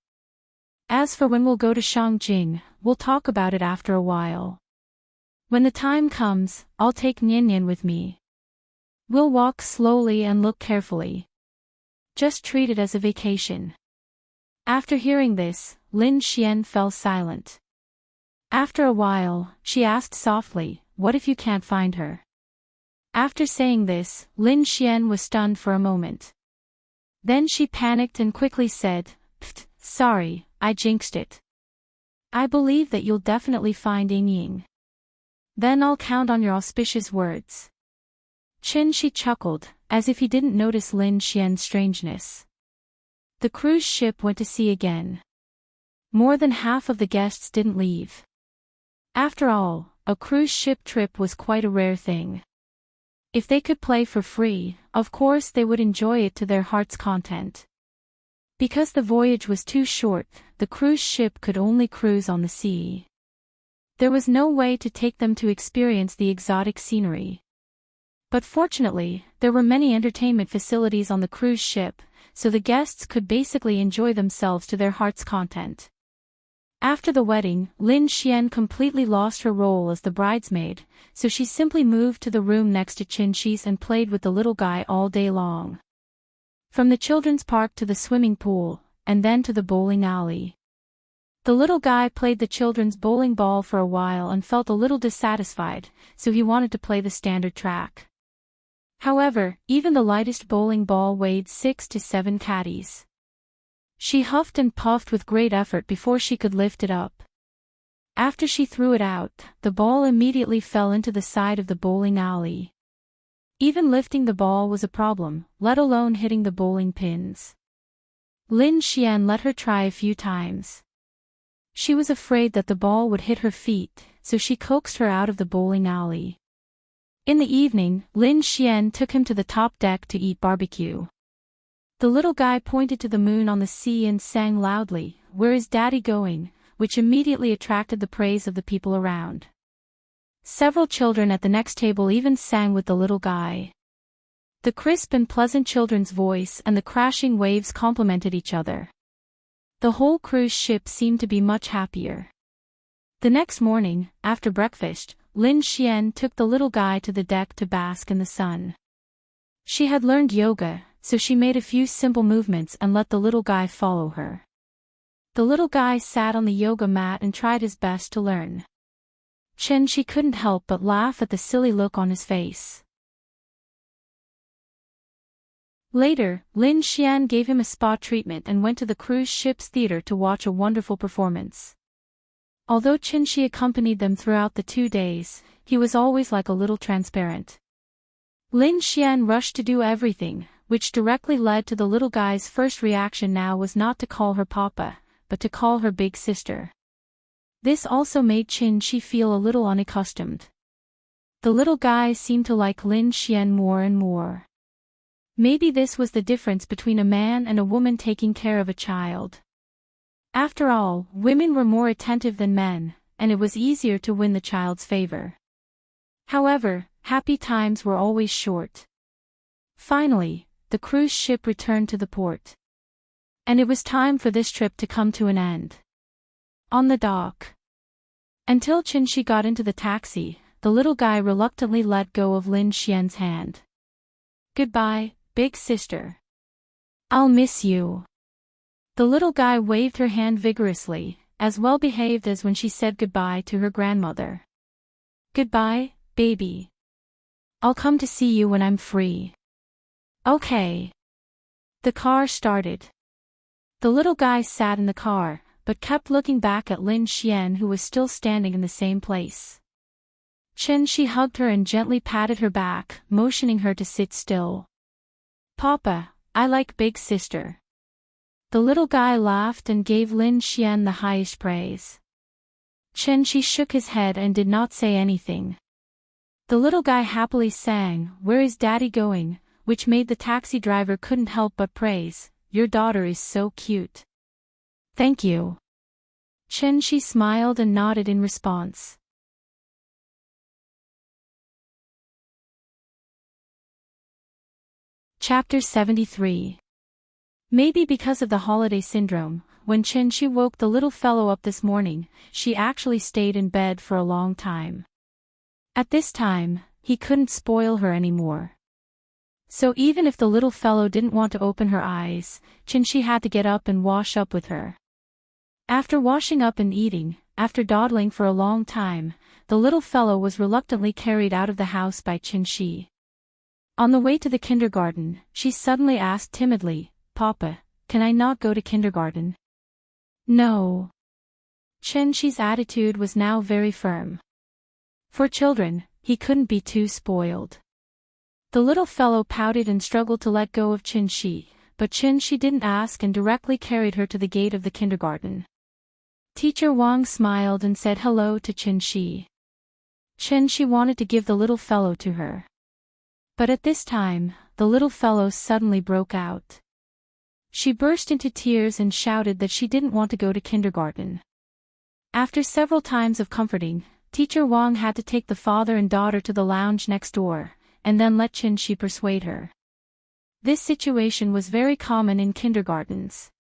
As for when we'll go to Shangjing, we'll talk about it after a while. When the time comes, I'll take Nian with me. We'll walk slowly and look carefully. Just treat it as a vacation. After hearing this, Lin Xian fell silent. After a while, she asked softly, "What if you can't find her?" After saying this, Lin Xian was stunned for a moment. Then she panicked and quickly said, "Pfft, sorry, I jinxed it. I believe that you'll definitely find Ying. Then I'll count on your auspicious words." Shi chuckled, as if he didn't notice Lin Xian's strangeness. The cruise ship went to sea again. More than half of the guests didn't leave. After all, a cruise ship trip was quite a rare thing. If they could play for free, of course they would enjoy it to their heart's content. Because the voyage was too short, the cruise ship could only cruise on the sea. There was no way to take them to experience the exotic scenery. But fortunately, there were many entertainment facilities on the cruise ship, so the guests could basically enjoy themselves to their heart's content. After the wedding, Lin Xian completely lost her role as the bridesmaid, so she simply moved to the room next to Shi's and played with the little guy all day long. From the children's park to the swimming pool, and then to the bowling alley. The little guy played the children's bowling ball for a while and felt a little dissatisfied, so he wanted to play the standard track. However, even the lightest bowling ball weighed 6 to 7 caddies. She huffed and puffed with great effort before she could lift it up. After she threw it out, the ball immediately fell into the side of the bowling alley. Even lifting the ball was a problem, let alone hitting the bowling pins. Lin Xian let her try a few times. She was afraid that the ball would hit her feet, so she coaxed her out of the bowling alley. In the evening, Lin Xian took him to the top deck to eat barbecue. The little guy pointed to the moon on the sea and sang loudly, "Where is Daddy going?" which immediately attracted the praise of the people around. Several children at the next table even sang with the little guy. The crisp and pleasant children's voice and the crashing waves complemented each other. The whole cruise ship seemed to be much happier. The next morning, after breakfast, Lin Xian took the little guy to the deck to bask in the sun. She had learned yoga, so she made a few simple movements and let the little guy follow her. The little guy sat on the yoga mat and tried his best to learn. She couldn't help but laugh at the silly look on his face. Later, Lin Xian gave him a spa treatment and went to the cruise ship's theater to watch a wonderful performance. Although Shi accompanied them throughout the 2 days, he was always like a little transparent. Lin Xian rushed to do everything, which directly led to the little guy's first reaction now was not to call her Papa, but to call her big sister. This also made Shi feel a little unaccustomed. The little guy seemed to like Lin Xian more and more. Maybe this was the difference between a man and a woman taking care of a child. After all, women were more attentive than men, and it was easier to win the child's favor. However, happy times were always short. Finally, the cruise ship returned to the port. And it was time for this trip to come to an end. On the dock. Until Shi got into the taxi, the little guy reluctantly let go of Lin Xian's hand. "Goodbye, big sister. I'll miss you." The little guy waved her hand vigorously, as well behaved as when she said goodbye to her grandmother. "Goodbye, baby. I'll come to see you when I'm free." "Okay." The car started. The little guy sat in the car, but kept looking back at Lin Xian who was still standing in the same place. Shi hugged her and gently patted her back, motioning her to sit still. "Papa, I like big sister." The little guy laughed and gave Lin Xian the highest praise. Shi shook his head and did not say anything. The little guy happily sang, "Where is Daddy going?" which made the taxi driver couldn't help but praise, "Your daughter is so cute." "Thank you." Shi smiled and nodded in response. Chapter 73. Maybe because of the holiday syndrome, when Shi woke the little fellow up this morning, she actually stayed in bed for a long time. At this time, he couldn't spoil her anymore. So even if the little fellow didn't want to open her eyes, Chin-shi had to get up and wash up with her. After washing up and eating, after dawdling for a long time, the little fellow was reluctantly carried out of the house by Chin-shi. On the way to the kindergarten, she suddenly asked timidly, "Papa, can I not go to kindergarten?" "No." Chin-shi's attitude was now very firm. For children, he couldn't be too spoiled. The little fellow pouted and struggled to let go of Chin-shi, but Chin-shi didn't ask and directly carried her to the gate of the kindergarten. Teacher Wang smiled and said hello to Chin-shi. Chin-shi wanted to give the little fellow to her. But at this time, the little fellow suddenly broke out. She burst into tears and shouted that she didn't want to go to kindergarten. After several times of comforting, Teacher Wang had to take the father and daughter to the lounge next door, and then let Chin-shi persuade her. This situation was very common in kindergartens.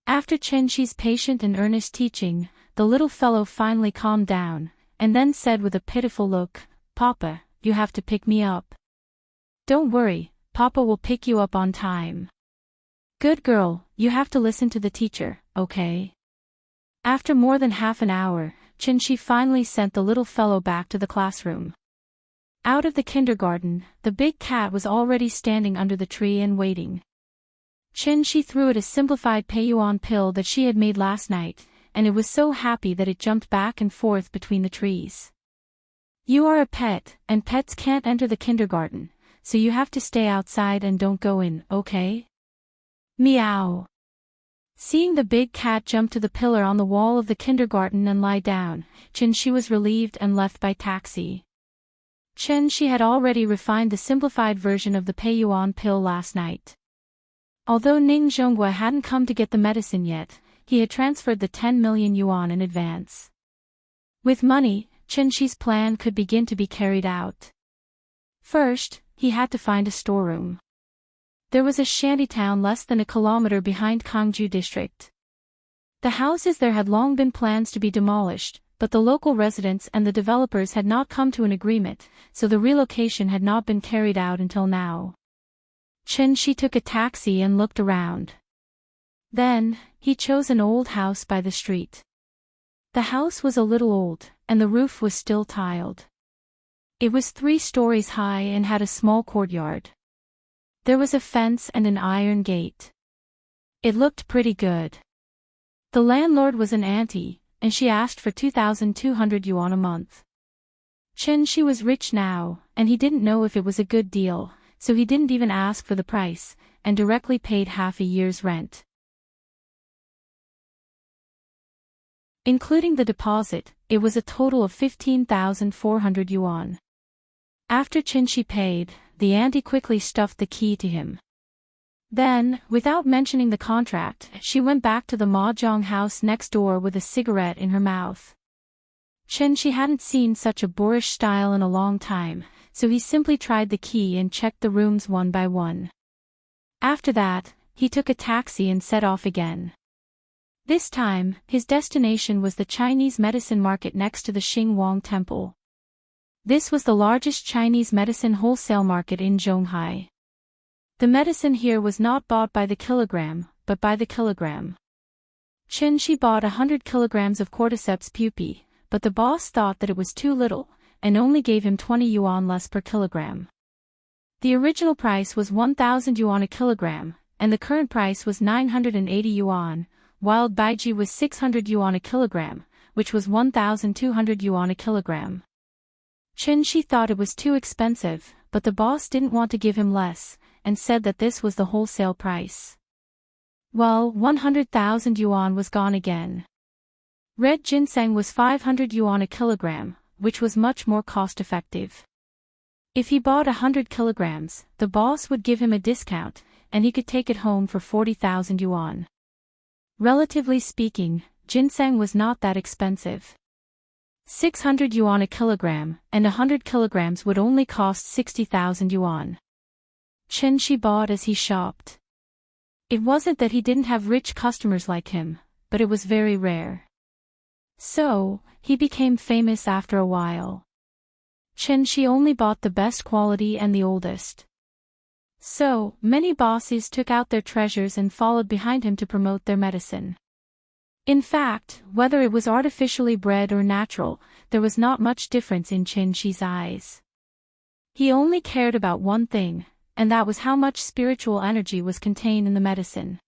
After Chin-shi's patient and earnest teaching, the little fellow finally calmed down, and then said with a pitiful look, "Papa, you have to pick me up." "Don't worry, Papa will pick you up on time." "Good girl, you have to listen to the teacher, okay?" After more than half an hour, Chin-shi finally sent the little fellow back to the classroom. Out of the kindergarten, the big cat was already standing under the tree and waiting. Chin-shi threw it a simplified Peiyuan pill that she had made last night, and it was so happy that it jumped back and forth between the trees. "You are a pet, and pets can't enter the kindergarten, so you have to stay outside and don't go in, okay?" Meow. Seeing the big cat jump to the pillar on the wall of the kindergarten and lie down, Chin-shi was relieved and left by taxi. Chin-shi had already refined the simplified version of the Peiyuan pill last night. Although Ning Zhonghua hadn't come to get the medicine yet, he had transferred the 10 million yuan in advance. With money, Chin-shi's plan could begin to be carried out. First, he had to find a storeroom. There was a shantytown less than a kilometer behind Kangju district. The houses there had long been plans to be demolished, but the local residents and the developers had not come to an agreement, so the relocation had not been carried out until now. Chin-shi took a taxi and looked around. Then, he chose an old house by the street. The house was a little old, and the roof was still tiled. It was 3 stories high and had a small courtyard. There was a fence and an iron gate. It looked pretty good. The landlord was an auntie, and she asked for 2,200 yuan a month. Chin-shi was rich now, and he didn't know if it was a good deal, so he didn't even ask for the price, and directly paid half a year's rent. Including the deposit, it was a total of 15,400 yuan. After Chin-shi paid, the auntie quickly stuffed the key to him. Then, without mentioning the contract, she went back to the mahjong house next door with a cigarette in her mouth. Chin-shi hadn't seen such a boorish style in a long time, so he simply tried the key and checked the rooms one by one. After that, he took a taxi and set off again. This time, his destination was the Chinese medicine market next to the Xingwang Temple. This was the largest Chinese medicine wholesale market in Zhonghai. The medicine here was not bought by the kilogram, but by the kilogram. Chin-shi bought 100 kilograms of cordyceps pupae, but the boss thought that it was too little, and only gave him 20 yuan less per kilogram. The original price was 1,000 yuan a kilogram, and the current price was 980 yuan. Wild baiji was 600 yuan a kilogram, which was 1,200 yuan a kilogram. Chin-shi thought it was too expensive, but the boss didn't want to give him less, and said that this was the wholesale price. Well, 100,000 yuan was gone again. Red ginseng was 500 yuan a kilogram, which was much more cost-effective. If he bought 100 kilograms, the boss would give him a discount, and he could take it home for 40,000 yuan. Relatively speaking, ginseng was not that expensive. 600 yuan a kilogram, and 100 kilograms would only cost 60,000 yuan. Chin-shi bought as he shopped. It wasn't that he didn't have rich customers like him, but it was very rare. So, he became famous after a while. Chin-shi only bought the best quality and the oldest. So, many bosses took out their treasures and followed behind him to promote their medicine. In fact, whether it was artificially bred or natural, there was not much difference in Qin Shi's eyes. He only cared about one thing, and that was how much spiritual energy was contained in the medicine.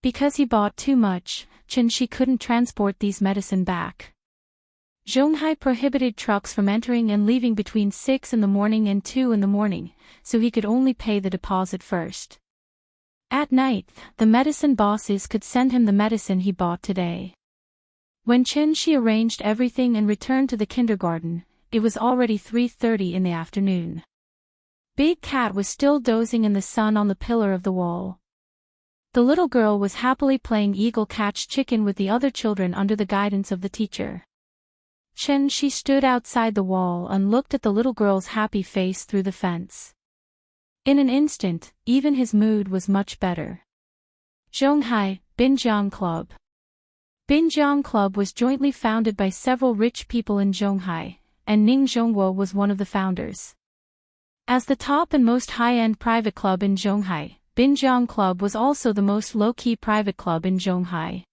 Because he bought too much, Qin Shi couldn't transport these medicine back. Zhonghai prohibited trucks from entering and leaving between 6 in the morning and 2 in the morning, so he could only pay the deposit first. At night, the medicine bosses could send him the medicine he bought today. When Qin Shi arranged everything and returned to the kindergarten, it was already 3:30 in the afternoon. Big Cat was still dozing in the sun on the pillar of the wall. The little girl was happily playing eagle catch chicken with the other children under the guidance of the teacher. Qin Shi stood outside the wall and looked at the little girl's happy face through the fence. In an instant, even his mood was much better. Zhonghai, Binjiang Club. Binjiang Club was jointly founded by several rich people in Zhonghai, and Ning Zhongguo was one of the founders. As the top and most high-end private club in Zhonghai, Binjiang Club was also the most low-key private club in Zhonghai.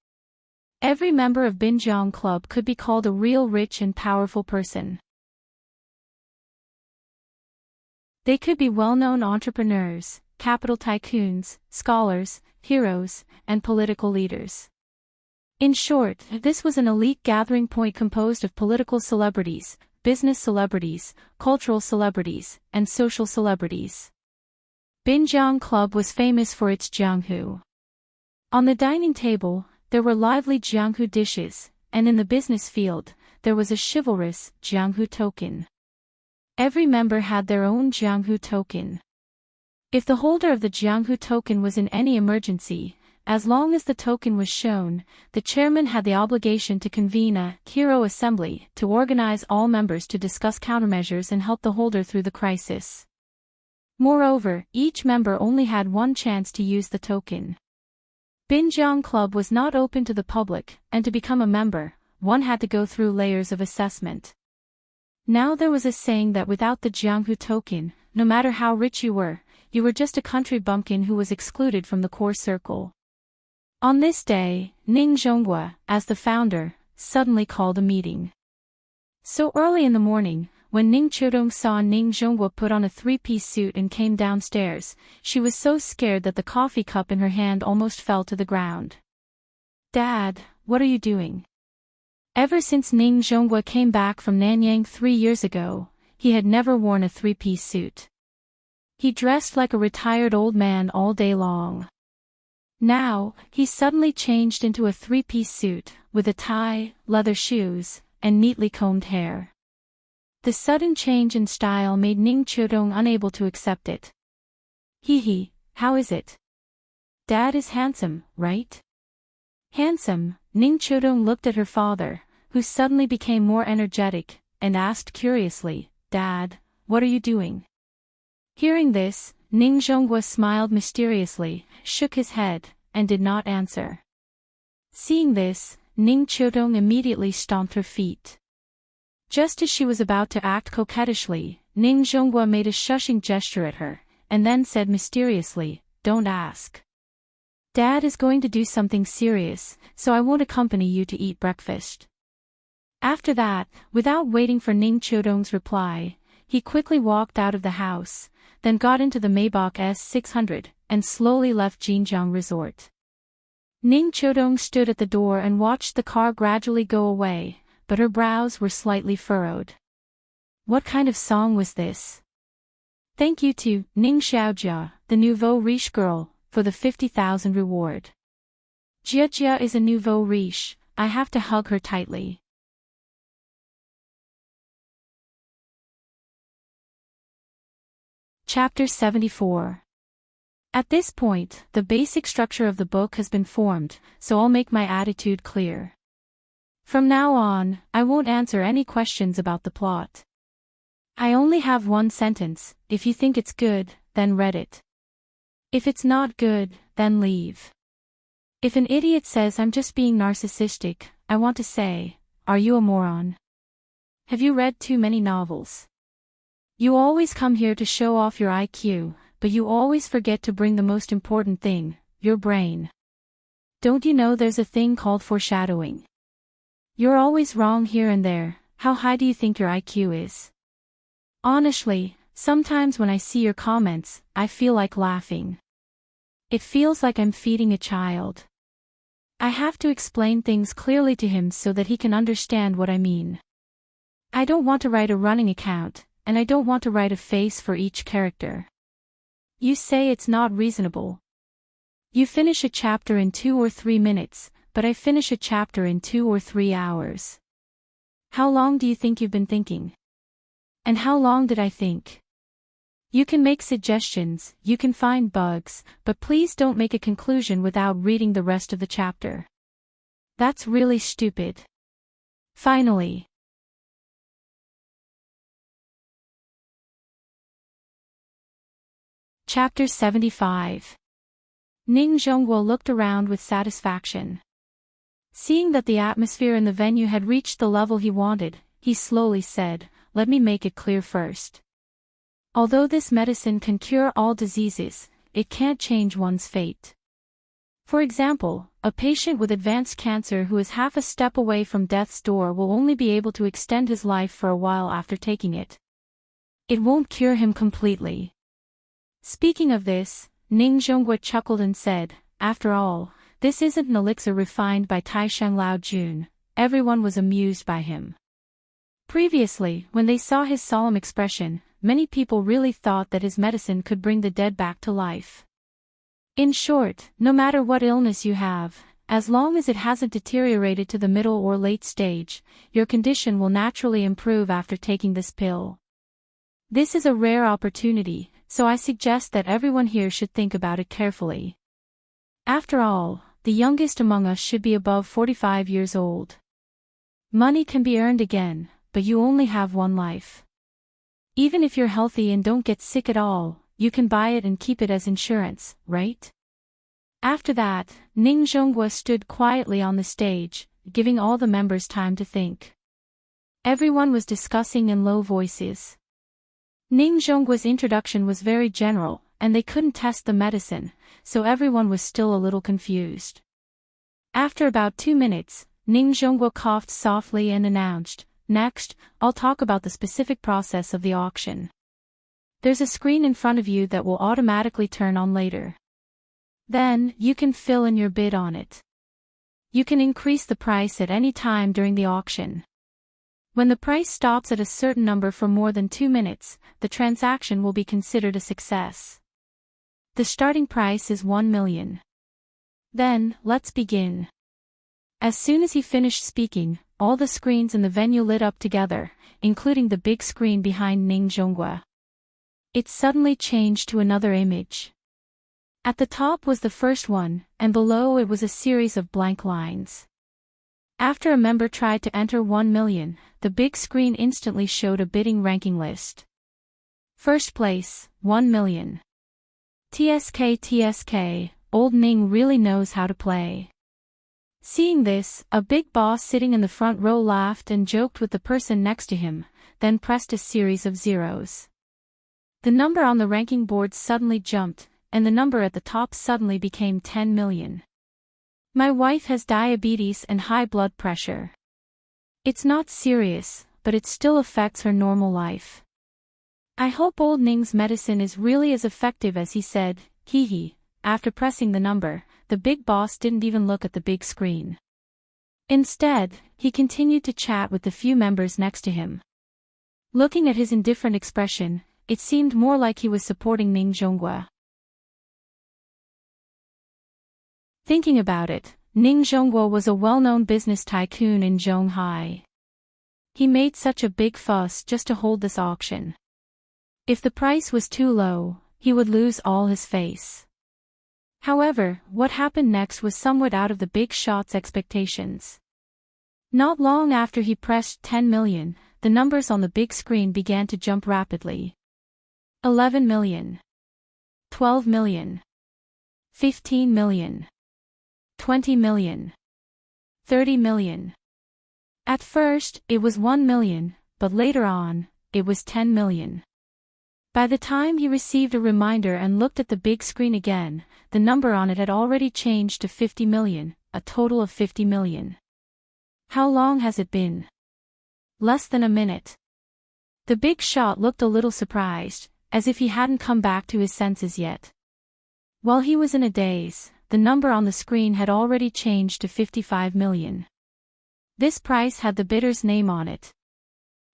Every member of Binjiang Club could be called a real rich and powerful person. They could be well-known entrepreneurs, capital tycoons, scholars, heroes, and political leaders. In short, this was an elite gathering point composed of political celebrities, business celebrities, cultural celebrities, and social celebrities. Binjiang Club was famous for its jianghu. On the dining table, there were lively jianghu dishes, and in the business field, there was a chivalrous jianghu token. Every member had their own jianghu token. If the holder of the jianghu token was in any emergency, as long as the token was shown, the chairman had the obligation to convene a hero assembly to organize all members to discuss countermeasures and help the holder through the crisis. Moreover, each member only had one chance to use the token. Binjiang Club was not open to the public, and to become a member, one had to go through layers of assessment. Now there was a saying that without the jianghu token, no matter how rich you were just a country bumpkin who was excluded from the core circle. On this day, Ning Zhongguo, as the founder, suddenly called a meeting. So early in the morning, when Ning Chodong saw Ning Zhongguo put on a three-piece suit and came downstairs, she was so scared that the coffee cup in her hand almost fell to the ground. "Dad, what are you doing?" Ever since Ning Zhongguo came back from Nanyang 3 years ago, he had never worn a three-piece suit. He dressed like a retired old man all day long. Now, he suddenly changed into a three-piece suit, with a tie, leather shoes, and neatly combed hair. The sudden change in style made Ning Chodong unable to accept it. "Hee, how is it? Dad is handsome, right?" Handsome, Ning Chodong looked at her father, who suddenly became more energetic, and asked curiously, "Dad, what are you doing?" Hearing this, Ning Zhongguo smiled mysteriously, shook his head, and did not answer. Seeing this, Ning Chodong immediately stomped her feet. Just as she was about to act coquettishly, Ning Zhongguo made a shushing gesture at her, and then said mysteriously, "Don't ask. Dad is going to do something serious, so I won't accompany you to eat breakfast." After that, without waiting for Ning Chodong's reply, he quickly walked out of the house, then got into the Maybach S600, and slowly left Jinjiang Resort. Ning Chodong stood at the door and watched the car gradually go away, but her brows were slightly furrowed. What kind of song was this? Thank you to Ning Xiaojia, the nouveau riche girl, for the 50,000 reward. Jia is a nouveau riche, I have to hug her tightly. Chapter 74. At this point, the basic structure of the book has been formed, so I'll make my attitude clear. From now on, I won't answer any questions about the plot. I only have one sentence: if you think it's good, then read it. If it's not good, then leave. If an idiot says I'm just being narcissistic, I want to say, are you a moron? Have you read too many novels? You always come here to show off your IQ, but you always forget to bring the most important thing, your brain. Don't you know there's a thing called foreshadowing? You're always wrong here and there. How high do you think your IQ is? Honestly, sometimes when I see your comments, I feel like laughing. It feels like I'm feeding a child. I have to explain things clearly to him so that he can understand what I mean. I don't want to write a running account, and I don't want to write a face for each character. You say it's not reasonable. You finish a chapter in 2 or 3 minutes, but I finish a chapter in 2 or 3 hours. How long do you think you've been thinking? And how long did I think? You can make suggestions, you can find bugs, but please don't make a conclusion without reading the rest of the chapter. That's really stupid. Finally. Chapter 75. Ning Zhongguo looked around with satisfaction. Seeing that the atmosphere in the venue had reached the level he wanted, he slowly said, "Let me make it clear first. Although this medicine can cure all diseases, it can't change one's fate. For example, a patient with advanced cancer who is half a step away from death's door will only be able to extend his life for a while after taking it. It won't cure him completely." Speaking of this, Ning Zhongguo chuckled and said, "After all, this isn't an elixir refined by Taisheng Lao Jun." Everyone was amused by him. Previously, when they saw his solemn expression, many people really thought that his medicine could bring the dead back to life. In short, no matter what illness you have, as long as it hasn't deteriorated to the middle or late stage, your condition will naturally improve after taking this pill. This is a rare opportunity, so I suggest that everyone here should think about it carefully. After all, the youngest among us should be above 45 years old. Money can be earned again, but you only have one life. Even if you're healthy and don't get sick at all, you can buy it and keep it as insurance, right? After that, Ning Zhongguo stood quietly on the stage, giving all the members time to think. Everyone was discussing in low voices. Ning Zhongguo's introduction was very general, and they couldn't test the medicine, so everyone was still a little confused. After about 2 minutes, Ning Zhongguo coughed softly and announced, "Next, I'll talk about the specific process of the auction. There's a screen in front of you that will automatically turn on later. Then, you can fill in your bid on it. You can increase the price at any time during the auction. When the price stops at a certain number for more than 2 minutes, the transaction will be considered a success. The starting price is 1 million. Then, let's begin." As soon as he finished speaking, all the screens in the venue lit up together, including the big screen behind Ning Zhongguo. It suddenly changed to another image. At the top was the first one, and below it was a series of blank lines. After a member tried to enter 1 million, the big screen instantly showed a bidding ranking list. First place, 1 million. TSK, old Ning really knows how to play. Seeing this, a big boss sitting in the front row laughed and joked with the person next to him, then pressed a series of zeros. The number on the ranking board suddenly jumped, and the number at the top suddenly became 10 million. My wife has diabetes and high blood pressure. It's not serious, but it still affects her normal life. I hope old Ning's medicine is really as effective as he said, hee. After pressing the number, the big boss didn't even look at the big screen. Instead, he continued to chat with the few members next to him. Looking at his indifferent expression, it seemed more like he was supporting Ning Zhongguo. Thinking about it, Ning Zhongguo was a well-known business tycoon in Zhonghai. He made such a big fuss just to hold this auction. If the price was too low, he would lose all his face. However, what happened next was somewhat out of the big shot's expectations. Not long after he pressed 10 million, the numbers on the big screen began to jump rapidly. 11 million. 12 million. 15 million. 20 million. 30 million. At first, it was 1 million, but later on, it was 10 million. By the time he received a reminder and looked at the big screen again, the number on it had already changed to 50 million, a total of 50 million. How long has it been? Less than a minute. The big shot looked a little surprised, as if he hadn't come back to his senses yet. While he was in a daze, the number on the screen had already changed to 55 million. This price had the bidder's name on it.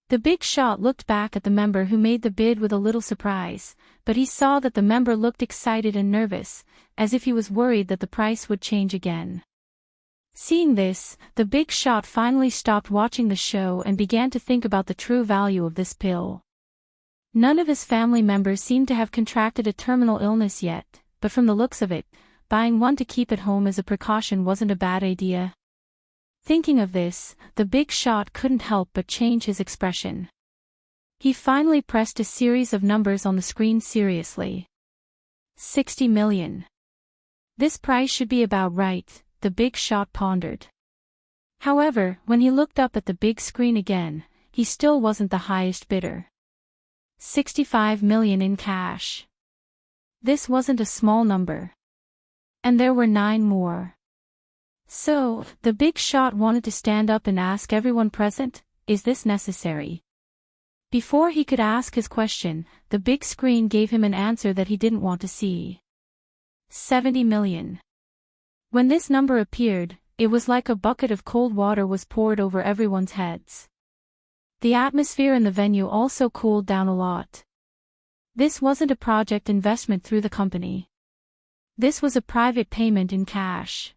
The big shot looked back at the member who made the bid with a little surprise, but he saw that the member looked excited and nervous, as if he was worried that the price would change again. Seeing this, the big shot finally stopped watching the show and began to think about the true value of this pill. None of his family members seemed to have contracted a terminal illness yet, but from the looks of it, buying one to keep at home as a precaution wasn't a bad idea. Thinking of this, the big shot couldn't help but change his expression. He finally pressed a series of numbers on the screen seriously. 60 million. This price should be about right, the big shot pondered. However, when he looked up at the big screen again, he still wasn't the highest bidder. 65 million in cash. This wasn't a small number. And there were 9 more. So, the big shot wanted to stand up and ask everyone present, is this necessary? Before he could ask his question, the big screen gave him an answer that he didn't want to see. 70 million. When this number appeared, it was like a bucket of cold water was poured over everyone's heads. The atmosphere in the venue also cooled down a lot. This wasn't a project investment through the company. This was a private payment in cash.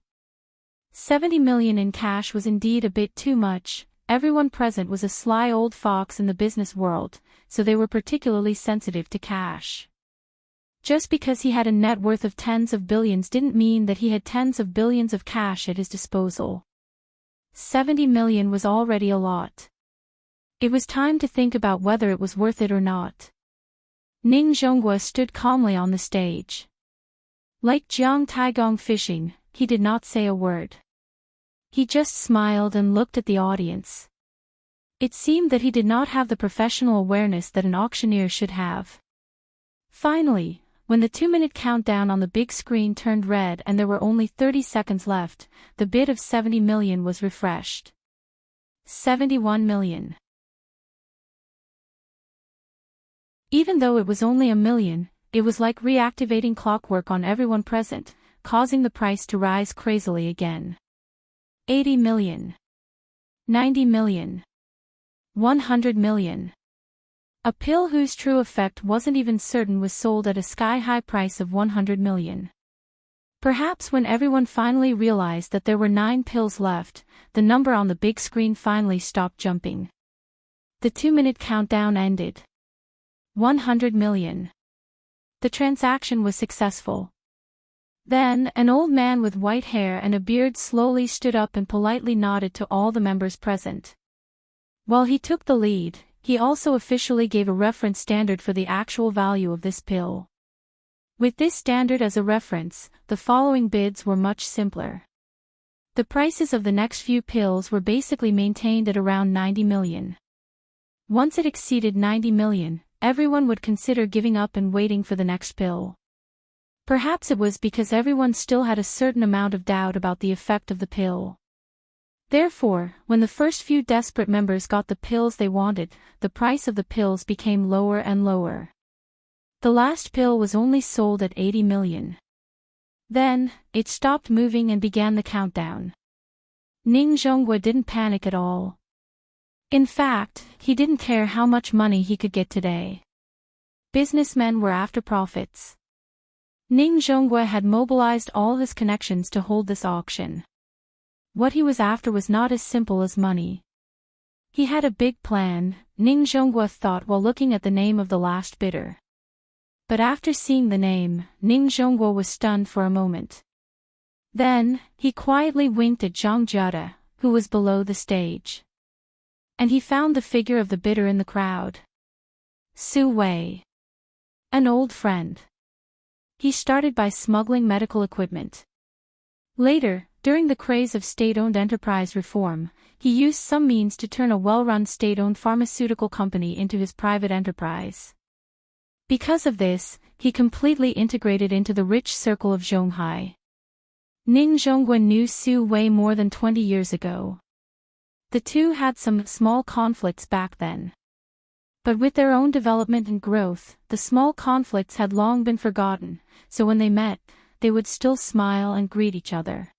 70 million in cash was indeed a bit too much. Everyone present was a sly old fox in the business world, so they were particularly sensitive to cash. Just because he had a net worth of tens of billions didn't mean that he had tens of billions of cash at his disposal. 70 million was already a lot. It was time to think about whether it was worth it or not. Ning Zhonghua stood calmly on the stage. Like Jiang Taigong fishing, he did not say a word. He just smiled and looked at the audience. It seemed that he did not have the professional awareness that an auctioneer should have. Finally, when the 2-minute countdown on the big screen turned red and there were only 30 seconds left, the bid of 70 million was refreshed. 71 million. Even though it was only $1 million, it was like reactivating clockwork on everyone present, causing the price to rise crazily again. 80 million. 90 million. 100 million. A pill whose true effect wasn't even certain was sold at a sky-high price of 100 million. Perhaps when everyone finally realized that there were 9 pills left, the number on the big screen finally stopped jumping. The 2-minute countdown ended. 100 million. The transaction was successful. Then, an old man with white hair and a beard slowly stood up and politely nodded to all the members present. While he took the lead, he also officially gave a reference standard for the actual value of this pill. With this standard as a reference, the following bids were much simpler. The prices of the next few pills were basically maintained at around 90 million. Once it exceeded 90 million, everyone would consider giving up and waiting for the next pill. Perhaps it was because everyone still had a certain amount of doubt about the effect of the pill. Therefore, when the first few desperate members got the pills they wanted, the price of the pills became lower and lower. The last pill was only sold at 80 million. Then, it stopped moving and began the countdown. Ning Zhonghua didn't panic at all. In fact, he didn't care how much money he could get today. Businessmen were after profits. Ning Zhonghua had mobilized all his connections to hold this auction. What he was after was not as simple as money. He had a big plan, Ning Zhonghua thought while looking at the name of the last bidder. But after seeing the name, Ning Zhonghua was stunned for a moment. Then, he quietly winked at Zhang Jiada, who was below the stage. And he found the figure of the bidder in the crowd. Su Wei. An old friend. He started by smuggling medical equipment. Later, during the craze of state-owned enterprise reform, he used some means to turn a well-run state-owned pharmaceutical company into his private enterprise. Because of this, he completely integrated into the rich circle of Zhonghai. Ning Zhongguo knew Su Wei more than 20 years ago. The two had some small conflicts back then. But with their own development and growth, the small conflicts had long been forgotten, so when they met, they would still smile and greet each other.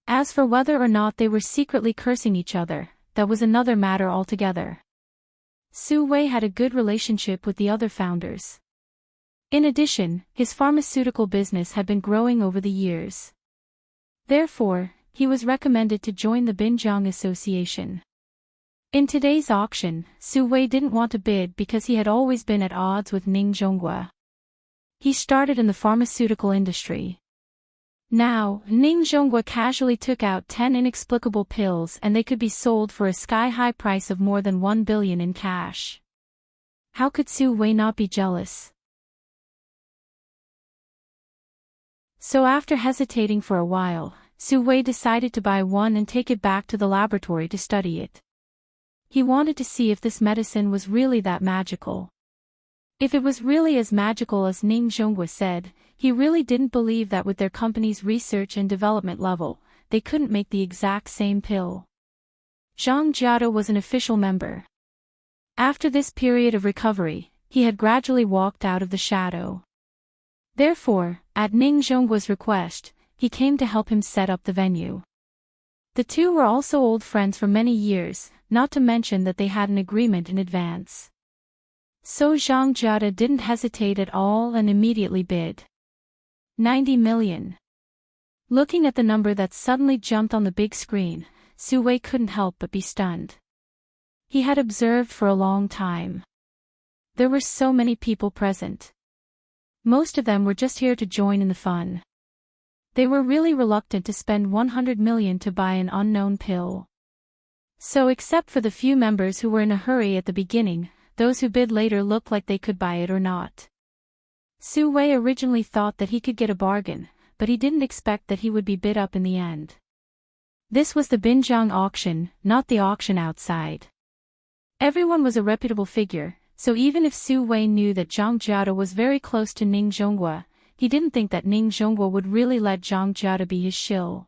As for whether or not they were secretly cursing each other, that was another matter altogether. Su Wei had a good relationship with the other founders. In addition, his pharmaceutical business had been growing over the years. Therefore, he was recommended to join the Binjiang Association. In today's auction, Su Wei didn't want to bid because he had always been at odds with Ning Zhongguo. He started in the pharmaceutical industry. Now, Ning Zhongguo casually took out 10 inexplicable pills and they could be sold for a sky-high price of more than 1 billion in cash. How could Su Wei not be jealous? So after hesitating for a while, Su Wei decided to buy one and take it back to the laboratory to study it. He wanted to see if this medicine was really that magical. If it was really as magical as Ning Zhongguo said, he really didn't believe that with their company's research and development level, they couldn't make the exact same pill. Zhang Jiada was an official member. After this period of recovery, he had gradually walked out of the shadow. Therefore, at Ning Zhongguo's request, he came to help him set up the venue. The two were also old friends for many years, not to mention that they had an agreement in advance. So Zhang Jiada didn't hesitate at all and immediately bid 90 million. Looking at the number that suddenly jumped on the big screen, Su Wei couldn't help but be stunned. He had observed for a long time. There were so many people present. Most of them were just here to join in the fun. They were really reluctant to spend 100 million to buy an unknown pill. So except for the few members who were in a hurry at the beginning, those who bid later looked like they could buy it or not. Su Wei originally thought that he could get a bargain, but he didn't expect that he would be bid up in the end. This was the Binjiang auction, not the auction outside. Everyone was a reputable figure, so even if Su Wei knew that Zhang Jiada was very close to Ning Zhongguo, he didn't think that Ning Zhongguo would really let Zhang Jiada be his shill.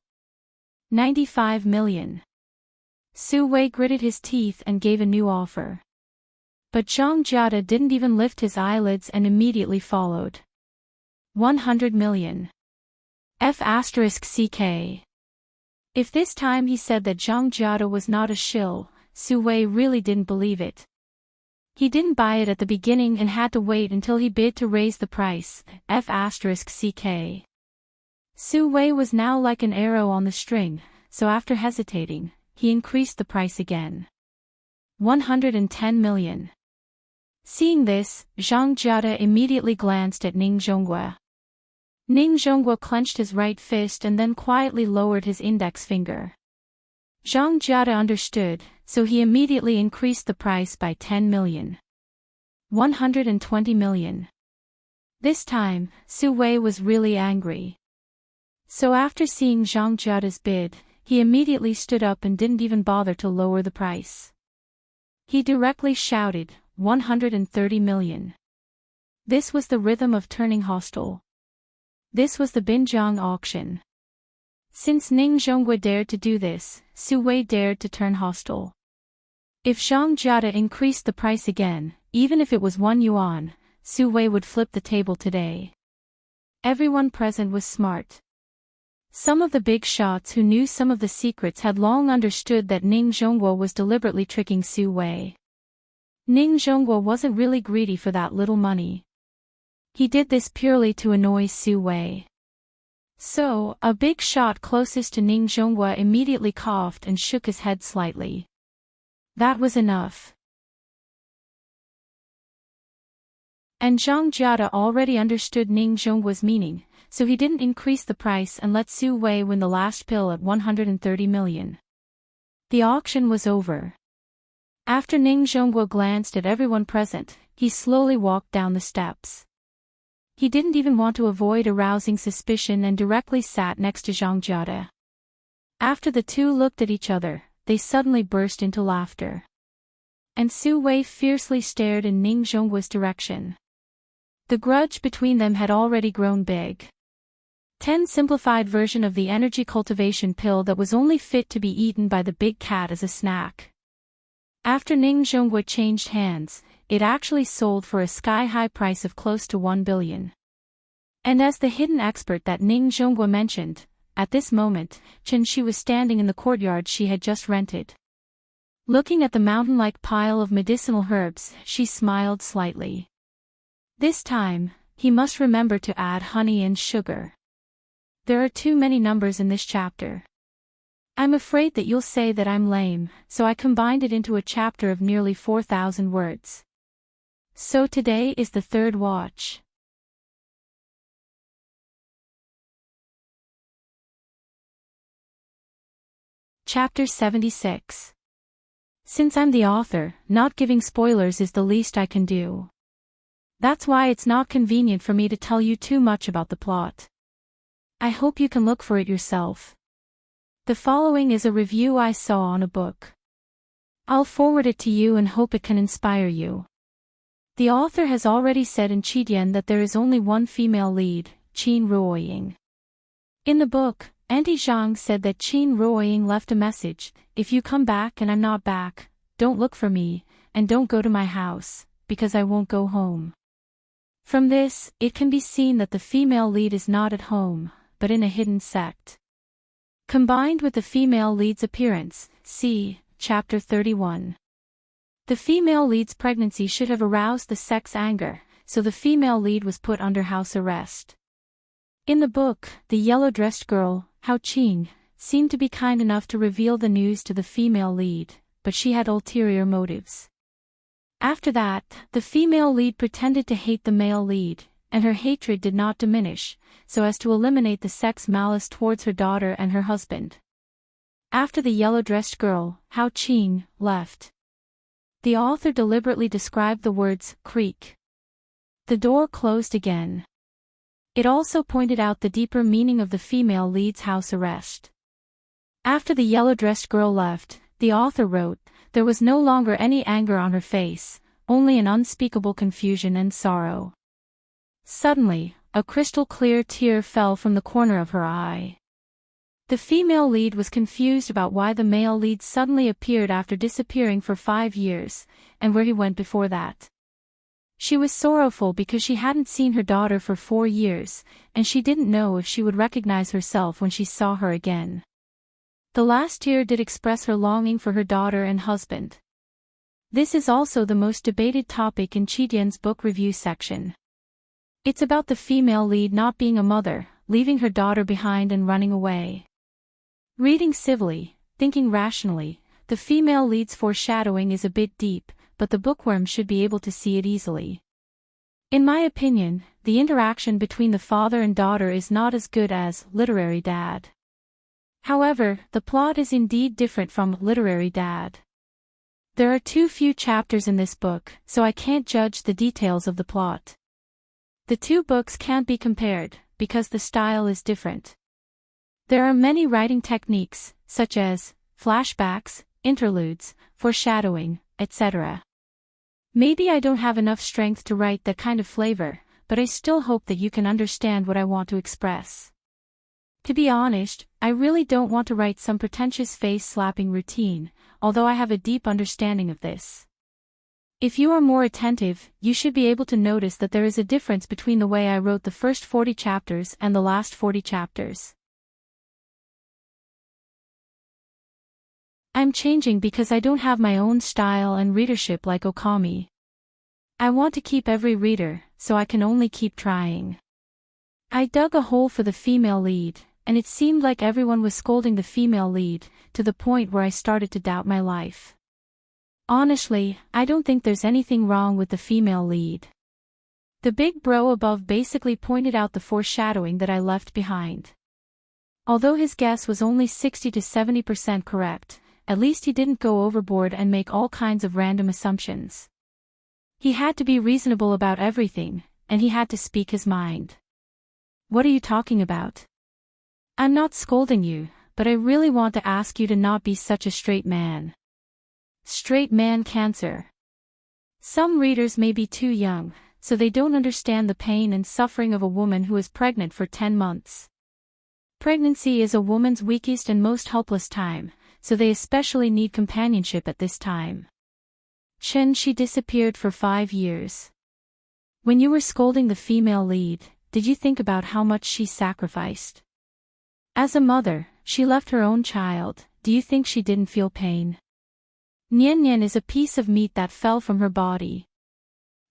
95 million. Su Wei gritted his teeth and gave a new offer. But Zhang Jiada didn't even lift his eyelids and immediately followed. 100 million. F***ck. If this time he said that Zhang Jiada was not a shill, Su Wei really didn't believe it. He didn't buy it at the beginning and had to wait until he bid to raise the price, F***ck. Su Wei was now like an arrow on the string, so after hesitating, he increased the price again. 110 million. Seeing this, Zhang Jiada immediately glanced at Ning Zhongguo. Ning Zhongguo clenched his right fist and then quietly lowered his index finger. Zhang Jiada understood, so he immediately increased the price by 10 million. 120 million. This time, Su Wei was really angry. So after seeing Zhang Jiada's bid, he immediately stood up and didn't even bother to lower the price. He directly shouted, 130 million. This was the rhythm of turning hostile. This was the Binjiang auction. Since Ning Zhongguo dared to do this, Su Wei dared to turn hostile. If Zhang Jiada increased the price again, even if it was 1 yuan, Su Wei would flip the table today. Everyone present was smart. Some of the big shots who knew some of the secrets had long understood that Ning Zhongguo was deliberately tricking Su Wei. Ning Zhongguo wasn't really greedy for that little money. He did this purely to annoy Su Wei. So, a big shot closest to Ning Zhongguo immediately coughed and shook his head slightly. That was enough. And Zhang Jiada already understood Ning Zhongguo's meaning, so he didn't increase the price and let Su Wei win the last pill at 130 million. The auction was over. After Ning Zhongguo glanced at everyone present, he slowly walked down the steps. He didn't even want to avoid arousing suspicion and directly sat next to Zhang Jiada. After the two looked at each other, they suddenly burst into laughter. And Su Wei fiercely stared in Ning Zhongguo's direction. The grudge between them had already grown big. 10 simplified version of the energy cultivation pill that was only fit to be eaten by the big cat as a snack. After Ning Zhongguo changed hands, it actually sold for a sky-high price of close to 1 billion. And as the hidden expert that Ning Zhongguo mentioned, at this moment, Chen Shi was standing in the courtyard she had just rented. Looking at the mountain-like pile of medicinal herbs, she smiled slightly. This time, he must remember to add honey and sugar. There are too many numbers in this chapter. I'm afraid that you'll say that I'm lame, so I combined it into a chapter of nearly 4,000 words. So today is the third watch. Chapter 76. Since I'm the author, not giving spoilers is the least I can do. That's why it's not convenient for me to tell you too much about the plot. I hope you can look for it yourself. The following is a review I saw on a book. I'll forward it to you and hope it can inspire you. The author has already said in Qidian that there is only one female lead, Qin Ruoying. In the book, Auntie Zhang said that Qin Ruoying left a message: if you come back and I'm not back, don't look for me, and don't go to my house, because I won't go home. From this, it can be seen that the female lead is not at home, but in a hidden sect. Combined with the female lead's appearance, see Chapter 31. The female lead's pregnancy should have aroused the sect's anger, so the female lead was put under house arrest. In the book, the yellow-dressed girl, Hao Qing, seemed to be kind enough to reveal the news to the female lead, but she had ulterior motives. After that, the female lead pretended to hate the male lead, and her hatred did not diminish, so as to eliminate the sect's malice towards her daughter and her husband. After the yellow-dressed girl, Hao Qing, left, the author deliberately described the words creak. The door closed again. It also pointed out the deeper meaning of the female lead's house arrest. After the yellow-dressed girl left, the author wrote, there was no longer any anger on her face, only an unspeakable confusion and sorrow. Suddenly, a crystal-clear tear fell from the corner of her eye. The female lead was confused about why the male lead suddenly appeared after disappearing for 5 years, and where he went before that. She was sorrowful because she hadn't seen her daughter for 4 years, and she didn't know if she would recognize herself when she saw her again. The last tear did express her longing for her daughter and husband. This is also the most debated topic in Qidian's book review section. It's about the female lead not being a mother, leaving her daughter behind and running away. Reading civilly, thinking rationally, the female lead's foreshadowing is a bit deep, but the bookworm should be able to see it easily. In my opinion, the interaction between the father and daughter is not as good as Literary Dad. However, the plot is indeed different from Literary Dad. There are too few chapters in this book, so I can't judge the details of the plot. The two books can't be compared, because the style is different. There are many writing techniques, such as flashbacks, interludes, foreshadowing, etc. Maybe I don't have enough strength to write that kind of flavor, but I still hope that you can understand what I want to express. To be honest, I really don't want to write some pretentious face-slapping routine, although I have a deep understanding of this. If you are more attentive, you should be able to notice that there is a difference between the way I wrote the first 40 chapters and the last 40 chapters. I'm changing because I don't have my own style and readership like Okami. I want to keep every reader, so I can only keep trying. I dug a hole for the female lead, and it seemed like everyone was scolding the female lead, to the point where I started to doubt my life. Honestly, I don't think there's anything wrong with the female lead. The big bro above basically pointed out the foreshadowing that I left behind. Although his guess was only 60 to 70% correct, at least he didn't go overboard and make all kinds of random assumptions. He had to be reasonable about everything, and he had to speak his mind. What are you talking about? I'm not scolding you, but I really want to ask you to not be such a straight man. Straight man cancer. Some readers may be too young, so they don't understand the pain and suffering of a woman who is pregnant for 10 months. Pregnancy is a woman's weakest and most helpless time, so they especially need companionship at this time. Chen, she disappeared for 5 years. When you were scolding the female lead, did you think about how much she sacrificed? As a mother, she left her own child. Do you think she didn't feel pain? Nian Nian is a piece of meat that fell from her body.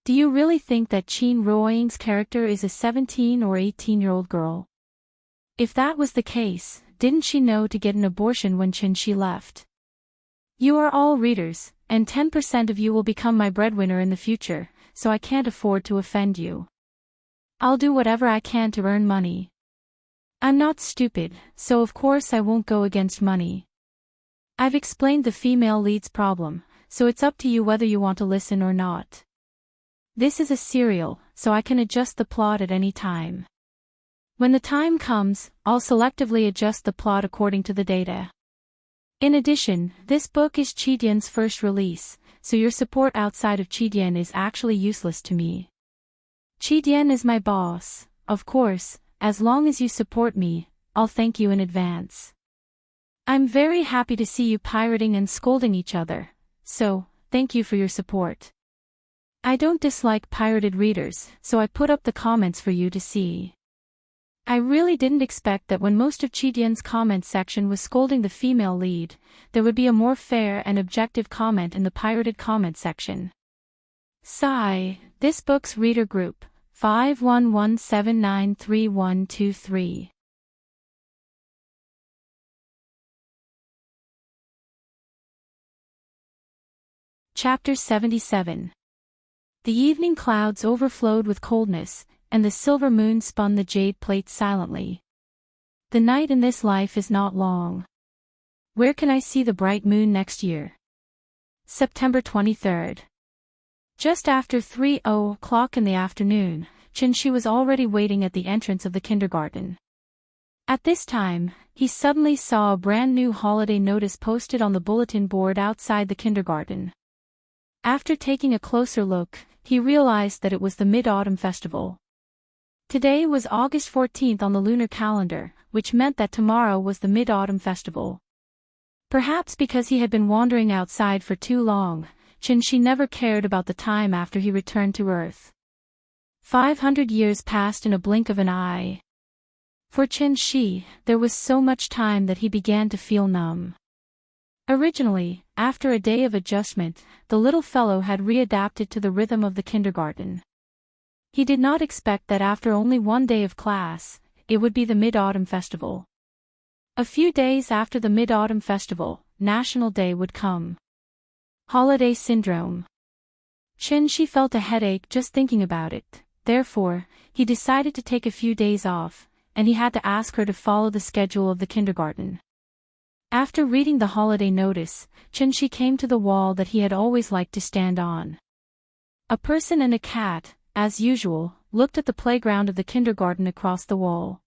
Do you really think that Qin Ruoying's character is a 17 or 18-year-old girl? If that was the case, didn't she know to get an abortion when Qin Shi left? You are all readers, and 10% of you will become my breadwinner in the future, so I can't afford to offend you. I'll do whatever I can to earn money. I'm not stupid, so of course I won't go against money. I've explained the female lead's problem, so it's up to you whether you want to listen or not. This is a serial, so I can adjust the plot at any time. When the time comes, I'll selectively adjust the plot according to the data. In addition, this book is Qidian's first release, so your support outside of Qidian is actually useless to me. Qidian is my boss, of course. As long as you support me, I'll thank you in advance. I'm very happy to see you pirating and scolding each other, so, thank you for your support. I don't dislike pirated readers, so I put up the comments for you to see. I really didn't expect that when most of Qidian's comment section was scolding the female lead, there would be a more fair and objective comment in the pirated comment section. Sigh, this book's reader group. 511793123. Chapter 77. The evening clouds overflowed with coldness, and the silver moon spun the jade plate silently. The night in this life is not long. Where can I see the bright moon next year? September 23rd. Just after 3:00 in the afternoon, Qin Shi was already waiting at the entrance of the kindergarten. At this time, he suddenly saw a brand new holiday notice posted on the bulletin board outside the kindergarten. After taking a closer look, he realized that it was the Mid-Autumn Festival. Today was August 14th on the lunar calendar, which meant that tomorrow was the Mid-Autumn Festival. Perhaps because he had been wandering outside for too long, Qin Shi never cared about the time after he returned to Earth. 500 years passed in a blink of an eye. For Qin Shi, there was so much time that he began to feel numb. Originally, after a day of adjustment, the little fellow had readapted to the rhythm of the kindergarten. He did not expect that after only one day of class, it would be the Mid-Autumn Festival. A few days after the Mid-Autumn Festival, National Day would come. Holiday syndrome. Qin Shi felt a headache just thinking about it, therefore, he decided to take a few days off, and he had to ask her to follow the schedule of the kindergarten. After reading the holiday notice, Qin Shi came to the wall that he had always liked to stand on. A person and a cat, as usual, looked at the playground of the kindergarten across the wall.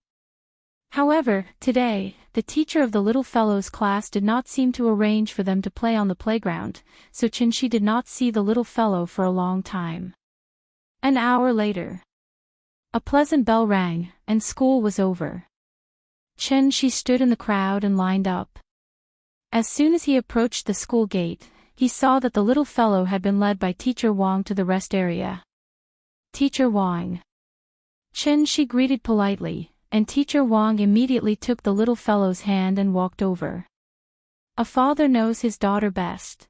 However, today, the teacher of the little fellow's class did not seem to arrange for them to play on the playground, so Qin Shi did not see the little fellow for a long time. An hour later, a pleasant bell rang, and school was over. Qin Shi stood in the crowd and lined up. As soon as he approached the school gate, he saw that the little fellow had been led by Teacher Wang to the rest area. Teacher Wang. Qin Shi greeted politely, and Teacher Wang immediately took the little fellow's hand and walked over. A father knows his daughter best.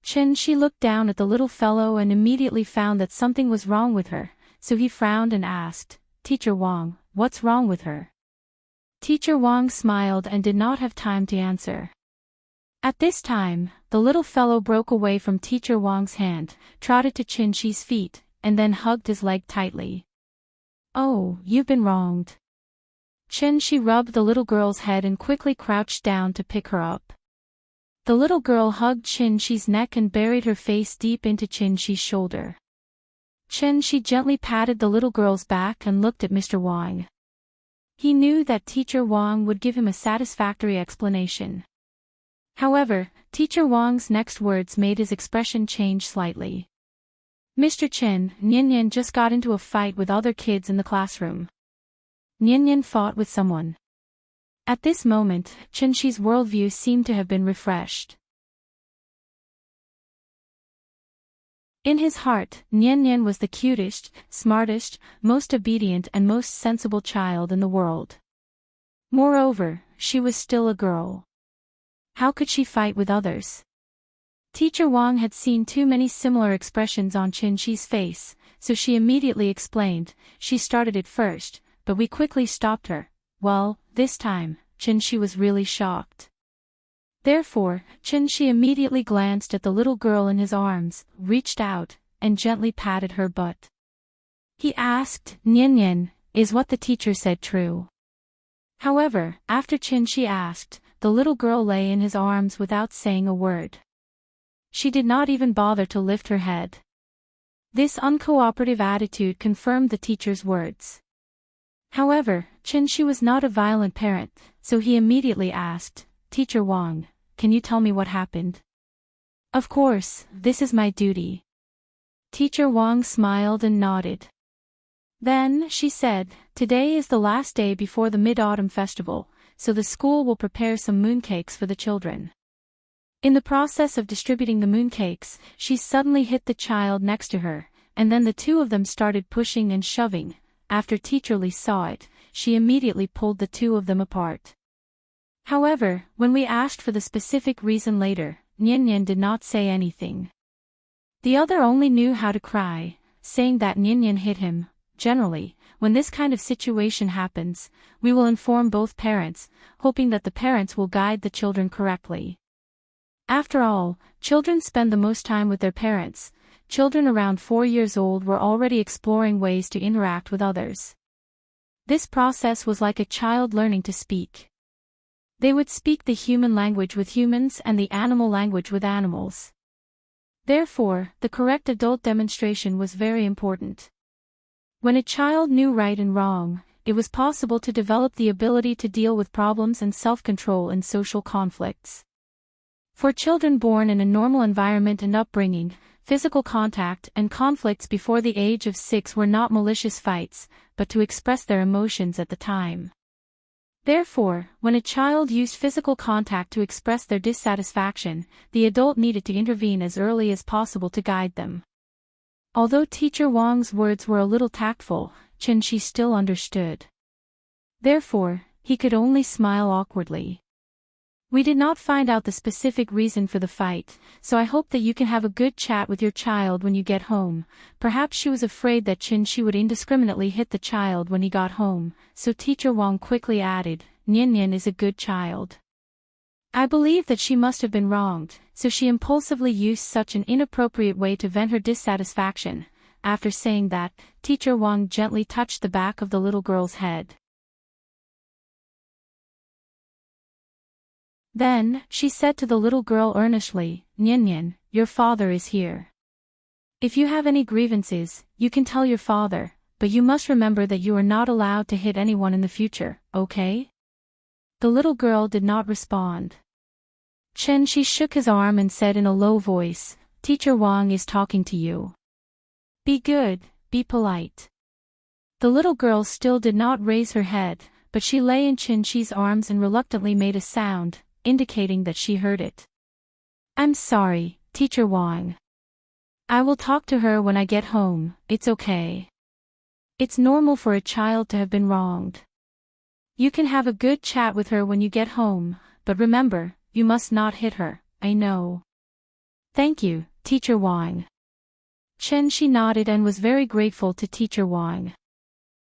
Qin Shi looked down at the little fellow and immediately found that something was wrong with her, so he frowned and asked, Teacher Wang, what's wrong with her? Teacher Wang smiled and did not have time to answer. At this time, the little fellow broke away from Teacher Wang's hand, trotted to Qin Shi's feet, and then hugged his leg tightly. Oh, you've been wronged. Qin Shi rubbed the little girl's head and quickly crouched down to pick her up. The little girl hugged Qin Shi's neck and buried her face deep into Qin Shi's shoulder. Qin Shi gently patted the little girl's back and looked at Mr. Wang. He knew that Teacher Wang would give him a satisfactory explanation. However, Teacher Wang's next words made his expression change slightly. Mr. Chen, Nian just got into a fight with other kids in the classroom. Nian fought with someone. At this moment, Chen-Shi's worldview seemed to have been refreshed. In his heart, Nian was the cutest, smartest, most obedient and most sensible child in the world. Moreover, she was still a girl. How could she fight with others? Teacher Wang had seen too many similar expressions on Chen-Shi's face, so she immediately explained. She started it first, but we quickly stopped her. Well, this time, Chen-Shi was really shocked. Therefore, Chen-Shi immediately glanced at the little girl in his arms, reached out, and gently patted her butt. He asked, Nian, is what the teacher said true? However, after Chen-Shi asked, the little girl lay in his arms without saying a word. She did not even bother to lift her head. This uncooperative attitude confirmed the teacher's words. However, Chen-Shi was not a violent parent, so he immediately asked, Teacher Wang, can you tell me what happened? Of course, this is my duty. Teacher Wang smiled and nodded. Then, she said, today is the last day before the Mid-Autumn Festival, so the school will prepare some mooncakes for the children. In the process of distributing the mooncakes, she suddenly hit the child next to her, and then the two of them started pushing and shoving. After Teacher Li saw it, she immediately pulled the two of them apart. However, when we asked for the specific reason later, Nian did not say anything. The other only knew how to cry, saying that Nian hit him. Generally, when this kind of situation happens, we will inform both parents, hoping that the parents will guide the children correctly. After all, children spend the most time with their parents. Children around 4 years old were already exploring ways to interact with others. This process was like a child learning to speak. They would speak the human language with humans and the animal language with animals. Therefore, the correct adult demonstration was very important. When a child knew right and wrong, it was possible to develop the ability to deal with problems and self-control in social conflicts. For children born in a normal environment and upbringing, physical contact and conflicts before the age of 6 were not malicious fights, but to express their emotions at the time. Therefore, when a child used physical contact to express their dissatisfaction, the adult needed to intervene as early as possible to guide them. Although Teacher Wang's words were a little tactful, Chen-Shi still understood. Therefore, he could only smile awkwardly. We did not find out the specific reason for the fight, so I hope that you can have a good chat with your child when you get home. Perhaps she was afraid that Chen-Shi would indiscriminately hit the child when he got home, so Teacher Wang quickly added, Nian is a good child. I believe that she must have been wronged, so she impulsively used such an inappropriate way to vent her dissatisfaction. After saying that, Teacher Wang gently touched the back of the little girl's head. Then, she said to the little girl earnestly, Nian, your father is here. If you have any grievances, you can tell your father, but you must remember that you are not allowed to hit anyone in the future, okay? The little girl did not respond. Chen-Shi shook his arm and said in a low voice, Teacher Wang is talking to you. Be good, be polite. The little girl still did not raise her head, but she lay in Chen-Shi's arms and reluctantly made a sound, indicating that she heard it. I'm sorry, Teacher Wang. I will talk to her when I get home, it's okay. It's normal for a child to have been wronged. You can have a good chat with her when you get home, but remember, you must not hit her, I know. Thank you, Teacher Wang. Chen-Shi nodded and was very grateful to Teacher Wang.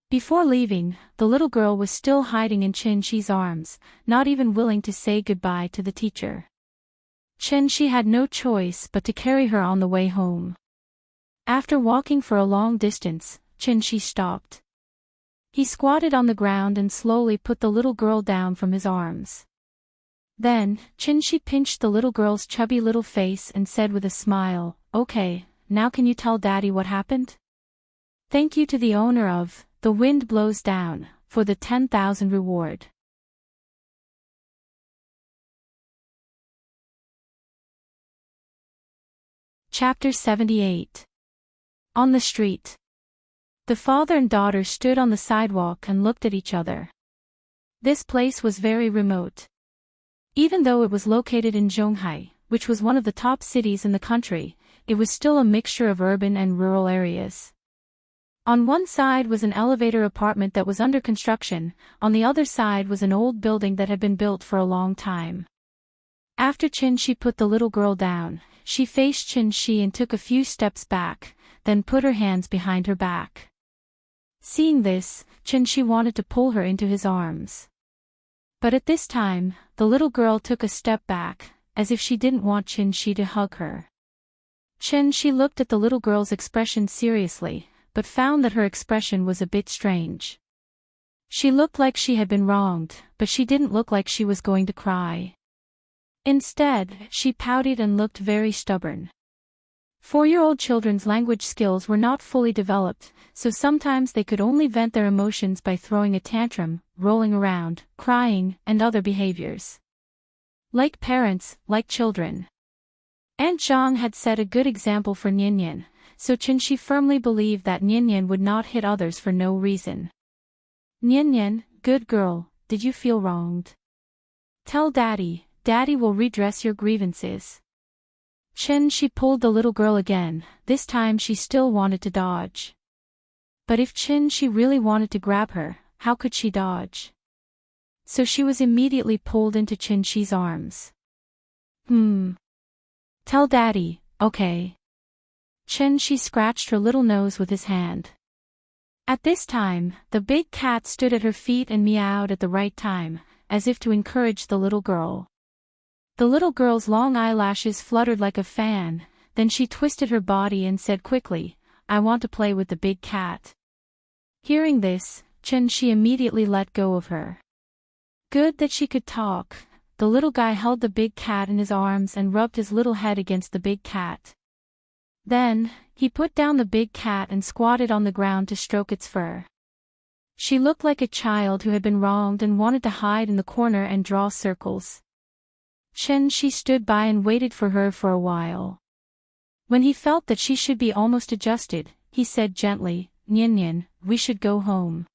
Before leaving, the little girl was still hiding in Chen-Shi's arms, not even willing to say goodbye to the teacher. Chen-Shi had no choice but to carry her on the way home. After walking for a long distance, Chen-Shi stopped. He squatted on the ground and slowly put the little girl down from his arms. Then, Chen-Shi pinched the little girl's chubby little face and said with a smile, Okay, now can you tell Daddy what happened? Thank you to the owner of The Wind Blows Down, for the 10,000 reward. Chapter 78. On the street. The father and daughter stood on the sidewalk and looked at each other. This place was very remote. Even though it was located in Zhonghai, which was one of the top cities in the country, it was still a mixture of urban and rural areas. On one side was an elevator apartment that was under construction, on the other side was an old building that had been built for a long time. After Qin-shi put the little girl down, she faced Qin-shi and took a few steps back, then put her hands behind her back. Seeing this, Qin-shi wanted to pull her into his arms. But at this time, the little girl took a step back, as if she didn't want Qin-shi to hug her. Qin-shi looked at the little girl's expression seriously, but found that her expression was a bit strange. She looked like she had been wronged, but she didn't look like she was going to cry. Instead, she pouted and looked very stubborn. 4-year-old children's language skills were not fully developed, so sometimes they could only vent their emotions by throwing a tantrum, rolling around, crying, and other behaviors. Like parents, like children. Aunt Zhang had set a good example for Nyan, so Qin-shi firmly believed that Nyan would not hit others for no reason. Nyan, good girl, did you feel wronged? Tell Daddy, Daddy will redress your grievances. Qin-shi pulled the little girl again, this time she still wanted to dodge. But if Qin-shi really wanted to grab her, how could she dodge? So she was immediately pulled into Qin-shi's arms. Tell Daddy, okay. Qin-shi scratched her little nose with his hand. At this time, the big cat stood at her feet and meowed at the right time, as if to encourage the little girl. The little girl's long eyelashes fluttered like a fan, then she twisted her body and said quickly, I want to play with the big cat. Hearing this, Qin-shi immediately let go of her. Good that she could talk. The little guy held the big cat in his arms and rubbed his little head against the big cat. Then, he put down the big cat and squatted on the ground to stroke its fur. She looked like a child who had been wronged and wanted to hide in the corner and draw circles. Qin-shi stood by and waited for her for a while. When he felt that she should be almost adjusted, he said gently, Nyan, we should go home.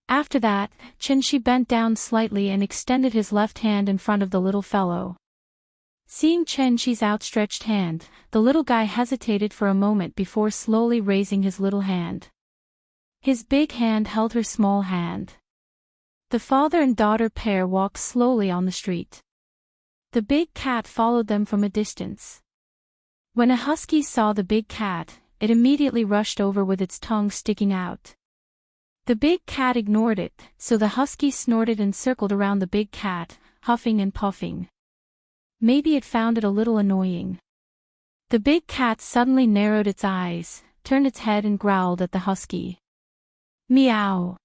After that, Qin-shi bent down slightly and extended his left hand in front of the little fellow. Seeing Qin-shi's outstretched hand, the little guy hesitated for a moment before slowly raising his little hand. His big hand held her small hand. The father and daughter pair walked slowly on the street. The big cat followed them from a distance. When a husky saw the big cat, it immediately rushed over with its tongue sticking out. The big cat ignored it, so the husky snorted and circled around the big cat, huffing and puffing. Maybe it found it a little annoying. The big cat suddenly narrowed its eyes, turned its head and growled at the husky. Meow.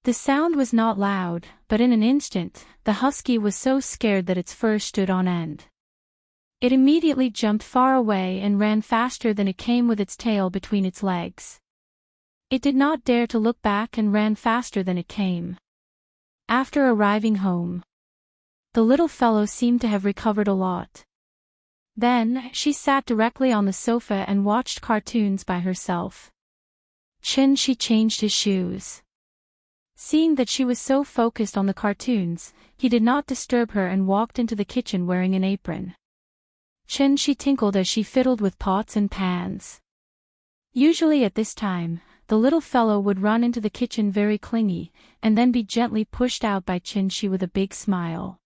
The sound was not loud, but in an instant, the husky was so scared that its fur stood on end. It immediately jumped far away and ran faster than it came with its tail between its legs. It did not dare to look back and ran faster than it came. After arriving home, the little fellow seemed to have recovered a lot. Then, she sat directly on the sofa and watched cartoons by herself. Qin-shi changed his shoes. Seeing that she was so focused on the cartoons, he did not disturb her and walked into the kitchen wearing an apron. Qin-shi tinkled as she fiddled with pots and pans. Usually at this time, the little fellow would run into the kitchen very clingy, and then be gently pushed out by Qin-shi with a big smile.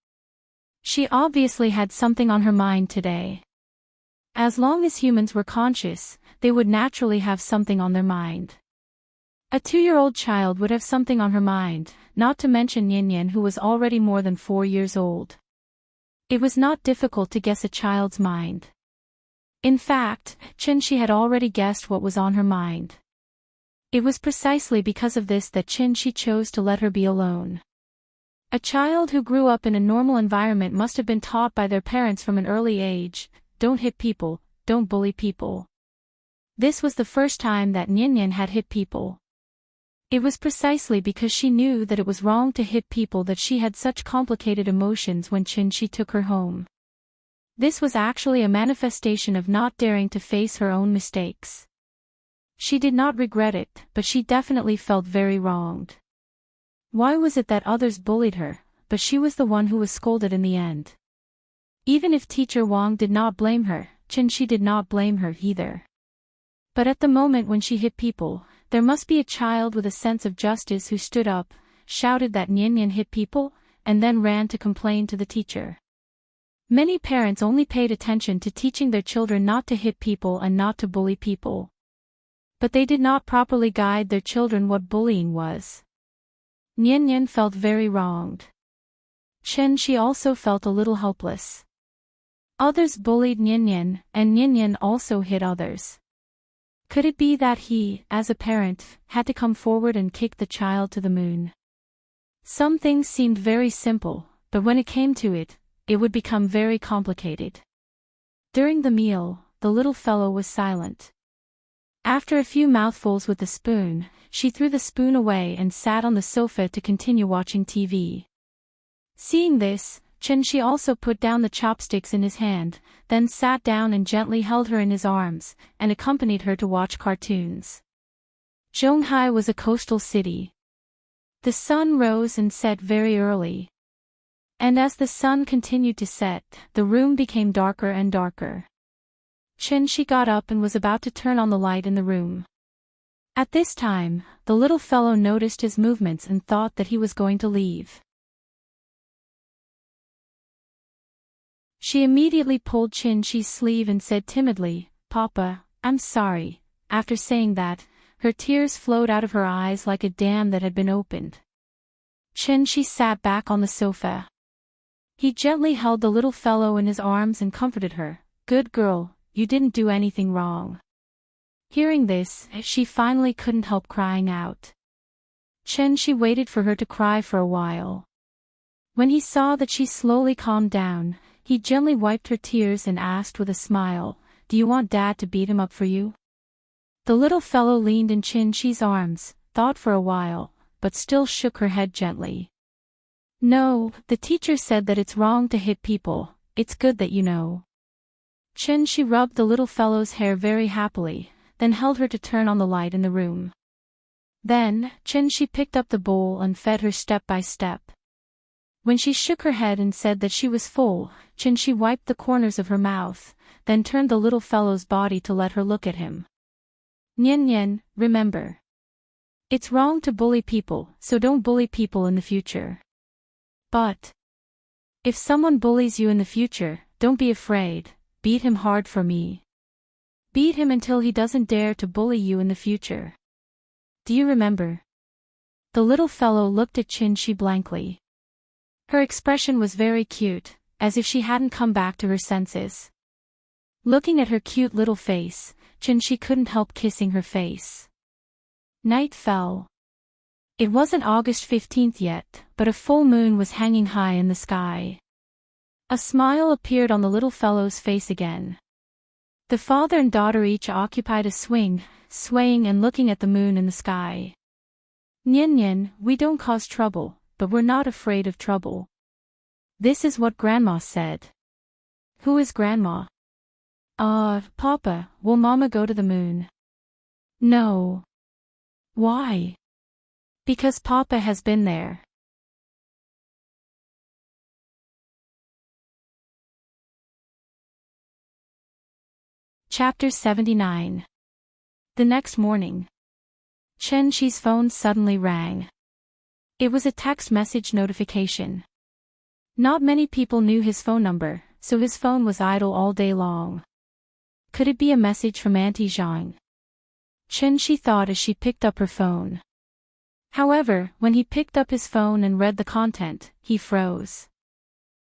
She obviously had something on her mind today. As long as humans were conscious, they would naturally have something on their mind. A 2-year-old child would have something on her mind, not to mention Nyan, who was already more than 4 years old. It was not difficult to guess a child's mind. In fact, Qin-shi had already guessed what was on her mind. It was precisely because of this that Qin-shi chose to let her be alone. A child who grew up in a normal environment must have been taught by their parents from an early age, don't hit people, don't bully people. This was the first time that Nyan had hit people. It was precisely because she knew that it was wrong to hit people that she had such complicated emotions when Qin-shi took her home. This was actually a manifestation of not daring to face her own mistakes. She did not regret it, but she definitely felt very wronged. Why was it that others bullied her, but she was the one who was scolded in the end? Even if Teacher Wang did not blame her, Shi did not blame her either. But at the moment when she hit people, there must be a child with a sense of justice who stood up, shouted that Nian hit people, and then ran to complain to the teacher. Many parents only paid attention to teaching their children not to hit people and not to bully people. But they did not properly guide their children what bullying was. Nian felt very wronged. Shi also felt a little helpless. Others bullied Nian, and Nian also hit others. Could it be that he, as a parent, had to come forward and kick the child to the moon? Some things seemed very simple, but when it came to it, it would become very complicated. During the meal, the little fellow was silent. After a few mouthfuls with the spoon, she threw the spoon away and sat on the sofa to continue watching TV. Seeing this, Shi also put down the chopsticks in his hand, then sat down and gently held her in his arms, and accompanied her to watch cartoons. Zhonghai was a coastal city. The sun rose and set very early. And as the sun continued to set, the room became darker and darker. Shi got up and was about to turn on the light in the room. At this time, the little fellow noticed his movements and thought that he was going to leave. She immediately pulled Shi's sleeve and said timidly, "Papa, I'm sorry." After saying that, her tears flowed out of her eyes like a dam that had been opened. Shi sat back on the sofa. He gently held the little fellow in his arms and comforted her. "Good girl, you didn't do anything wrong." Hearing this, she finally couldn't help crying out. Shi waited for her to cry for a while. When he saw that she slowly calmed down, he gently wiped her tears and asked with a smile, "Do you want Dad to beat him up for you?" The little fellow leaned in Shi's arms, thought for a while, but still shook her head gently. "No, the teacher said that it's wrong to hit people, it's good that you know." Shi rubbed the little fellow's hair very happily, then held her to turn on the light in the room. Then, Shi picked up the bowl and fed her step by step. When she shook her head and said that she was full, Shi wiped the corners of her mouth, then turned the little fellow's body to let her look at him. "Nian, remember. It's wrong to bully people, so don't bully people in the future. But if someone bullies you in the future, don't be afraid, beat him hard for me. Beat him until he doesn't dare to bully you in the future. Do you remember?" The little fellow looked at Shi blankly. Her expression was very cute, as if she hadn't come back to her senses. Looking at her cute little face, Shi couldn't help kissing her face. Night fell. It wasn't August 15th yet, but a full moon was hanging high in the sky. A smile appeared on the little fellow's face again. The father and daughter each occupied a swing, swaying and looking at the moon in the sky. "Nian, we don't cause trouble, but we're not afraid of trouble. This is what Grandma said." "Who is Grandma?" Papa, will Mama go to the moon?" "No." "Why?" "Because Papa has been there." Chapter 79. The next morning. Shi's phone suddenly rang. It was a text message notification. Not many people knew his phone number, so his phone was idle all day long. Could it be a message from Auntie Zhang? Shi thought as she picked up her phone. However, when he picked up his phone and read the content, he froze.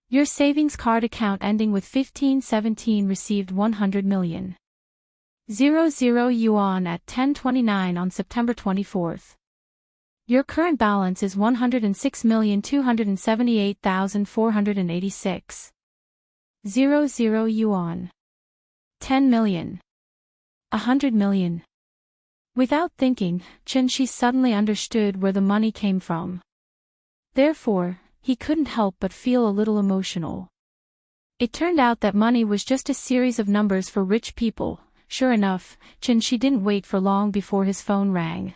"Your savings card account ending with 1517 received 100,000,000. 00 yuan at 10:29 on September 24th. Your current balance is 106,278,486. 00 yuan. 10 million. 100 million. Without thinking, Shi suddenly understood where the money came from. Therefore, he couldn't help but feel a little emotional. It turned out that money was just a series of numbers for rich people. Sure enough, Shi didn't wait for long before his phone rang.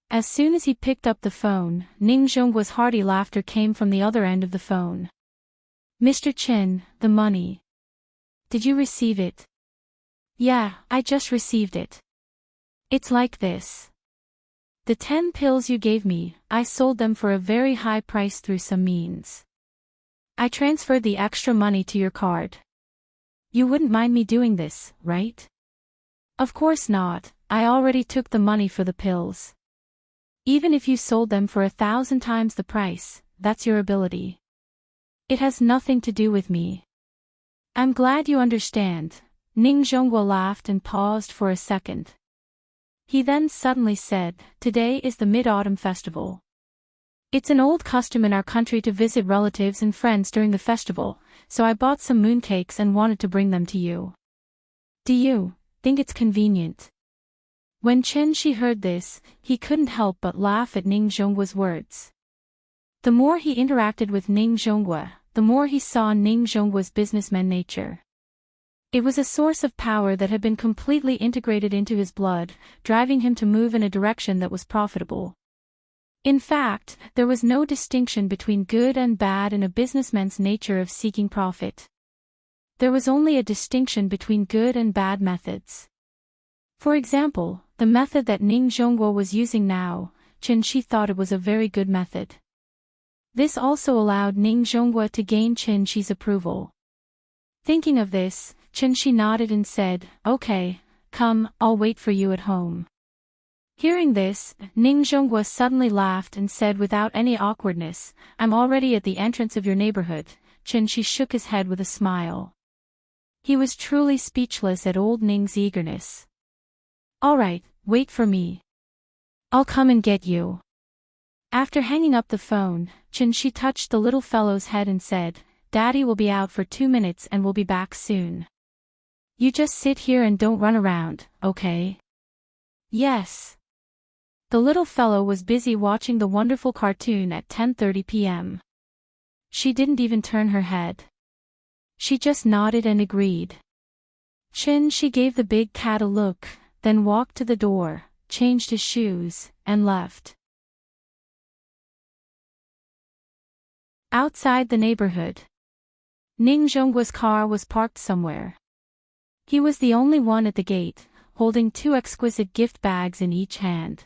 As soon as he picked up the phone, Ning Zhongguo's hearty laughter came from the other end of the phone. Mr. Chen, the money. Did you receive it? Yeah, I just received it. It's like this. The 10 pills you gave me, I sold them for a very high price through some means. I transferred the extra money to your card. You wouldn't mind me doing this, right? Of course not, I already took the money for the pills. Even if you sold them for 1,000 times the price, that's your ability. It has nothing to do with me. I'm glad you understand. Ning Zhongguo laughed and paused for a second. He then suddenly said, today is the Mid-Autumn Festival. It's an old custom in our country to visit relatives and friends during the festival, so I bought some mooncakes and wanted to bring them to you. Do you think it's convenient? When Shi heard this, he couldn't help but laugh at Ning Zhongguo's words. The more he interacted with Ning Zhongguo, the more he saw Ning Zhongguo's businessman nature. It was a source of power that had been completely integrated into his blood, driving him to move in a direction that was profitable. In fact, there was no distinction between good and bad in a businessman's nature of seeking profit. There was only a distinction between good and bad methods. For example, the method that Ning Zhongguo was using now, Shi thought it was a very good method. This also allowed Ning Zhongguo to gain Shi's approval. Thinking of this, Shi nodded and said, okay, come, I'll wait for you at home. Hearing this, Ning Zhongguo suddenly laughed and said without any awkwardness, I'm already at the entrance of your neighborhood. Shi shook his head with a smile. He was truly speechless at old Ning's eagerness. Alright, wait for me. I'll come and get you. After hanging up the phone, Shi touched the little fellow's head and said, Daddy will be out for 2 minutes and will be back soon. You just sit here and don't run around, okay? Yes. The little fellow was busy watching the wonderful cartoon at 10:30 p.m. She didn't even turn her head. She just nodded and agreed. She gave the big cat a look, then walked to the door, changed his shoes, and left. Outside the neighborhood, Ning Zhongguo's car was parked somewhere. He was the only one at the gate, holding 2 exquisite gift bags in each hand.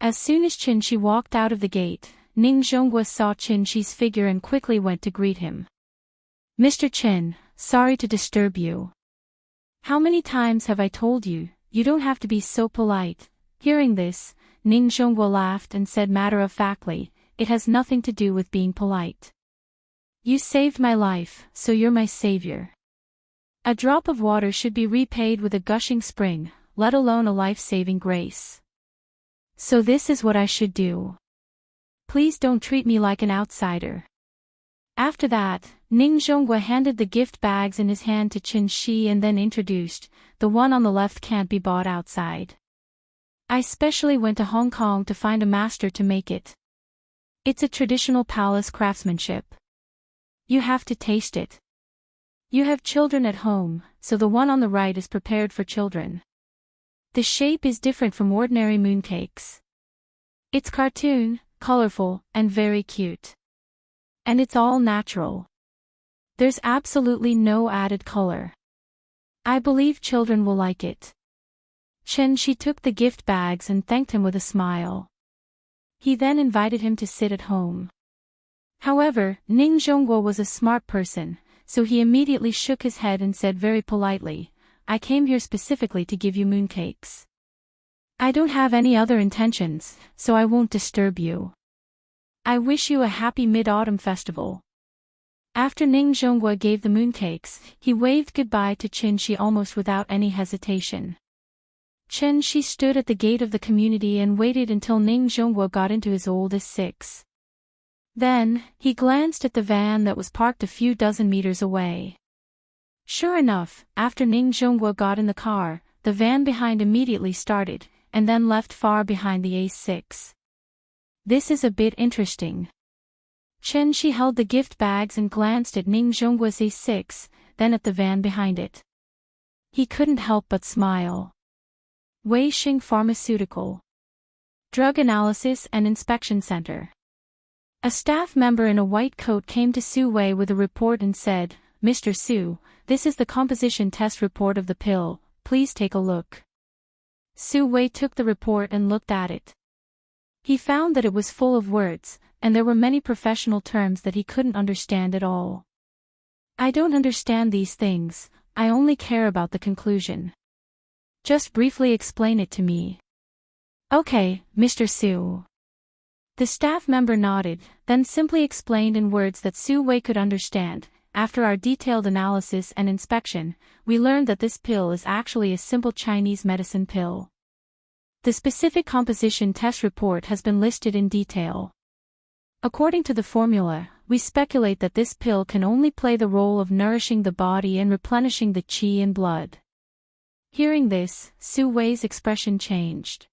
As soon as Shi walked out of the gate, Ning Zhongguo saw Shi's figure and quickly went to greet him. Mr. Chen, sorry to disturb you. How many times have I told you, you don't have to be so polite? Hearing this, Ning Zhongguo laughed and said matter-of-factly, it has nothing to do with being polite. You saved my life, so you're my savior. A drop of water should be repaid with a gushing spring, let alone a life-saving grace. So this is what I should do. Please don't treat me like an outsider. After that, Ning Zhongguo handed the gift bags in his hand to Shi and then introduced, the one on the left can't be bought outside. I specially went to Hong Kong to find a master to make it. It's a traditional palace craftsmanship. You have to taste it. You have children at home, so the one on the right is prepared for children. The shape is different from ordinary mooncakes. It's cartoon, colorful, and very cute. And it's all natural. There's absolutely no added color. I believe children will like it. Shi took the gift bags and thanked him with a smile. He then invited him to sit at home. However, Ning Zhongguo was a smart person, so he immediately shook his head and said very politely, I came here specifically to give you mooncakes. I don't have any other intentions, so I won't disturb you. I wish you a happy Mid-Autumn Festival. After Ning Zhongguo gave the mooncakes, he waved goodbye to Shi almost without any hesitation. Shi stood at the gate of the community and waited until Ning Zhongguo got into his oldest 6. Then, he glanced at the van that was parked a few dozen meters away. Sure enough, after Ning Zhongguo got in the car, the van behind immediately started, and then left far behind the A6. This is a bit interesting. Chen Shi held the gift bags and glanced at Ning Zhongguo's A6, then at the van behind it. He couldn't help but smile. Wei Xing Pharmaceutical Drug Analysis and Inspection Center. A staff member in a white coat came to Su Wei with a report and said, "Mr. Su, this is the composition test report of the pill, please take a look." Su Wei took the report and looked at it. He found that it was full of words, and there were many professional terms that he couldn't understand at all. "I don't understand these things, I only care about the conclusion. Just briefly explain it to me." "Okay, Mr. Su." The staff member nodded, then simply explained in words that Su Wei could understand. "After our detailed analysis and inspection, we learned that this pill is actually a simple Chinese medicine pill. The specific composition test report has been listed in detail. According to the formula, we speculate that this pill can only play the role of nourishing the body and replenishing the qi in blood." Hearing this, Su Wei's expression changed.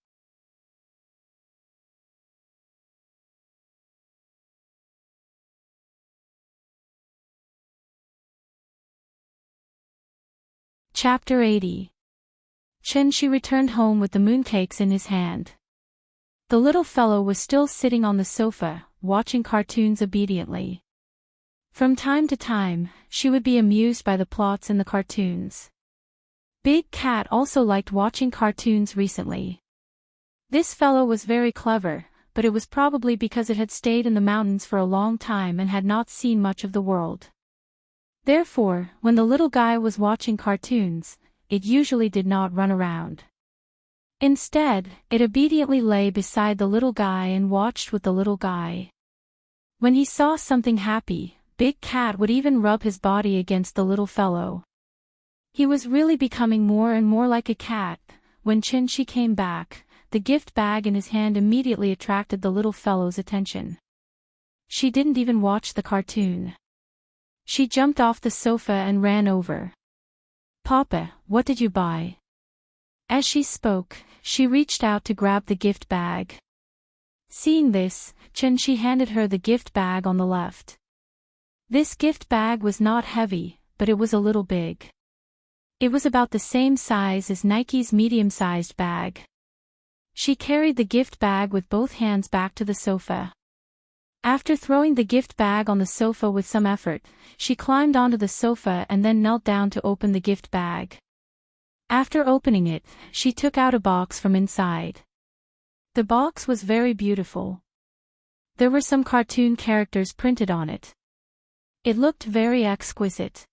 Chapter 80. Chen Shi returned home with the mooncakes in his hand. The little fellow was still sitting on the sofa, watching cartoons obediently. From time to time, she would be amused by the plots in the cartoons. Big Cat also liked watching cartoons recently. This fellow was very clever, but it was probably because it had stayed in the mountains for a long time and had not seen much of the world. Therefore, when the little guy was watching cartoons, it usually did not run around. Instead, it obediently lay beside the little guy and watched with the little guy. When he saw something happy, Big Cat would even rub his body against the little fellow. He was really becoming more and more like a cat. When Chen Shi came back, the gift bag in his hand immediately attracted the little fellow's attention. She didn't even watch the cartoon. She jumped off the sofa and ran over. "Papa, what did you buy?" As she spoke, she reached out to grab the gift bag. Seeing this, Chen Shi handed her the gift bag on the left. This gift bag was not heavy, but it was a little big. It was about the same size as Nike's medium-sized bag. She carried the gift bag with both hands back to the sofa. After throwing the gift bag on the sofa with some effort, she climbed onto the sofa and then knelt down to open the gift bag. After opening it, she took out a box from inside. The box was very beautiful. There were some cartoon characters printed on it. It looked very exquisite.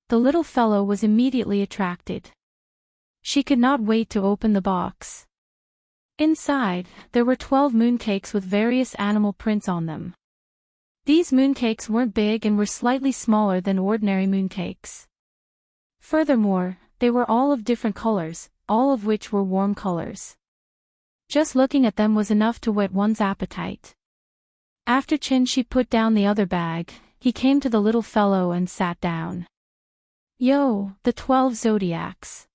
The little fellow was immediately attracted. She could not wait to open the box. Inside, there were 12 mooncakes with various animal prints on them. These mooncakes weren't big and were slightly smaller than ordinary mooncakes. Furthermore, they were all of different colors, all of which were warm colors. Just looking at them was enough to whet one's appetite. After Chen Shi put down the other bag, he came to the little fellow and sat down. "Yo, the 12 zodiacs.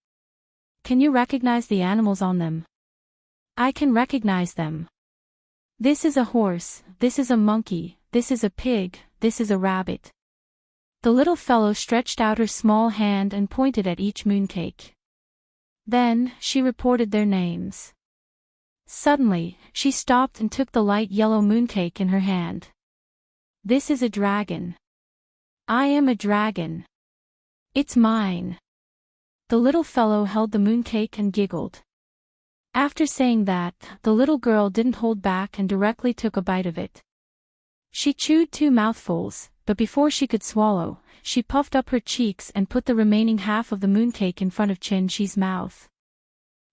Can you recognize the animals on them?" "I can recognize them. This is a horse, this is a monkey, this is a pig, this is a rabbit." The little fellow stretched out her small hand and pointed at each mooncake. Then, she reported their names. Suddenly, she stopped and took the light yellow mooncake in her hand. "This is a dragon. I am a dragon. It's mine." The little fellow held the mooncake and giggled. After saying that, the little girl didn't hold back and directly took a bite of it. She chewed 2 mouthfuls, but before she could swallow, she puffed up her cheeks and put the remaining half of the mooncake in front of Chen Shi's mouth.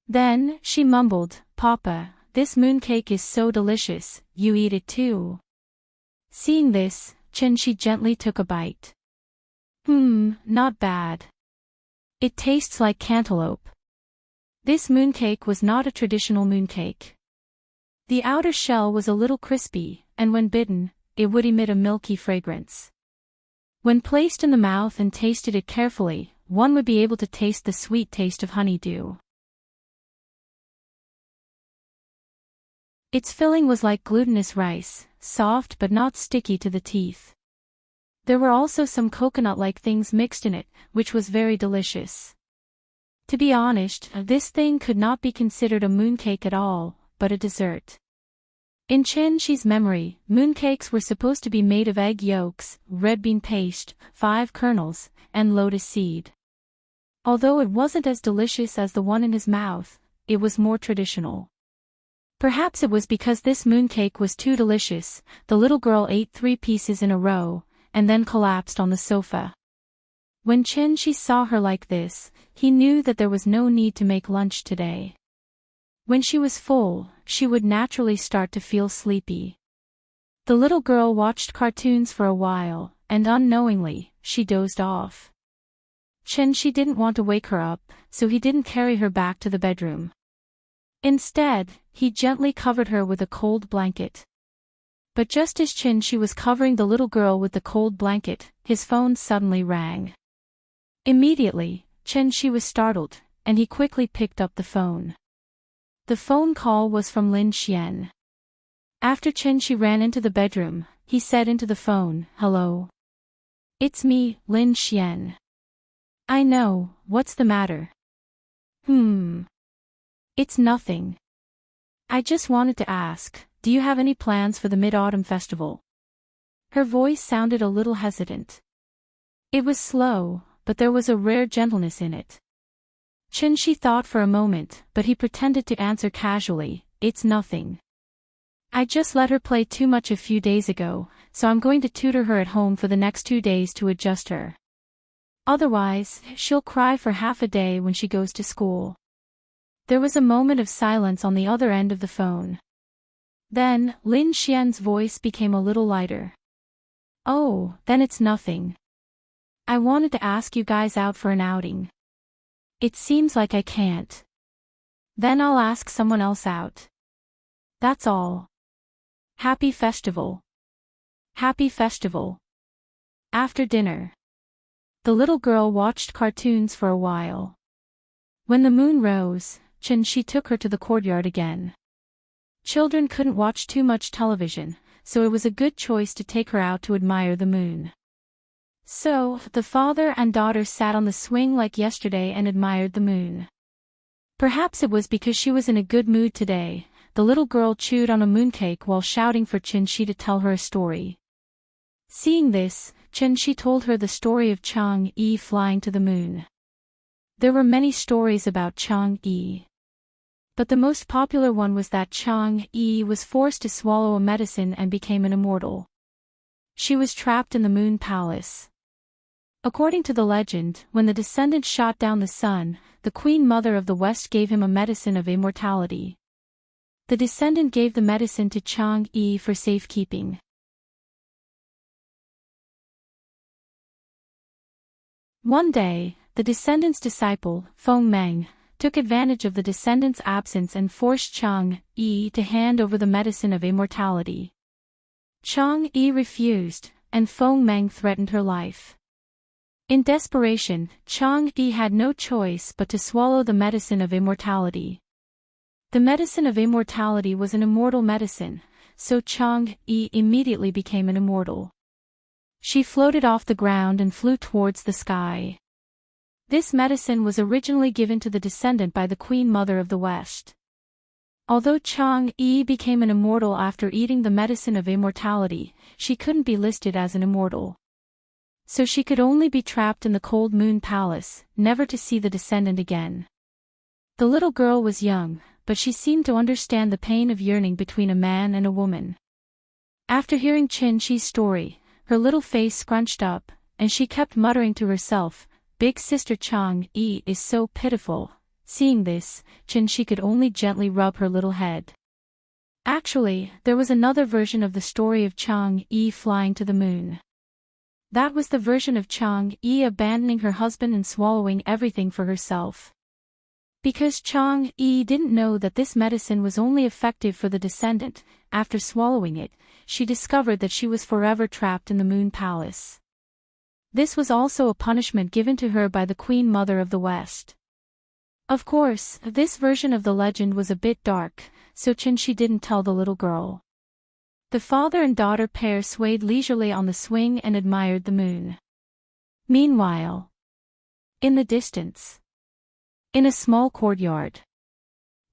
Then, she mumbled, "Papa, this mooncake is so delicious, you eat it too." Seeing this, Chen Shi gently took a bite. Not bad. It tastes like cantaloupe." This mooncake was not a traditional mooncake. The outer shell was a little crispy, and when bitten, it would emit a milky fragrance. When placed in the mouth and tasted it carefully, one would be able to taste the sweet taste of honeydew. Its filling was like glutinous rice, soft but not sticky to the teeth. There were also some coconut-like things mixed in it, which was very delicious. To be honest, this thing could not be considered a mooncake at all, but a dessert. In Chen-Chi's memory, mooncakes were supposed to be made of egg yolks, red bean paste, 5 kernels, and lotus seed. Although it wasn't as delicious as the one in his mouth, it was more traditional. Perhaps it was because this mooncake was too delicious, the little girl ate 3 pieces in a row, and then collapsed on the sofa. When Chen-Chi saw her like this, he knew that there was no need to make lunch today. When she was full, she would naturally start to feel sleepy. The little girl watched cartoons for a while, and unknowingly, she dozed off. Chen-Chi didn't want to wake her up, so he didn't carry her back to the bedroom. Instead, he gently covered her with a cold blanket. But just as Chen-Chi was covering the little girl with the cold blanket, his phone suddenly rang. Immediately, Chen-Chi was startled, and he quickly picked up the phone. The phone call was from Lin Xian. After Chen-Chi ran into the bedroom, he said into the phone, "Hello. It's me, Lin Xian. I know, what's the matter?" It's nothing. I just wanted to ask, do you have any plans for the Mid-Autumn Festival? Her voice sounded a little hesitant. It was slow, but there was a rare gentleness in it. Chen-Chi thought for a moment, but he pretended to answer casually, "It's nothing. I just let her play too much a few days ago, so I'm going to tutor her at home for the next 2 days to adjust her. Otherwise, she'll cry for half a day when she goes to school." There was a moment of silence on the other end of the phone. Then, Lin Xian's voice became a little lighter. "Oh, then it's nothing. I wanted to ask you guys out for an outing. It seems like I can't. Then I'll ask someone else out. That's all. Happy festival. Happy festival." After dinner, the little girl watched cartoons for a while. When the moon rose, Chen-Chi took her to the courtyard again. Children couldn't watch too much television, so it was a good choice to take her out to admire the moon. So, the father and daughter sat on the swing like yesterday and admired the moon. Perhaps it was because she was in a good mood today, the little girl chewed on a mooncake while shouting for Chen-Chi to tell her a story. Seeing this, Chen-Chi told her the story of Chang-Yi flying to the moon. There were many stories about Chang-Yi, but the most popular one was that Chang-Yi was forced to swallow a medicine and became an immortal. She was trapped in the moon palace. According to the legend, when the descendant shot down the sun, the Queen Mother of the West gave him a medicine of immortality. The descendant gave the medicine to Chang-Yi for safekeeping. One day, the descendant's disciple, Feng Meng, took advantage of the descendant's absence and forced Chang-Yi to hand over the medicine of immortality. Chang-Yi refused, and Feng Meng threatened her life. In desperation, Chang-Yi had no choice but to swallow the medicine of immortality. The medicine of immortality was an immortal medicine, so Chang-Yi immediately became an immortal. She floated off the ground and flew towards the sky. This medicine was originally given to the descendant by the Queen Mother of the West. Although Chang-Yi became an immortal after eating the medicine of immortality, she couldn't be listed as an immortal. So she could only be trapped in the cold moon palace, never to see the descendant again. The little girl was young, but she seemed to understand the pain of yearning between a man and a woman. After hearing Chen-Chi's story, her little face scrunched up, and she kept muttering to herself, "Big sister Chang-Yi is so pitiful." Seeing this, Chen-Chi could only gently rub her little head. Actually, there was another version of the story of Chang-Yi flying to the moon. That was the version of Chang-Yi abandoning her husband and swallowing everything for herself. Because Chang-Yi didn't know that this medicine was only effective for the descendant, after swallowing it, she discovered that she was forever trapped in the moon palace. This was also a punishment given to her by the Queen Mother of the West. Of course, this version of the legend was a bit dark, so Chen-Chi didn't tell the little girl. The father and daughter pair swayed leisurely on the swing and admired the moon. Meanwhile, in the distance, in a small courtyard,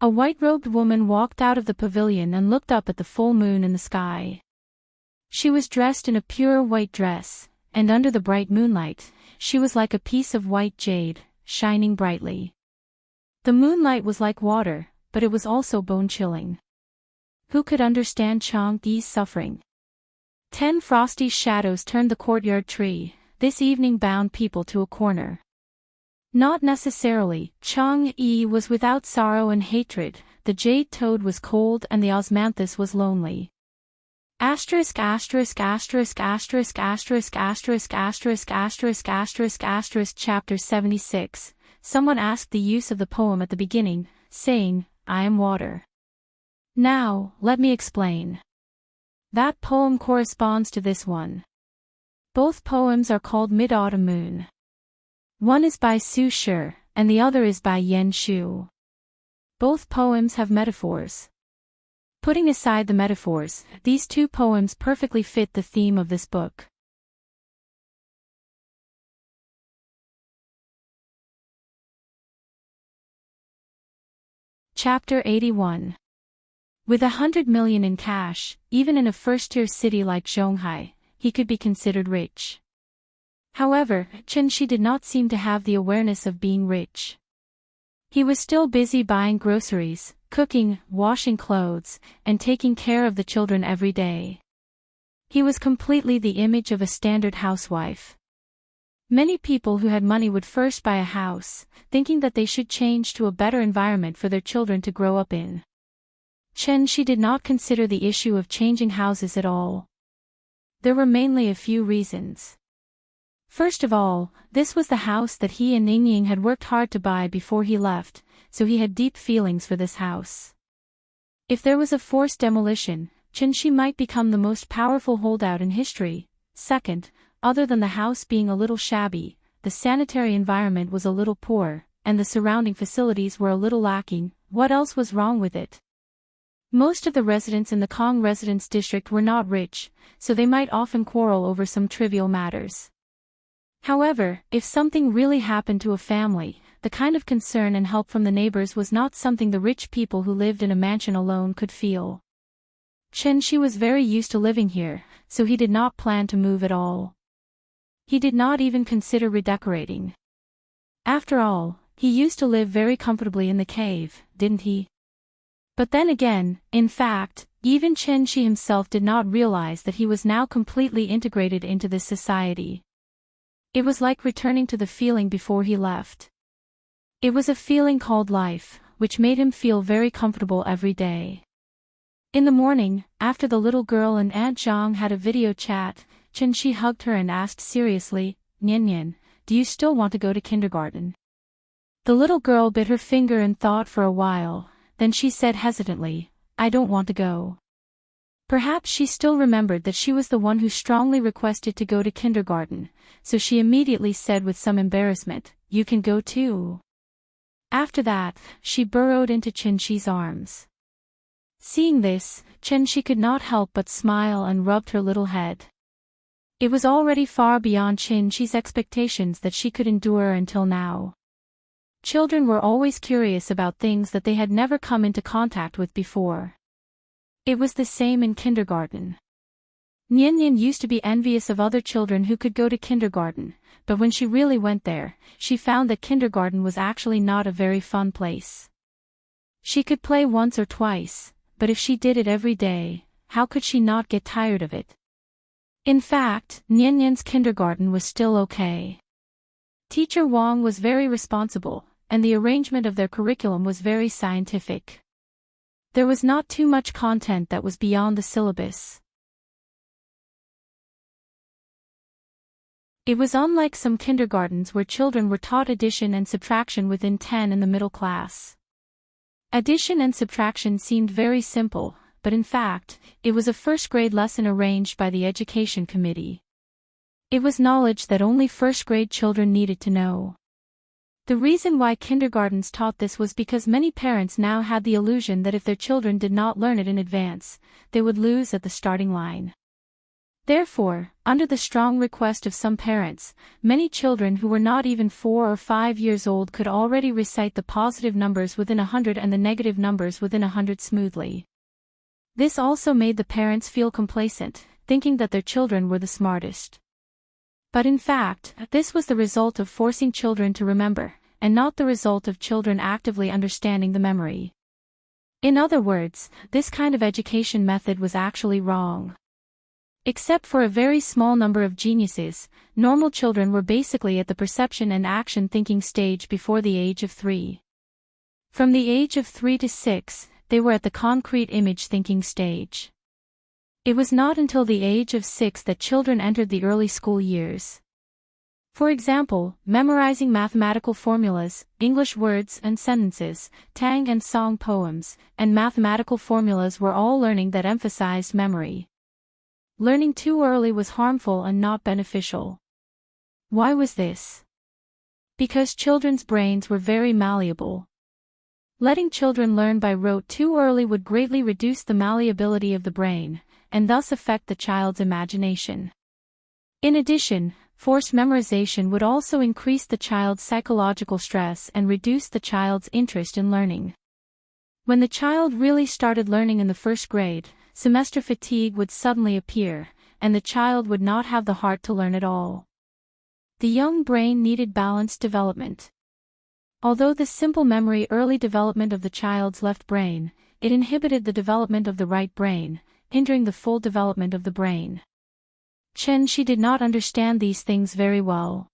a white-robed woman walked out of the pavilion and looked up at the full moon in the sky. She was dressed in a pure white dress, and under the bright moonlight, she was like a piece of white jade, shining brightly. The moonlight was like water, but it was also bone-chilling. Who could understand Chang's suffering? 10 frosty shadows turned the courtyard tree. This evening bound people to a corner. Not necessarily. Chang'e was without sorrow and hatred, the jade toad was cold and the osmanthus was lonely. Asterisk asterisk asterisk asterisk asterisk asterisk asterisk asterisk asterisk asterisk Chapter 76. Someone asked the use of the poem at the beginning, saying, I am water. Now, let me explain. That poem corresponds to this one. Both poems are called Mid-Autumn Moon. One is by Su Shi, and the other is by Yan Shu. Both poems have metaphors. Putting aside the metaphors, these two poems perfectly fit the theme of this book. Chapter 81. With 100 million in cash, even in a first-tier city like Shanghai, he could be considered rich. However, Chen Shi did not seem to have the awareness of being rich. He was still busy buying groceries, cooking, washing clothes, and taking care of the children every day. He was completely the image of a standard housewife. Many people who had money would first buy a house, thinking that they should change to a better environment for their children to grow up in. Chen Shi did not consider the issue of changing houses at all. There were mainly a few reasons. First of all, this was the house that he and Ning Ying had worked hard to buy before he left, so he had deep feelings for this house. If there was a forced demolition, Chen Shi might become the most powerful holdout in history. Second, other than the house being a little shabby, the sanitary environment was a little poor, and the surrounding facilities were a little lacking. What else was wrong with it? Most of the residents in the Kong residence district were not rich, so they might often quarrel over some trivial matters. However, if something really happened to a family, the kind of concern and help from the neighbors was not something the rich people who lived in a mansion alone could feel. Chen Shi was very used to living here, so he did not plan to move at all. He did not even consider redecorating. After all, he used to live very comfortably in the cave, didn't he? But then again, in fact, even Chen Shi himself did not realize that he was now completely integrated into this society. It was like returning to the feeling before he left. It was a feeling called life, which made him feel very comfortable every day. In the morning, after the little girl and Aunt Zhang had a video chat, Chen Shi hugged her and asked seriously, Nian Nian, do you still want to go to kindergarten? The little girl bit her finger and thought for a while, then she said hesitantly, I don't want to go. Perhaps she still remembered that she was the one who strongly requested to go to kindergarten, so she immediately said with some embarrassment, you can go too. After that, she burrowed into Chen Shi's arms. Seeing this, Chen Shi could not help but smile and rubbed her little head. It was already far beyond Chen Shi's expectations that she could endure until now. Children were always curious about things that they had never come into contact with before. It was the same in kindergarten. Nian Nian used to be envious of other children who could go to kindergarten, but when she really went there, she found that kindergarten was actually not a very fun place. She could play once or twice, but if she did it every day, how could she not get tired of it? In fact, Nian Nian's kindergarten was still okay. Teacher Wang was very responsible, and the arrangement of their curriculum was very scientific. There was not too much content that was beyond the syllabus. It was unlike some kindergartens where children were taught addition and subtraction within 10 in the middle class. Addition and subtraction seemed very simple, but in fact, it was a first-grade lesson arranged by the education committee. It was knowledge that only first-grade children needed to know. The reason why kindergartens taught this was because many parents now had the illusion that if their children did not learn it in advance, they would lose at the starting line. Therefore, under the strong request of some parents, many children who were not even 4 or 5 years old could already recite the positive numbers within 100 and the negative numbers within 100 smoothly. This also made the parents feel complacent, thinking that their children were the smartest. But in fact, this was the result of forcing children to remember, and not the result of children actively understanding the memory. In other words, this kind of education method was actually wrong. Except for a very small number of geniuses, normal children were basically at the perception and action thinking stage before the age of 3. From the age of 3 to 6, they were at the concrete image thinking stage. It was not until the age of 6 that children entered the early school years. For example, memorizing mathematical formulas, English words and sentences, tang and song poems, and mathematical formulas were all learning that emphasized memory. Learning too early was harmful and not beneficial. Why was this? Because children's brains were very malleable. Letting children learn by rote too early would greatly reduce the malleability of the brain, and thus affect the child's imagination. In addition, forced memorization would also increase the child's psychological stress and reduce the child's interest in learning. When the child really started learning in the first grade, semester fatigue would suddenly appear, and the child would not have the heart to learn at all. The young brain needed balanced development. Although the simple memory early development of the child's left brain, it inhibited the development of the right brain, hindering the full development of the brain. Chen-shi did not understand these things very well.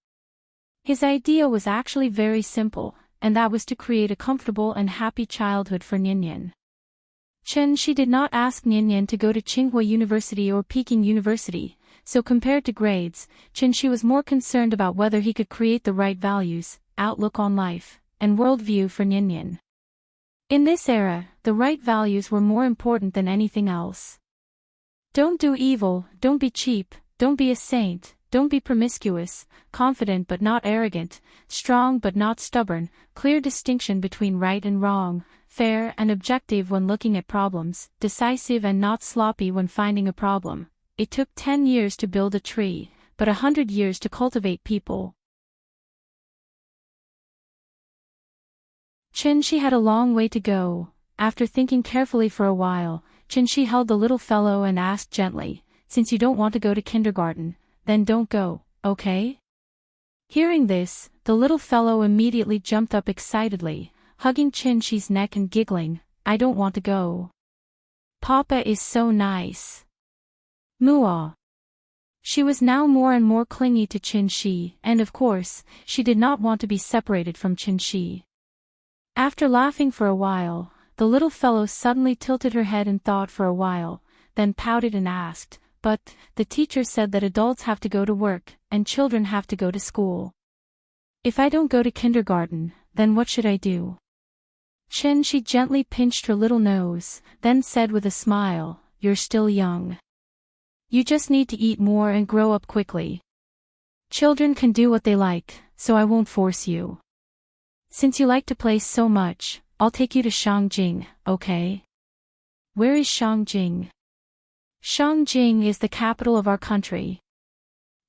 His idea was actually very simple, and that was to create a comfortable and happy childhood for Ninian. Chen-shi did not ask Ninian to go to Tsinghua University or Peking University, so compared to grades, Chen-shi was more concerned about whether he could create the right values, outlook on life, and worldview for Ninian. In this era, the right values were more important than anything else. Don't do evil, don't be cheap, don't be a saint, don't be promiscuous, confident but not arrogant, strong but not stubborn, clear distinction between right and wrong, fair and objective when looking at problems, decisive and not sloppy when finding a problem. It took 10 years to build a tree, but 100 years to cultivate people. Chen-shi had a long way to go. After thinking carefully for a while, Chen-shi held the little fellow and asked gently, "Since you don't want to go to kindergarten, then don't go, okay?" Hearing this, the little fellow immediately jumped up excitedly, hugging Chen-shi's neck and giggling, "I don't want to go. Papa is so nice. Muah." She was now more and more clingy to Chen-shi, and of course, she did not want to be separated from Chen-shi. After laughing for a while, the little fellow suddenly tilted her head and thought for a while, then pouted and asked, "But, the teacher said that adults have to go to work, and children have to go to school. If I don't go to kindergarten, then what should I do?" Chen-shi gently pinched her little nose, then said with a smile, "You're still young. You just need to eat more and grow up quickly. Children can do what they like, so I won't force you. Since you like to play so much, I'll take you to Shangjing, okay?" Where is Shangjing? Shangjing is the capital of our country.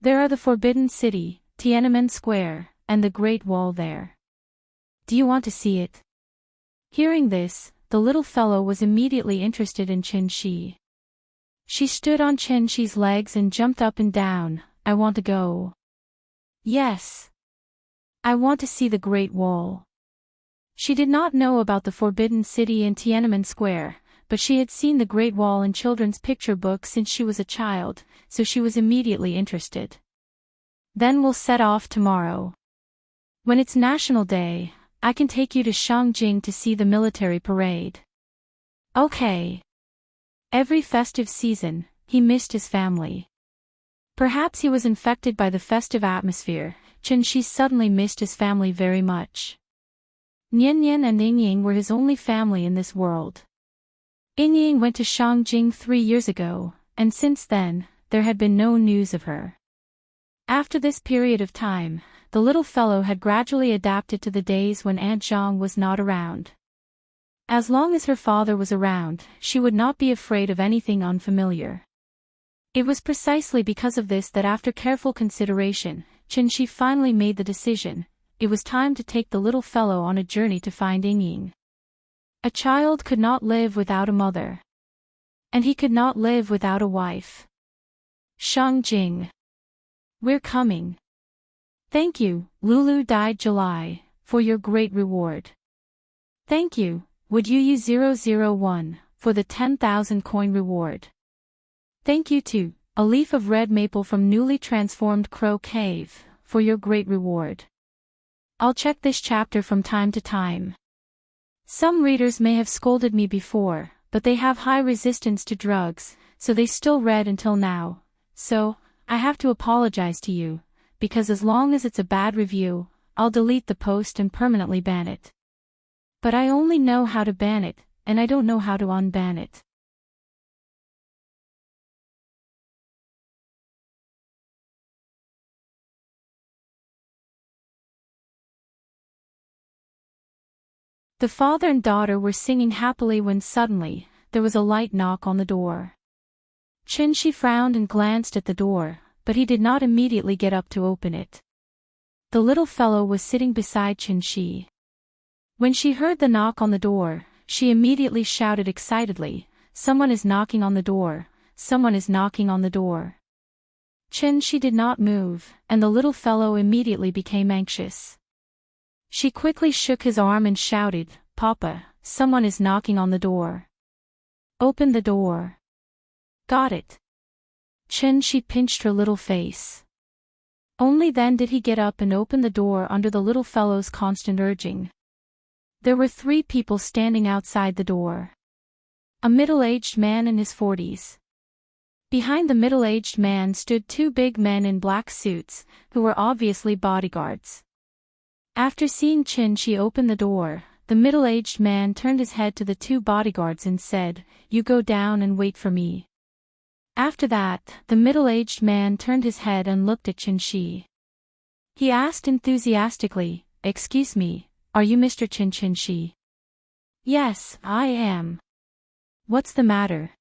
There are the Forbidden City, Tiananmen Square, and the Great Wall there. Do you want to see it? Hearing this, the little fellow was immediately interested in Chen-shi. She stood on Chen-shi's legs and jumped up and down. "I want to go. Yes. I want to see the Great Wall." She did not know about the Forbidden City in Tiananmen Square, but she had seen the Great Wall in children's picture books since she was a child, so she was immediately interested. "Then we'll set off tomorrow. When it's National Day, I can take you to Shangjing to see the military parade." Okay. Every festive season, he missed his family. Perhaps he was infected by the festive atmosphere. Chen-shi suddenly missed his family very much. Nian and Ying were his only family in this world. Ying went to Shangjing 3 years ago, and since then, there had been no news of her. After this period of time, the little fellow had gradually adapted to the days when Aunt Zhang was not around. As long as her father was around, she would not be afraid of anything unfamiliar. It was precisely because of this that after careful consideration, Qinshi finally made the decision. It was time to take the little fellow on a journey to find Ying. A child could not live without a mother. And he could not live without a wife. Shang Jing. We're coming. Thank you, Lulu died July, for your great reward. Thank you, would you use 001, for the 10,000 coin reward. Thank you too, a leaf of red maple from newly transformed Crow Cave, for your great reward. I'll check this chapter from time to time. Some readers may have scolded me before, but they have high resistance to drugs, so they still read until now. So, I have to apologize to you, because as long as it's a bad review, I'll delete the post and permanently ban it. But I only know how to ban it, and I don't know how to unban it. The father and daughter were singing happily when suddenly, there was a light knock on the door. Qinshi frowned and glanced at the door, but he did not immediately get up to open it. The little fellow was sitting beside Qinshi. When she heard the knock on the door, she immediately shouted excitedly, "Someone is knocking on the door, someone is knocking on the door." Qinshi did not move, and the little fellow immediately became anxious. She quickly shook his arm and shouted, "Papa, someone is knocking on the door. Open the door." Got it. Qinshi pinched her little face. Only then did he get up and open the door under the little fellow's constant urging. There were 3 people standing outside the door. A middle-aged man in his 40s. Behind the middle-aged man stood 2 big men in black suits, who were obviously bodyguards. After seeing Qinshi open the door, the middle-aged man turned his head to the 2 bodyguards and said, "You go down and wait for me." After that, the middle-aged man turned his head and looked at Qinshi. He asked enthusiastically, "Excuse me, are you Mr. Qinshi?" "Yes, I am." "What's the matter?"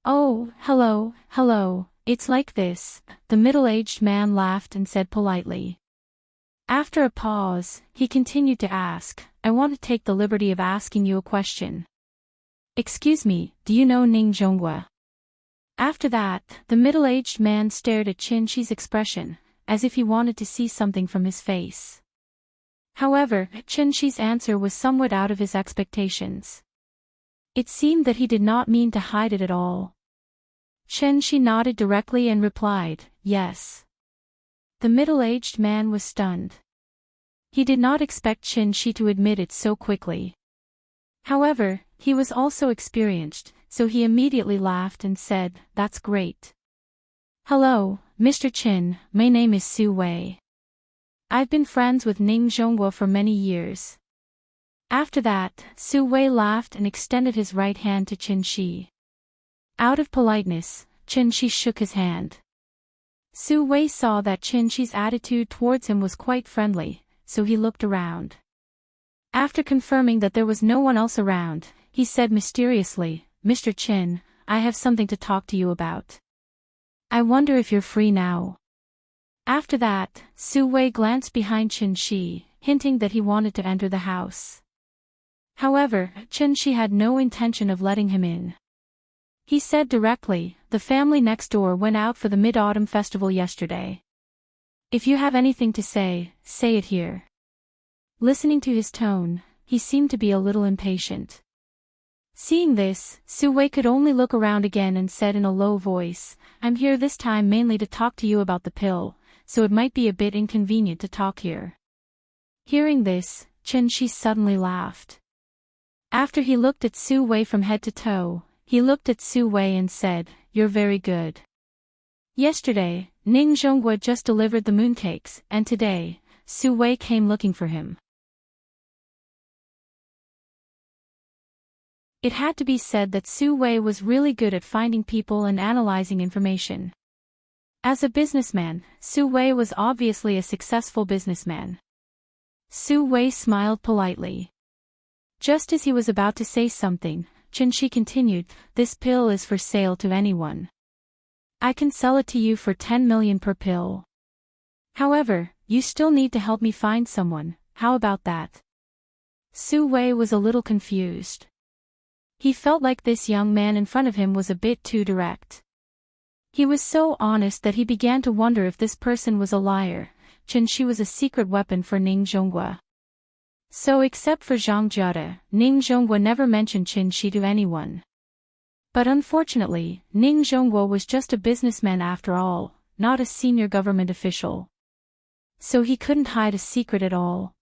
"Oh, hello, it's like this," the middle-aged man laughed and said politely. After a pause, he continued to ask, "I want to take the liberty of asking you a question. Excuse me, do you know Ning Zhonghua?" After that, the middle-aged man stared at Qinshi's expression, as if he wanted to see something from his face. However, Qinshi's answer was somewhat out of his expectations. It seemed that he did not mean to hide it at all. Qinshi nodded directly and replied, "Yes." The middle-aged man was stunned. He did not expect Qinshi to admit it so quickly. However, he was also experienced, so he immediately laughed and said, "That's great. Hello, Mr. Qin, my name is Su Wei. I've been friends with Ning Zhonghua for many years." After that, Su Wei laughed and extended his right hand to Qinshi. Out of politeness, Qinshi shook his hand. Su Wei saw that Qinshi's attitude towards him was quite friendly, so he looked around. After confirming that there was no one else around, he said mysteriously, "Mr. Qin, I have something to talk to you about. I wonder if you're free now." After that, Su Wei glanced behind Qinshi, hinting that he wanted to enter the house. However, Qinshi had no intention of letting him in. He said directly, "The family next door went out for the Mid-Autumn Festival yesterday. If you have anything to say, say it here." Listening to his tone, he seemed to be a little impatient. Seeing this, Su Wei could only look around again and said in a low voice, "I'm here this time mainly to talk to you about the pill, so it might be a bit inconvenient to talk here." Hearing this, Qinshi suddenly laughed. After he looked at Su Wei from head to toe, he looked at Su Wei and said, "You're very good. Yesterday, Ning Zhonghua just delivered the mooncakes, and today, Su Wei came looking for him." It had to be said that Su Wei was really good at finding people and analyzing information. As a businessman, Su Wei was obviously a successful businessman. Su Wei smiled politely. Just as he was about to say something, Chen Shi continued, "This pill is for sale to anyone. I can sell it to you for 10 million per pill. However, you still need to help me find someone, how about that?" Su Wei was a little confused. He felt like this young man in front of him was a bit too direct. He was so honest that he began to wonder if this person was a liar. Chen Shi was a secret weapon for Ning Zhonghua. So except for Zhang Jiade, Ning Zhonghua never mentioned Chen Shi to anyone. But unfortunately, Ning Zhonghua was just a businessman after all, not a senior government official. So he couldn't hide a secret at all.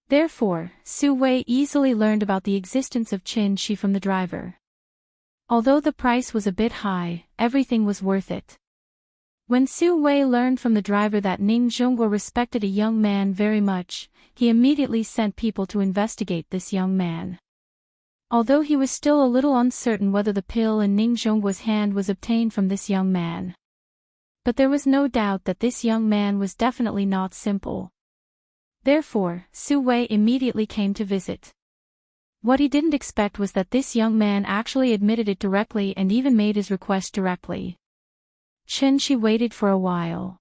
Therefore, Su Wei easily learned about the existence of Chen Shi from the driver. Although the price was a bit high, everything was worth it. When Su Wei learned from the driver that Ning Zhonghua respected a young man very much, he immediately sent people to investigate this young man. Although he was still a little uncertain whether the pill in Ning Zhonghua's hand was obtained from this young man. But there was no doubt that this young man was definitely not simple. Therefore, Su Wei immediately came to visit. What he didn't expect was that this young man actually admitted it directly and even made his request directly. Chen Shi waited for a while.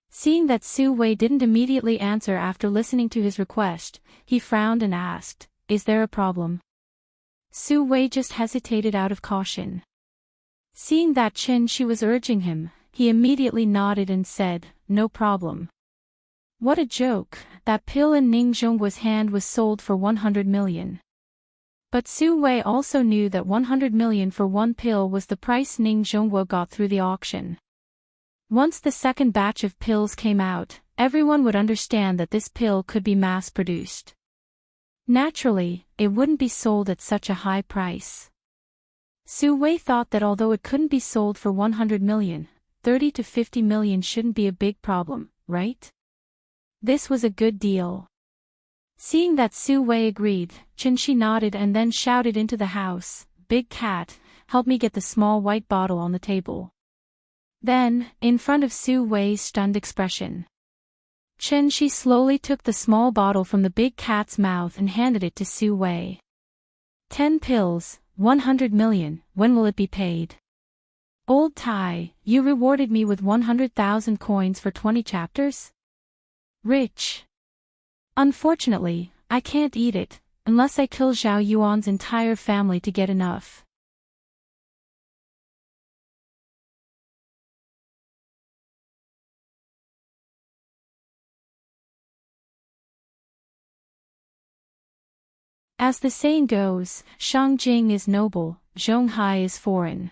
Seeing that Su Wei didn't immediately answer after listening to his request, he frowned and asked, "Is there a problem?" Su Wei just hesitated out of caution. Seeing that Chen Shi was urging him, he immediately nodded and said, "No problem." What a joke, that pill in Ning Zhonghua's hand was sold for 100 million. But Su Wei also knew that 100 million for one pill was the price Ning Zhonghua got through the auction. Once the second batch of pills came out, everyone would understand that this pill could be mass-produced. Naturally, it wouldn't be sold at such a high price. Su Wei thought that although it couldn't be sold for 100 million, 30 to 50 million shouldn't be a big problem, right? This was a good deal. Seeing that Su Wei agreed, Chen Shi nodded and then shouted into the house, "Big cat, help me get the small white bottle on the table." Then, in front of Su Wei's stunned expression, Chen Shi slowly took the small bottle from the big cat's mouth and handed it to Su Wei. 10 pills, 100 million, when will it be paid? Old Tai, you rewarded me with 100,000 coins for 20 chapters? Rich. Unfortunately, I can't eat it, unless I kill Zhao Yuan's entire family to get enough. As the saying goes, Shangjing is noble, Zhonghai is foreign.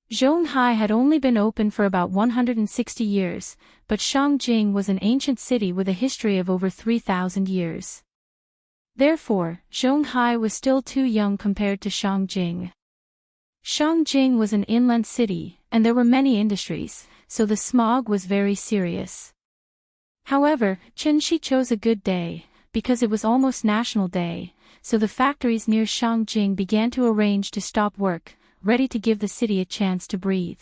Zhonghai had only been open for about 160 years, but Shangjing was an ancient city with a history of over 3,000 years. Therefore, Zhonghai was still too young compared to Shangjing. Shangjing was an inland city, and there were many industries, so the smog was very serious. However, Chen Shi chose a good day, because it was almost National Day, so the factories near Shangjing began to arrange to stop work, ready to give the city a chance to breathe.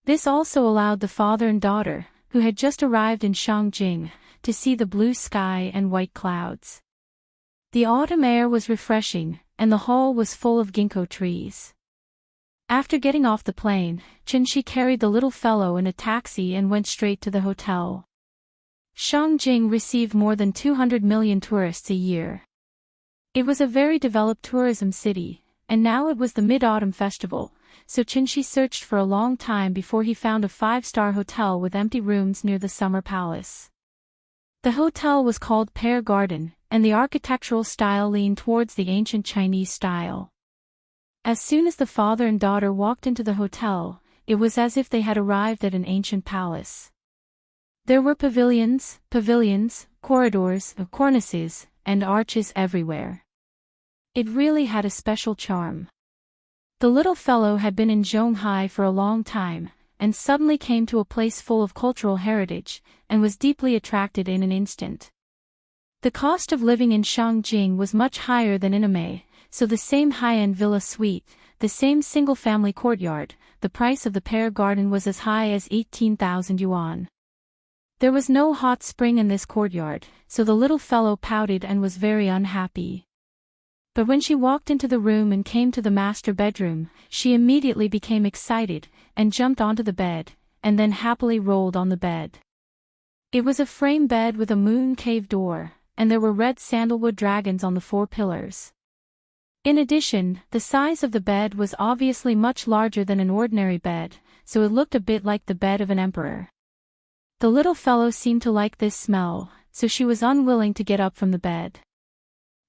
This also allowed the father and daughter, who had just arrived in Shangjing, to see the blue sky and white clouds. The autumn air was refreshing, and the hall was full of ginkgo trees. After getting off the plane, Chen Shi carried the little fellow in a taxi and went straight to the hotel. Shangjing received more than 200 million tourists a year. It was a very developed tourism city, and now it was the Mid-Autumn Festival, so Chen Shi searched for a long time before he found a 5-star hotel with empty rooms near the Summer Palace. The hotel was called Pear Garden, and the architectural style leaned towards the ancient Chinese style. As soon as the father and daughter walked into the hotel, it was as if they had arrived at an ancient palace. There were pavilions, corridors, cornices, and arches everywhere. It really had a special charm. The little fellow had been in Zhonghai for a long time, and suddenly came to a place full of cultural heritage, and was deeply attracted in an instant. The cost of living in Shangjing was much higher than in Immerse, so the same high-end villa suite, the same single-family courtyard, the price of the pear garden was as high as 18,000 yuan. There was no hot spring in this courtyard, so the little fellow pouted and was very unhappy. But when she walked into the room and came to the master bedroom, she immediately became excited, and jumped onto the bed, and then happily rolled on the bed. It was a frame bed with a moon cave door, and there were red sandalwood dragons on the 4 pillars. In addition, the size of the bed was obviously much larger than an ordinary bed, so it looked a bit like the bed of an emperor. The little fellow seemed to like this smell, so she was unwilling to get up from the bed.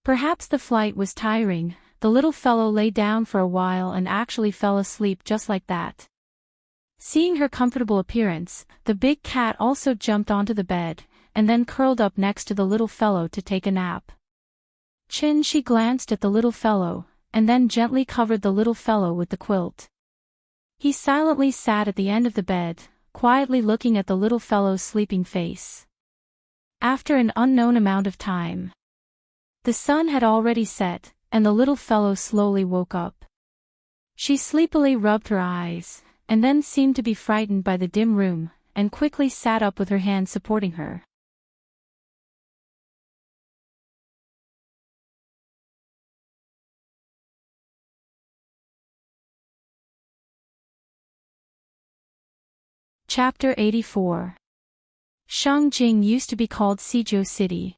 Perhaps the flight was tiring, the little fellow lay down for a while and actually fell asleep just like that. Seeing her comfortable appearance, the big cat also jumped onto the bed, and then curled up next to the little fellow to take a nap. She glanced at the little fellow, and then gently covered the little fellow with the quilt. He silently sat at the end of the bed, quietly looking at the little fellow's sleeping face. After an unknown amount of time, the sun had already set, and the little fellow slowly woke up. She sleepily rubbed her eyes, and then seemed to be frightened by the dim room, and quickly sat up with her hand supporting her. Chapter 84. Shangjing used to be called Sizhou City.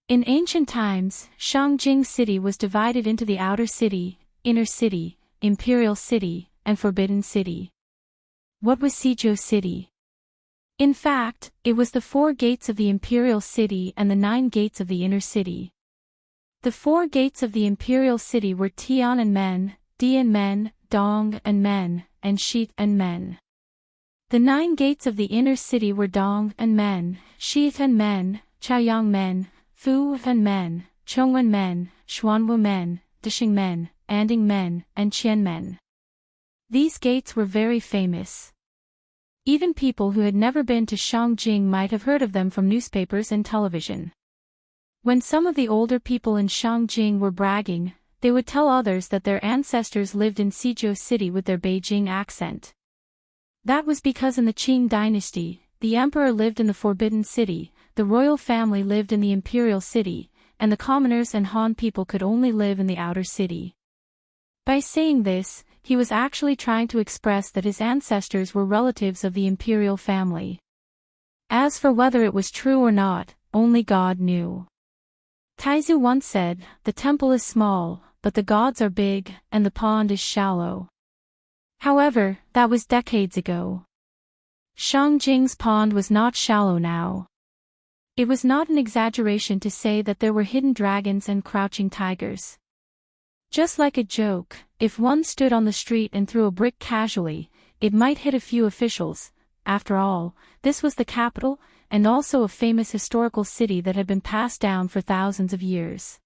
In ancient times, Shangjing City was divided into the Outer City, Inner City, Imperial City, and Forbidden City. What was Sizhou City? In fact, it was the 4 gates of the Imperial City and the 9 gates of the Inner City. The 4 gates of the Imperial City were Tian and Men, Di and Men, Dong and Men, and Shi and Men. The 9 gates of the Inner City were Dong and Men, Shi and Men, Chaoyang Men, Fu and Men, Chongwen Men, Xuanwu Men, Dishing Men, Anding Men, and Qian Men. These gates were very famous. Even people who had never been to Shangjing might have heard of them from newspapers and television. When some of the older people in Shangjing were bragging, they would tell others that their ancestors lived in Sizhou City with their Beijing accent. That was because in the Qing dynasty, the emperor lived in the Forbidden City, the royal family lived in the Imperial City, and the commoners and Han people could only live in the Outer City. By saying this, he was actually trying to express that his ancestors were relatives of the imperial family. As for whether it was true or not, only God knew. Taizu once said, "The temple is small, but the gods are big, and the pond is shallow." However, that was decades ago. Shangjing's pond was not shallow now. It was not an exaggeration to say that there were hidden dragons and crouching tigers. Just like a joke, if one stood on the street and threw a brick casually, it might hit a few officials. After all, this was the capital, and also a famous historical city that had been passed down for thousands of years.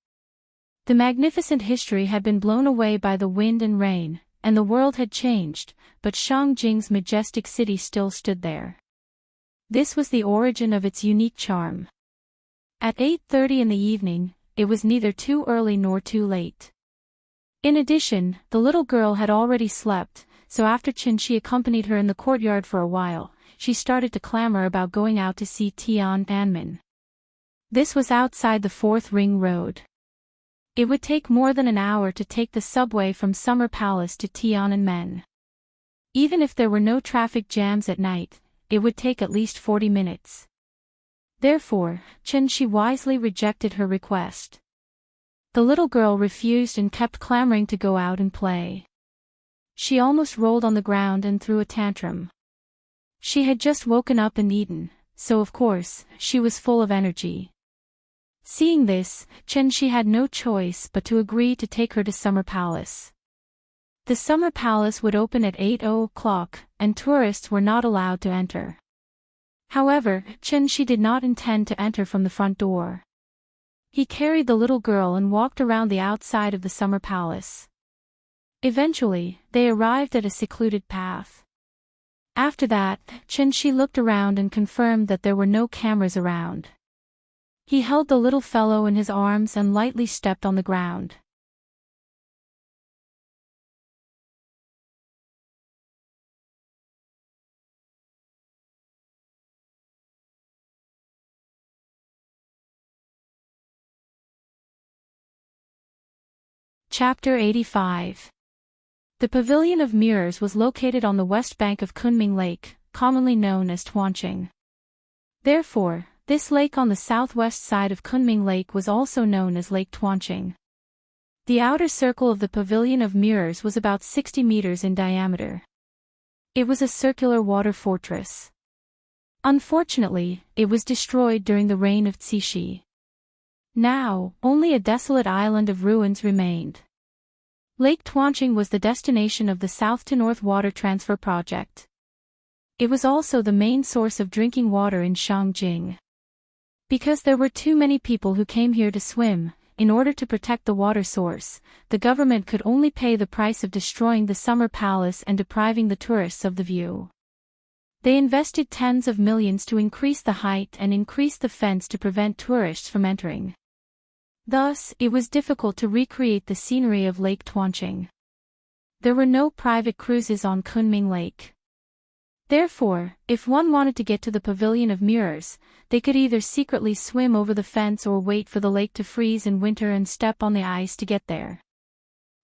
The magnificent history had been blown away by the wind and rain, and the world had changed, but Shangjing's majestic city still stood there. This was the origin of its unique charm. At 8:30 in the evening, it was neither too early nor too late. In addition, the little girl had already slept, so after she accompanied her in the courtyard for a while, she started to clamor about going out to see Tiananmen. This was outside the 4th Ring Road. It would take more than an hour to take the subway from Summer Palace to Tiananmen. Even if there were no traffic jams at night, it would take at least 40 minutes. Therefore, she wisely rejected her request. The little girl refused and kept clamoring to go out and play. She almost rolled on the ground and threw a tantrum. She had just woken up and eaten, so of course, she was full of energy. Seeing this, she had no choice but to agree to take her to Summer Palace. The Summer Palace would open at 8:00, and tourists were not allowed to enter. However, she did not intend to enter from the front door. He carried the little girl and walked around the outside of the Summer Palace. Eventually, they arrived at a secluded path. After that, she looked around and confirmed that there were no cameras around. He held the little fellow in his arms and lightly stepped on the ground. Chapter 85. The Pavilion of Mirrors was located on the west bank of Kunming Lake, commonly known as Tuanching. Therefore, this lake on the southwest side of Kunming Lake was also known as Lake Tuanching. The outer circle of the Pavilion of Mirrors was about 60 meters in diameter. It was a circular water fortress. Unfortunately, it was destroyed during the reign of Cixi. Now, only a desolate island of ruins remained. Lake Tuanching was the destination of the south to north water transfer project. It was also the main source of drinking water in Shangjing. Because there were too many people who came here to swim, in order to protect the water source, the government could only pay the price of destroying the summer palace and depriving the tourists of the view. They invested tens of millions to increase the height and increase the fence to prevent tourists from entering. Thus, it was difficult to recreate the scenery of Lake Tuanching. There were no private cruises on Kunming Lake. Therefore, if one wanted to get to the Pavilion of Mirrors, they could either secretly swim over the fence or wait for the lake to freeze in winter and step on the ice to get there.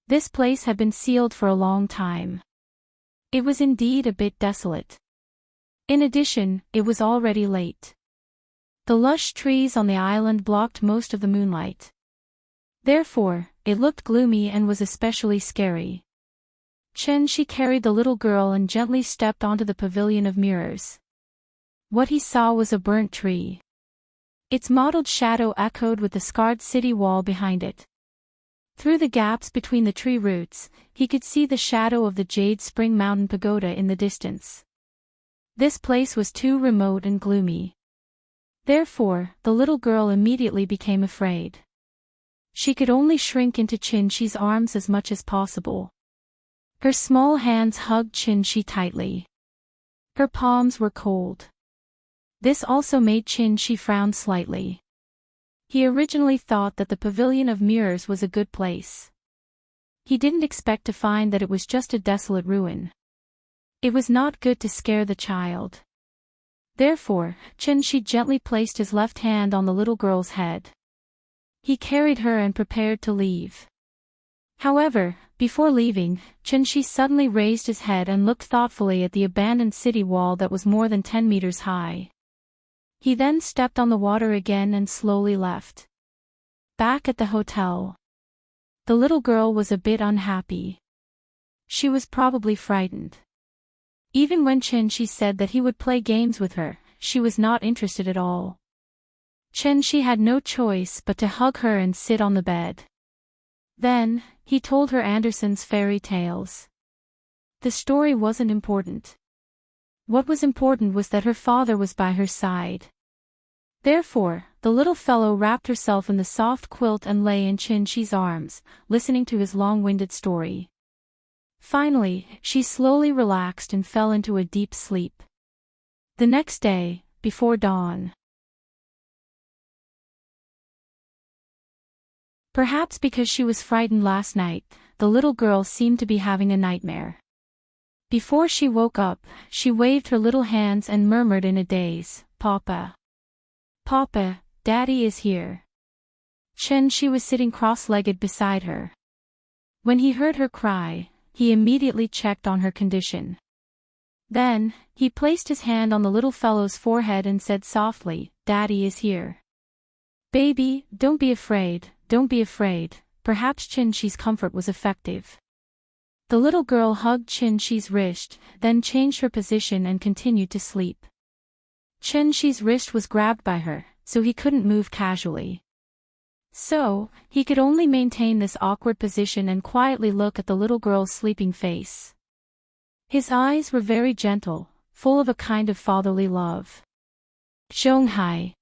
This place had been sealed for a long time. It was indeed a bit desolate. In addition, it was already late. The lush trees on the island blocked most of the moonlight. Therefore, it looked gloomy and was especially scary. She carried the little girl and gently stepped onto the Pavilion of Mirrors. What he saw was a burnt tree. Its mottled shadow echoed with the scarred city wall behind it. Through the gaps between the tree roots, he could see the shadow of the Jade Spring Mountain Pagoda in the distance. This place was too remote and gloomy. Therefore, the little girl immediately became afraid. She could only shrink into Qinxi's arms as much as possible. Her small hands hugged Qinxi tightly. Her palms were cold. This also made Qinxi frown slightly. He originally thought that the Pavilion of Mirrors was a good place. He didn't expect to find that it was just a desolate ruin. It was not good to scare the child. Therefore, Qinxi gently placed his left hand on the little girl's head. He carried her and prepared to leave. However, before leaving, Qinxi suddenly raised his head and looked thoughtfully at the abandoned city wall that was more than 10 meters high. He then stepped on the water again and slowly left. Back at the hotel, the little girl was a bit unhappy. She was probably frightened. Even when Qinxi said that he would play games with her, she was not interested at all. Qinxi had no choice but to hug her and sit on the bed. Then, he told her Andersen's fairy tales. The story wasn't important. What was important was that her father was by her side. Therefore, the little fellow wrapped herself in the soft quilt and lay in Qinxi's arms, listening to his long-winded story. Finally, she slowly relaxed and fell into a deep sleep. The next day, before dawn. Perhaps because she was frightened last night, the little girl seemed to be having a nightmare. Before she woke up, she waved her little hands and murmured in a daze, "Papa. Papa, Daddy is here." Qinxi was sitting cross-legged beside her. When he heard her cry, he immediately checked on her condition. Then, he placed his hand on the little fellow's forehead and said softly, "Daddy is here. Baby, don't be afraid, don't be afraid." Perhaps Qinxi's comfort was effective. The little girl hugged Qinxi's wrist, then changed her position and continued to sleep. Qinxi's wrist was grabbed by her, so he couldn't move casually. So, he could only maintain this awkward position and quietly look at the little girl's sleeping face. His eyes were very gentle, full of a kind of fatherly love. Zhonghai.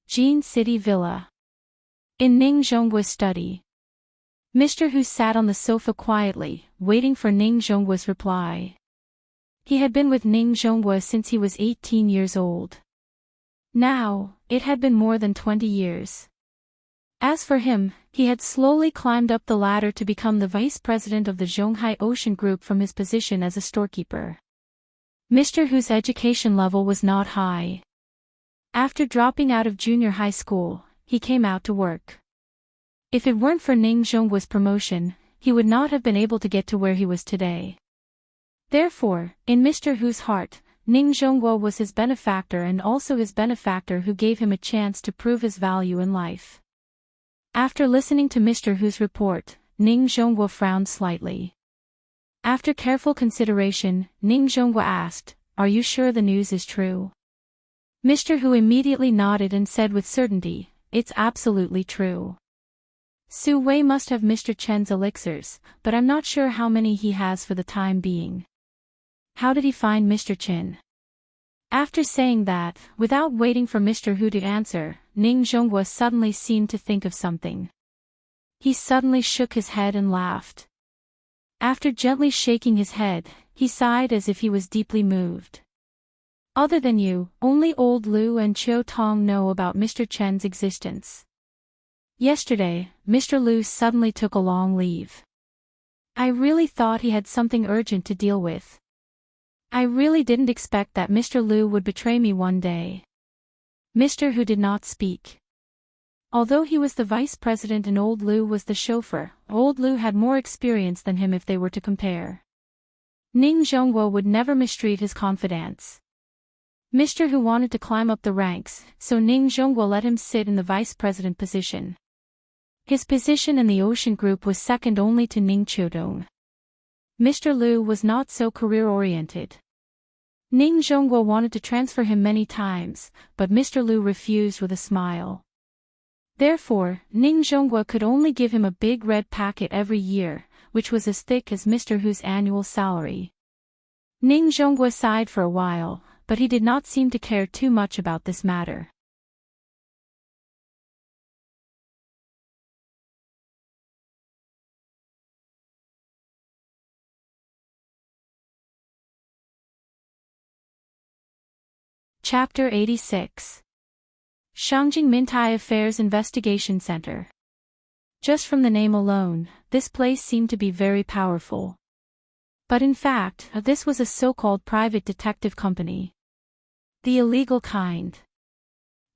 Jin City Villa. In Ning Zhonggua's study. Mr. Hu sat on the sofa quietly, waiting for Ning Zhonggua's reply. He had been with Ning Zhonggua since he was 18 years old. Now, it had been more than 20 years. As for him, he had slowly climbed up the ladder to become the vice president of the Zhonghai Ocean Group from his position as a storekeeper. Mr. Hu's education level was not high. After dropping out of junior high school, he came out to work. If it weren't for Ning Zhongguo's promotion, he would not have been able to get to where he was today. Therefore, in Mr. Hu's heart, Ning Zhongguo was his benefactor and also his benefactor who gave him a chance to prove his value in life. After listening to Mr. Hu's report, Ning Zhongguo frowned slightly. After careful consideration, Ning Zhongguo asked, "Are you sure the news is true?" Mr. Hu immediately nodded and said with certainty, "It's absolutely true. Su Wei must have Mr. Chen's elixirs, but I'm not sure how many he has for the time being. How did he find Mr. Chen?" After saying that, without waiting for Mr. Hu to answer, Ning Zhongguo suddenly seemed to think of something. He suddenly shook his head and laughed. After gently shaking his head, he sighed as if he was deeply moved. "Other than you, only old Lu and Chiu Tong know about Mr. Chen's existence. Yesterday, Mr. Lu suddenly took a long leave. I really thought he had something urgent to deal with. I really didn't expect that Mr. Lu would betray me one day." Mr. Hu did not speak. Although he was the vice president and old Lu was the chauffeur, old Lu had more experience than him if they were to compare. Ning Zhongguo would never mistreat his confidants. Mr. Hu wanted to climb up the ranks, so Ning Zhongguo let him sit in the vice president position. His position in the Ocean Group was second only to Ning Chiudong. Mr. Lu was not so career-oriented. Ning Zhongguo wanted to transfer him many times, but Mr. Lu refused with a smile. Therefore, Ning Zhongguo could only give him a big red packet every year, which was as thick as Mr. Hu's annual salary. Ning Zhongguo sighed for a while, but he did not seem to care too much about this matter. Chapter 86. Shangjing Mintai Affairs Investigation Center. Just from the name alone, this place seemed to be very powerful. But in fact, this was a so-called private detective company. The illegal kind.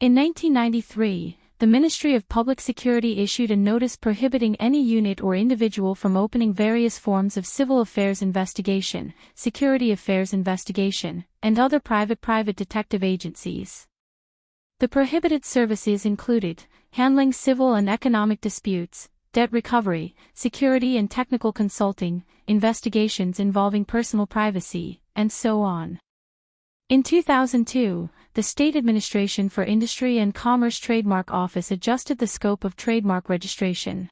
In 1993, the Ministry of Public Security issued a notice prohibiting any unit or individual from opening various forms of civil affairs investigation, security affairs investigation, and other private detective agencies. The prohibited services included handling civil and economic disputes, debt recovery, security and technical consulting, investigations involving personal privacy, and so on. In 2002, the State Administration for Industry and Commerce Trademark Office adjusted the scope of trademark registration.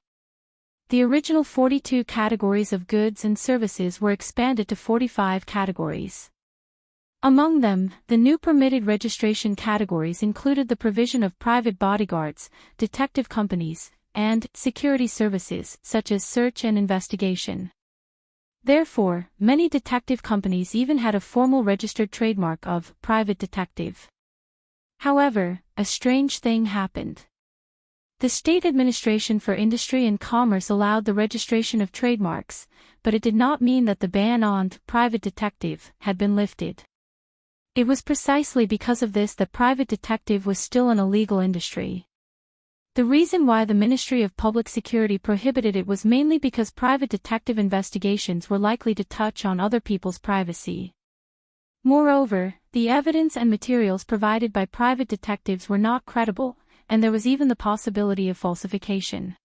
The original 42 categories of goods and services were expanded to 45 categories. Among them, the new permitted registration categories included the provision of private bodyguards, detective companies, and security services such as search and investigation. Therefore, many detective companies even had a formal registered trademark of private detective. However, a strange thing happened. The State Administration for Industry and Commerce allowed the registration of trademarks, but it did not mean that the ban on private detective had been lifted. It was precisely because of this that private detective was still an illegal industry. The reason why the Ministry of Public Security prohibited it was mainly because private detective investigations were likely to touch on other people's privacy. Moreover, the evidence and materials provided by private detectives were not credible, and there was even the possibility of falsification.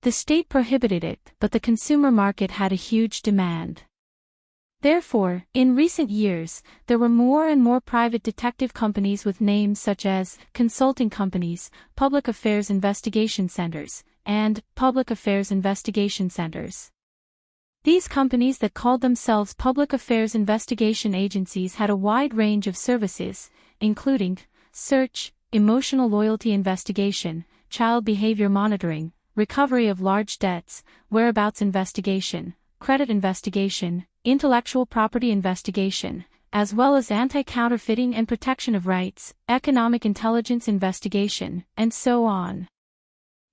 The state prohibited it, but the consumer market had a huge demand. Therefore, in recent years, there were more and more private detective companies with names such as consulting companies, public affairs investigation centers, and public affairs investigation centers. These companies that called themselves public affairs investigation agencies had a wide range of services, including search, emotional loyalty investigation, child behavior monitoring, recovery of large debts, whereabouts investigation, credit investigation, intellectual property investigation, as well as anti-counterfeiting and protection of rights, economic intelligence investigation, and so on.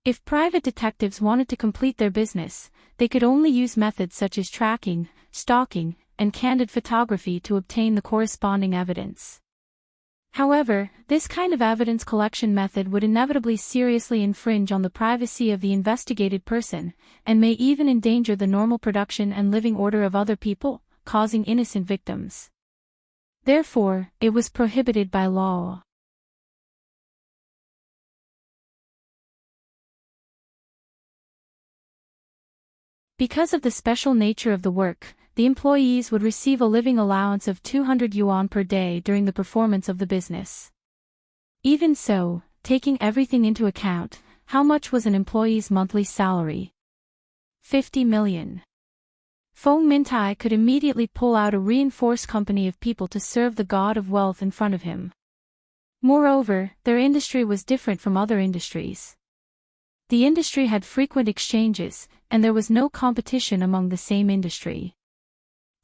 If private detectives wanted to complete their business, they could only use methods such as tracking, stalking, and candid photography to obtain the corresponding evidence. However, this kind of evidence collection method would inevitably seriously infringe on the privacy of the investigated person, and may even endanger the normal production and living order of other people, causing innocent victims. Therefore, it was prohibited by law. Because of the special nature of the work, the employees would receive a living allowance of 200 yuan per day during the performance of the business. Even so, taking everything into account, how much was an employee's monthly salary? 50 million. Feng Mintai could immediately pull out a reinforced company of people to serve the god of wealth in front of him. Moreover, their industry was different from other industries. The industry had frequent exchanges, and there was no competition among the same industry.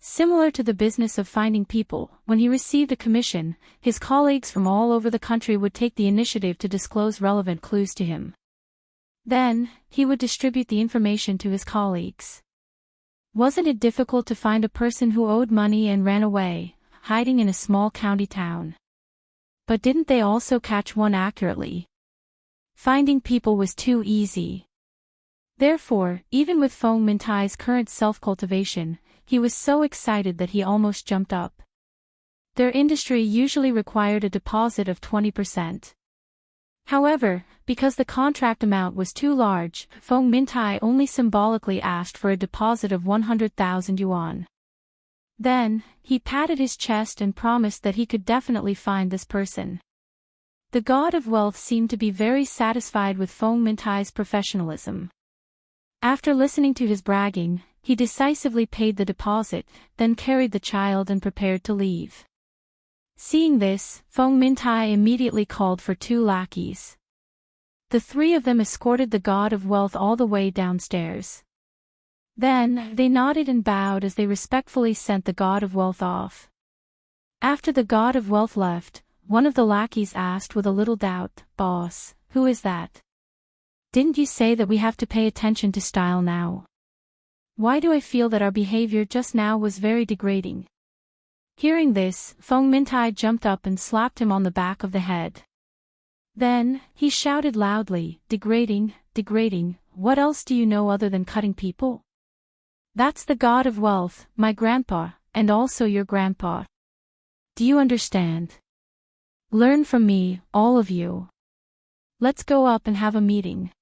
Similar to the business of finding people, when he received a commission, his colleagues from all over the country would take the initiative to disclose relevant clues to him. Then, he would distribute the information to his colleagues. Wasn't it difficult to find a person who owed money and ran away, hiding in a small county town? But didn't they also catch one accurately? Finding people was too easy. Therefore, even with Feng Mintai's current self-cultivation, he was so excited that he almost jumped up. Their industry usually required a deposit of 20%. However, because the contract amount was too large, Feng Mintai only symbolically asked for a deposit of 100,000 yuan. Then, he patted his chest and promised that he could definitely find this person. The god of wealth seemed to be very satisfied with Feng Mintai's professionalism. After listening to his bragging, he decisively paid the deposit, then carried the child and prepared to leave. Seeing this, Feng Mintai immediately called for 2 lackeys. The 3 of them escorted the god of wealth all the way downstairs. Then, they nodded and bowed as they respectfully sent the god of wealth off. After the god of wealth left, one of the lackeys asked with a little doubt, "Boss, who is that? Didn't you say that we have to pay attention to style now? Why do I feel that our behavior just now was very degrading?" Hearing this, Feng Mintai jumped up and slapped him on the back of the head. Then, he shouted loudly, "Degrading, degrading, what else do you know other than cutting people? That's the god of wealth, my grandpa, and also your grandpa. Do you understand? Learn from me, all of you. Let's go up and have a meeting.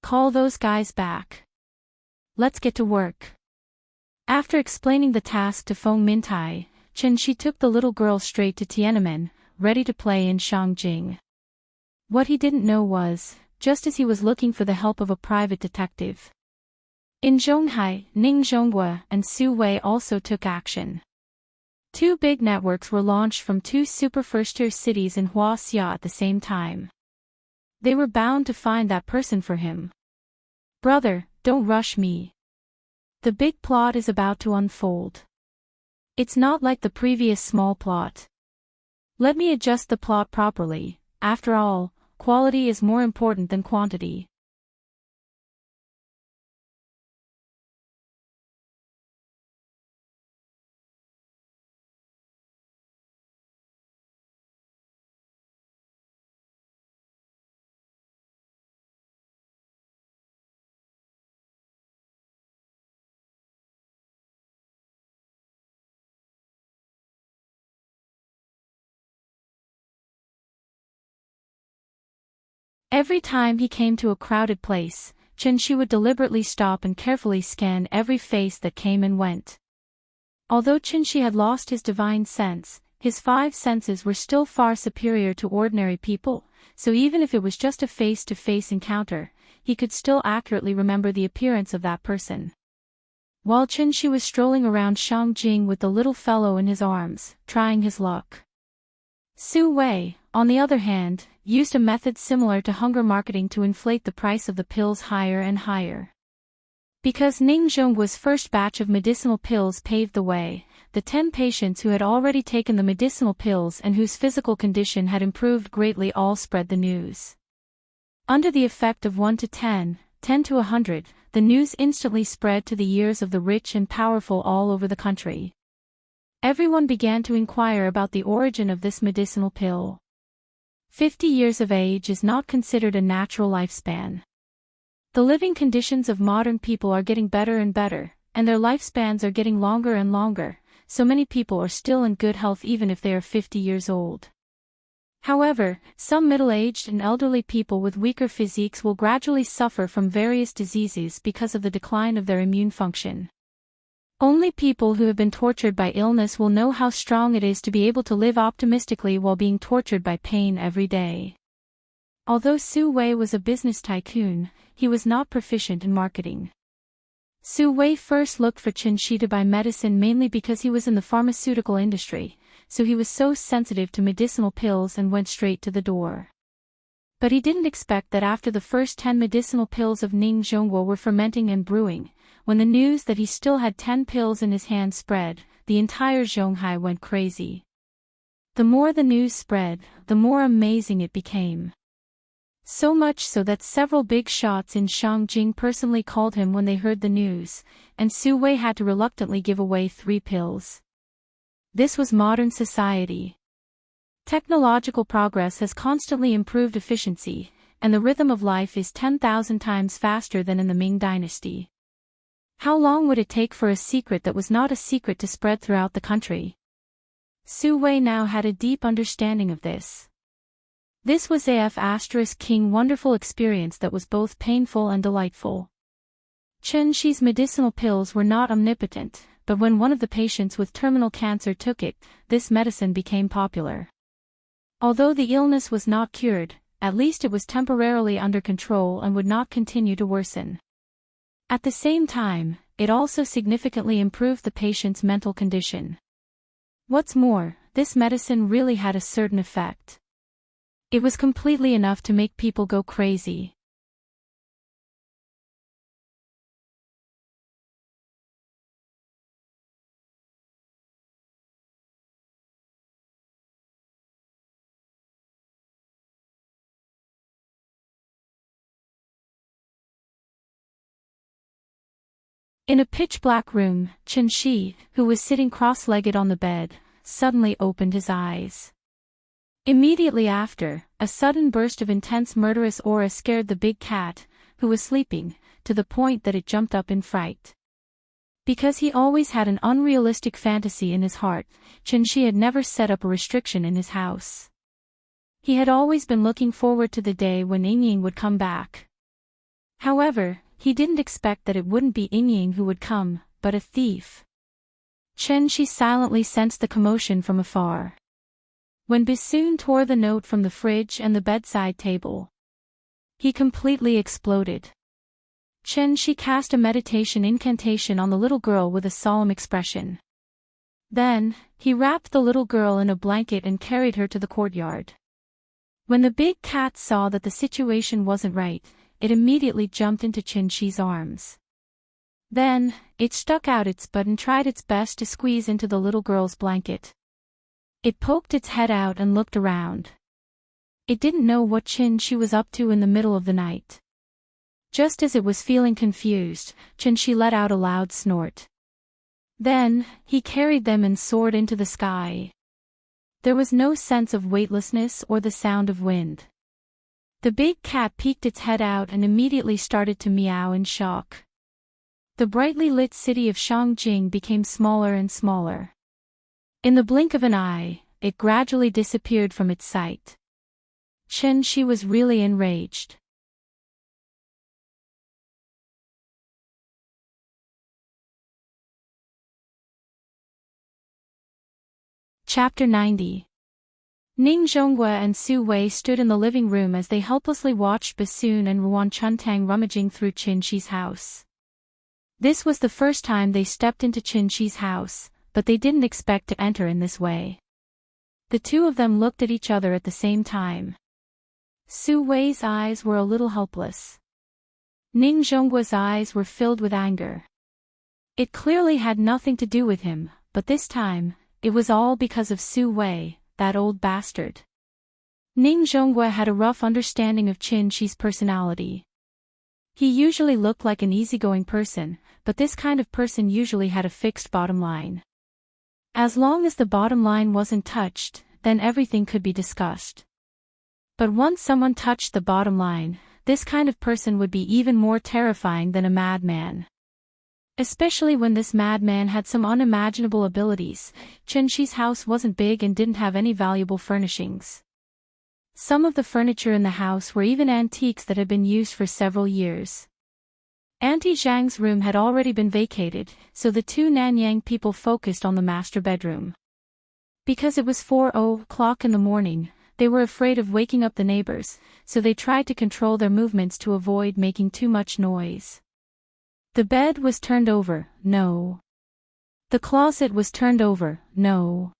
Call those guys back. Let's get to work." After explaining the task to Feng Mintai, Chen Shi took the little girl straight to Tiananmen, ready to play in Shangjing. What he didn't know was, just as he was looking for the help of a private detective, in Zhonghai, Ning Zhonghua and Su Wei also took action. 2 big networks were launched from 2 super first-tier cities in Huaxia at the same time. They were bound to find that person for him. "Brother, don't rush me. The big plot is about to unfold. It's not like the previous small plot. Let me adjust the plot properly. After all, quality is more important than quantity." Every time he came to a crowded place, Chen Shi would deliberately stop and carefully scan every face that came and went. Although Chen Shi had lost his divine sense, his 5 senses were still far superior to ordinary people, so even if it was just a face-to-face encounter, he could still accurately remember the appearance of that person. While Chen Shi was strolling around Shangjing with the little fellow in his arms, trying his luck, Su Wei, on the other hand, used a method similar to hunger marketing to inflate the price of the pills higher and higher. Because Ning Zhonggua's first batch of medicinal pills paved the way, the 10 patients who had already taken the medicinal pills and whose physical condition had improved greatly all spread the news. Under the effect of 1 to 10, 10 to 100, the news instantly spread to the ears of the rich and powerful all over the country. Everyone began to inquire about the origin of this medicinal pill. 50 years of age is not considered a natural lifespan. The living conditions of modern people are getting better and better, and their lifespans are getting longer and longer, so many people are still in good health even if they are 50 years old. However, some middle-aged and elderly people with weaker physiques will gradually suffer from various diseases because of the decline of their immune function. Only people who have been tortured by illness will know how strong it is to be able to live optimistically while being tortured by pain every day. Although Su Wei was a business tycoon, he was not proficient in marketing. Su Wei first looked for Chen Shi to buy medicine mainly because he was in the pharmaceutical industry, so he was so sensitive to medicinal pills and went straight to the door. But he didn't expect that after the first 10 medicinal pills of Ning Zhongguo were fermenting and brewing, when the news that he still had 10 pills in his hand spread, the entire Zhonghai went crazy. The more the news spread, the more amazing it became. So much so that several big shots in Shangjing personally called him when they heard the news, and Su Wei had to reluctantly give away 3 pills. This was modern society. Technological progress has constantly improved efficiency, and the rhythm of life is 10,000 times faster than in the Ming dynasty. How long would it take for a secret that was not a secret to spread throughout the country? Su Wei now had a deep understanding of this. This was King wonderful experience that was both painful and delightful. Chen Shi's medicinal pills were not omnipotent, but when one of the patients with terminal cancer took it, this medicine became popular. Although the illness was not cured, at least it was temporarily under control and would not continue to worsen. At the same time, it also significantly improved the patient's mental condition. What's more, this medicine really had a certain effect. It was completely enough to make people go crazy. In a pitch-black room, Chen Shi, who was sitting cross-legged on the bed, suddenly opened his eyes. Immediately after, a sudden burst of intense murderous aura scared the big cat, who was sleeping, to the point that it jumped up in fright. Because he always had an unrealistic fantasy in his heart, Chen Shi had never set up a restriction in his house. He had always been looking forward to the day when Yingying would come back. However, he didn't expect that it wouldn't be Yingying who would come, but a thief. Chen Shi silently sensed the commotion from afar. When Bisoon tore the note from the fridge and the bedside table, he completely exploded. Chen Shi cast a meditation incantation on the little girl with a solemn expression. Then, he wrapped the little girl in a blanket and carried her to the courtyard. When the big cat saw that the situation wasn't right, it immediately jumped into Chen Shi's arms. Then, it stuck out its butt and tried its best to squeeze into the little girl's blanket. It poked its head out and looked around. It didn't know what Chen Shi was up to in the middle of the night. Just as it was feeling confused, Chen Shi let out a loud snort. Then, he carried them and soared into the sky. There was no sense of weightlessness or the sound of wind. The big cat peeked its head out and immediately started to meow in shock. The brightly lit city of Shangjing became smaller and smaller. In the blink of an eye, it gradually disappeared from its sight. Chen Shi was really enraged. Chapter 90. Ning Zhongguo and Su Wei stood in the living room as they helplessly watched Bisoon and Ruan Chuntang rummaging through Chen Shi's house. This was the first time they stepped into Chen Shi's house, but they didn't expect to enter in this way. The two of them looked at each other at the same time. Su Wei's eyes were a little helpless. Ning Zhongguo's eyes were filled with anger. It clearly had nothing to do with him, but this time, it was all because of Su Wei, that old bastard. Ning Zhongguo had a rough understanding of Chen Shi's personality. He usually looked like an easygoing person, but this kind of person usually had a fixed bottom line. As long as the bottom line wasn't touched, then everything could be discussed. But once someone touched the bottom line, this kind of person would be even more terrifying than a madman. Especially when this madman had some unimaginable abilities. Chen-Chi's house wasn't big and didn't have any valuable furnishings. Some of the furniture in the house were even antiques that had been used for several years. Auntie Zhang's room had already been vacated, so the two Nanyang people focused on the master bedroom. Because it was 4:00 in the morning, they were afraid of waking up the neighbors, so they tried to control their movements to avoid making too much noise. The bed was turned over, no. The closet was turned over, no.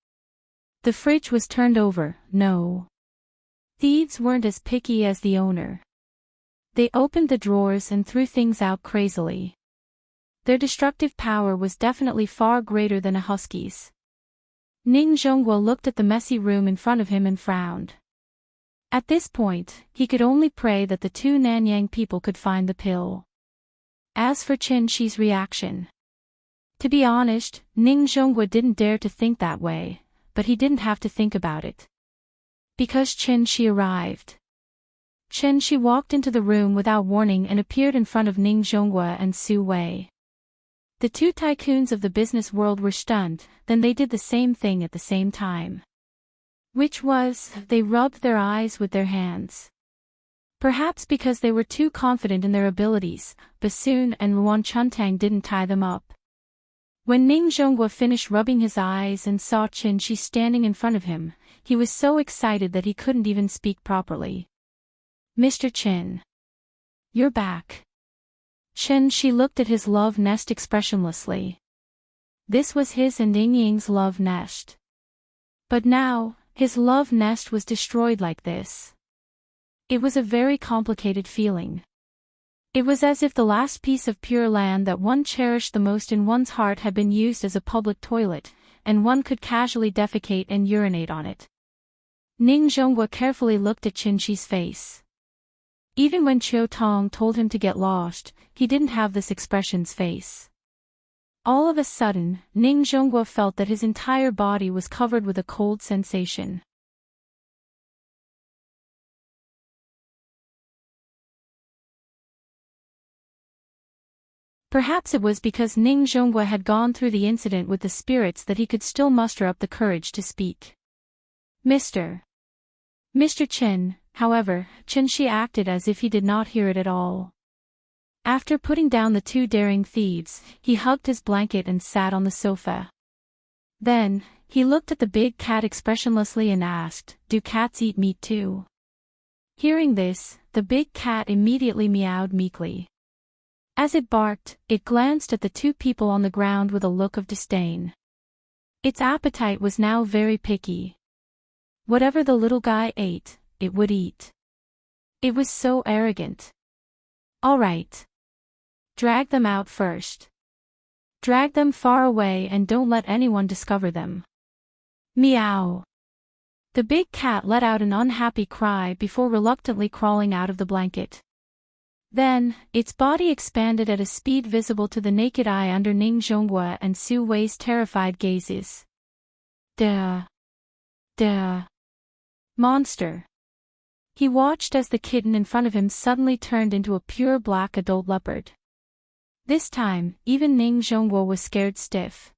The fridge was turned over, no. Thieves weren't as picky as the owner. They opened the drawers and threw things out crazily. Their destructive power was definitely far greater than a husky's. Ning Zhonghua looked at the messy room in front of him and frowned. At this point, he could only pray that the two Nanyang people could find the pill. As for Chen-Chi's reaction. To be honest, Ning Zhonghua didn't dare to think that way, but he didn't have to think about it. Because Chen-Chi arrived. Chen-Chi walked into the room without warning and appeared in front of Ning Zhonghua and Su Wei. The two tycoons of the business world were stunned, then they did the same thing at the same time. Which was, they rubbed their eyes with their hands. Perhaps because they were too confident in their abilities, Bassoon and Luan Chuntang didn't tie them up. When Ning Zhonghua finished rubbing his eyes and saw Chen-Chi standing in front of him, he was so excited that he couldn't even speak properly. Mr. Chen. You're back. Chen-Chi looked at his love nest expressionlessly. This was his and Ying Ying's love nest. But now, his love nest was destroyed like this. It was a very complicated feeling. It was as if the last piece of pure land that one cherished the most in one's heart had been used as a public toilet, and one could casually defecate and urinate on it. Ning Zhonghua carefully looked at Chen-Chi's face. Even when Chiu Tong told him to get lost, he didn't have this expression's face. All of a sudden, Ning Zhonghua felt that his entire body was covered with a cold sensation. Perhaps it was because Ning Zhonghua had gone through the incident with the spirits that he could still muster up the courage to speak. Mr. Chen, however, Chen-Chi acted as if he did not hear it at all. After putting down the two daring thieves, he hugged his blanket and sat on the sofa. Then, he looked at the big cat expressionlessly and asked, "Do cats eat meat too?" Hearing this, the big cat immediately meowed meekly. As it barked, it glanced at the two people on the ground with a look of disdain. Its appetite was now very picky. Whatever the little guy ate, it would eat. It was so arrogant. All right. Drag them out first. Drag them far away and don't let anyone discover them. Meow. The big cat let out an unhappy cry before reluctantly crawling out of the blanket. Then, its body expanded at a speed visible to the naked eye under Ning Zhonghua and Su Wei's terrified gazes. Duh. Duh. Monster. He watched as the kitten in front of him suddenly turned into a pure black adult leopard. This time, even Ning Zhonghua was scared stiff.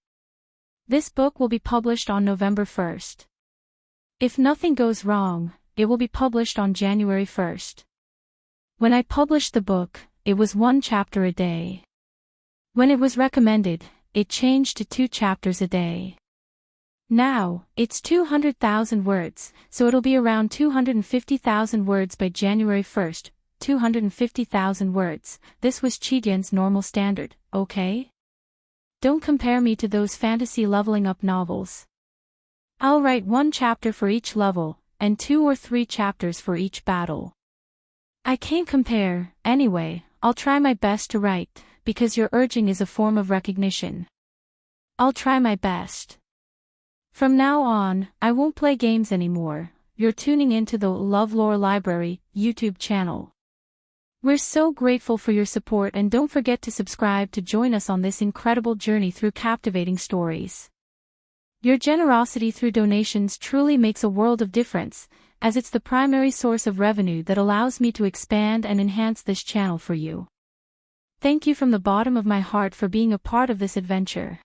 This book will be published on November 1st. If nothing goes wrong, it will be published on January 1st. When I published the book, it was 1 chapter a day. When it was recommended, it changed to 2 chapters a day. Now, it's 200,000 words, so it'll be around 250,000 words by January 1st, 250,000 words. This was Chidian's normal standard, okay? Don't compare me to those fantasy leveling up novels. I'll write 1 chapter for each level, and 2 or 3 chapters for each battle. I can't compare, anyway. I'll try my best to write, because your urging is a form of recognition. I'll try my best. From now on, I won't play games anymore. You're tuning into the LoveLore Library YouTube channel. We're so grateful for your support and don't forget to subscribe to join us on this incredible journey through captivating stories. Your generosity through donations truly makes a world of difference, as it's the primary source of revenue that allows me to expand and enhance this channel for you. Thank you from the bottom of my heart for being a part of this adventure.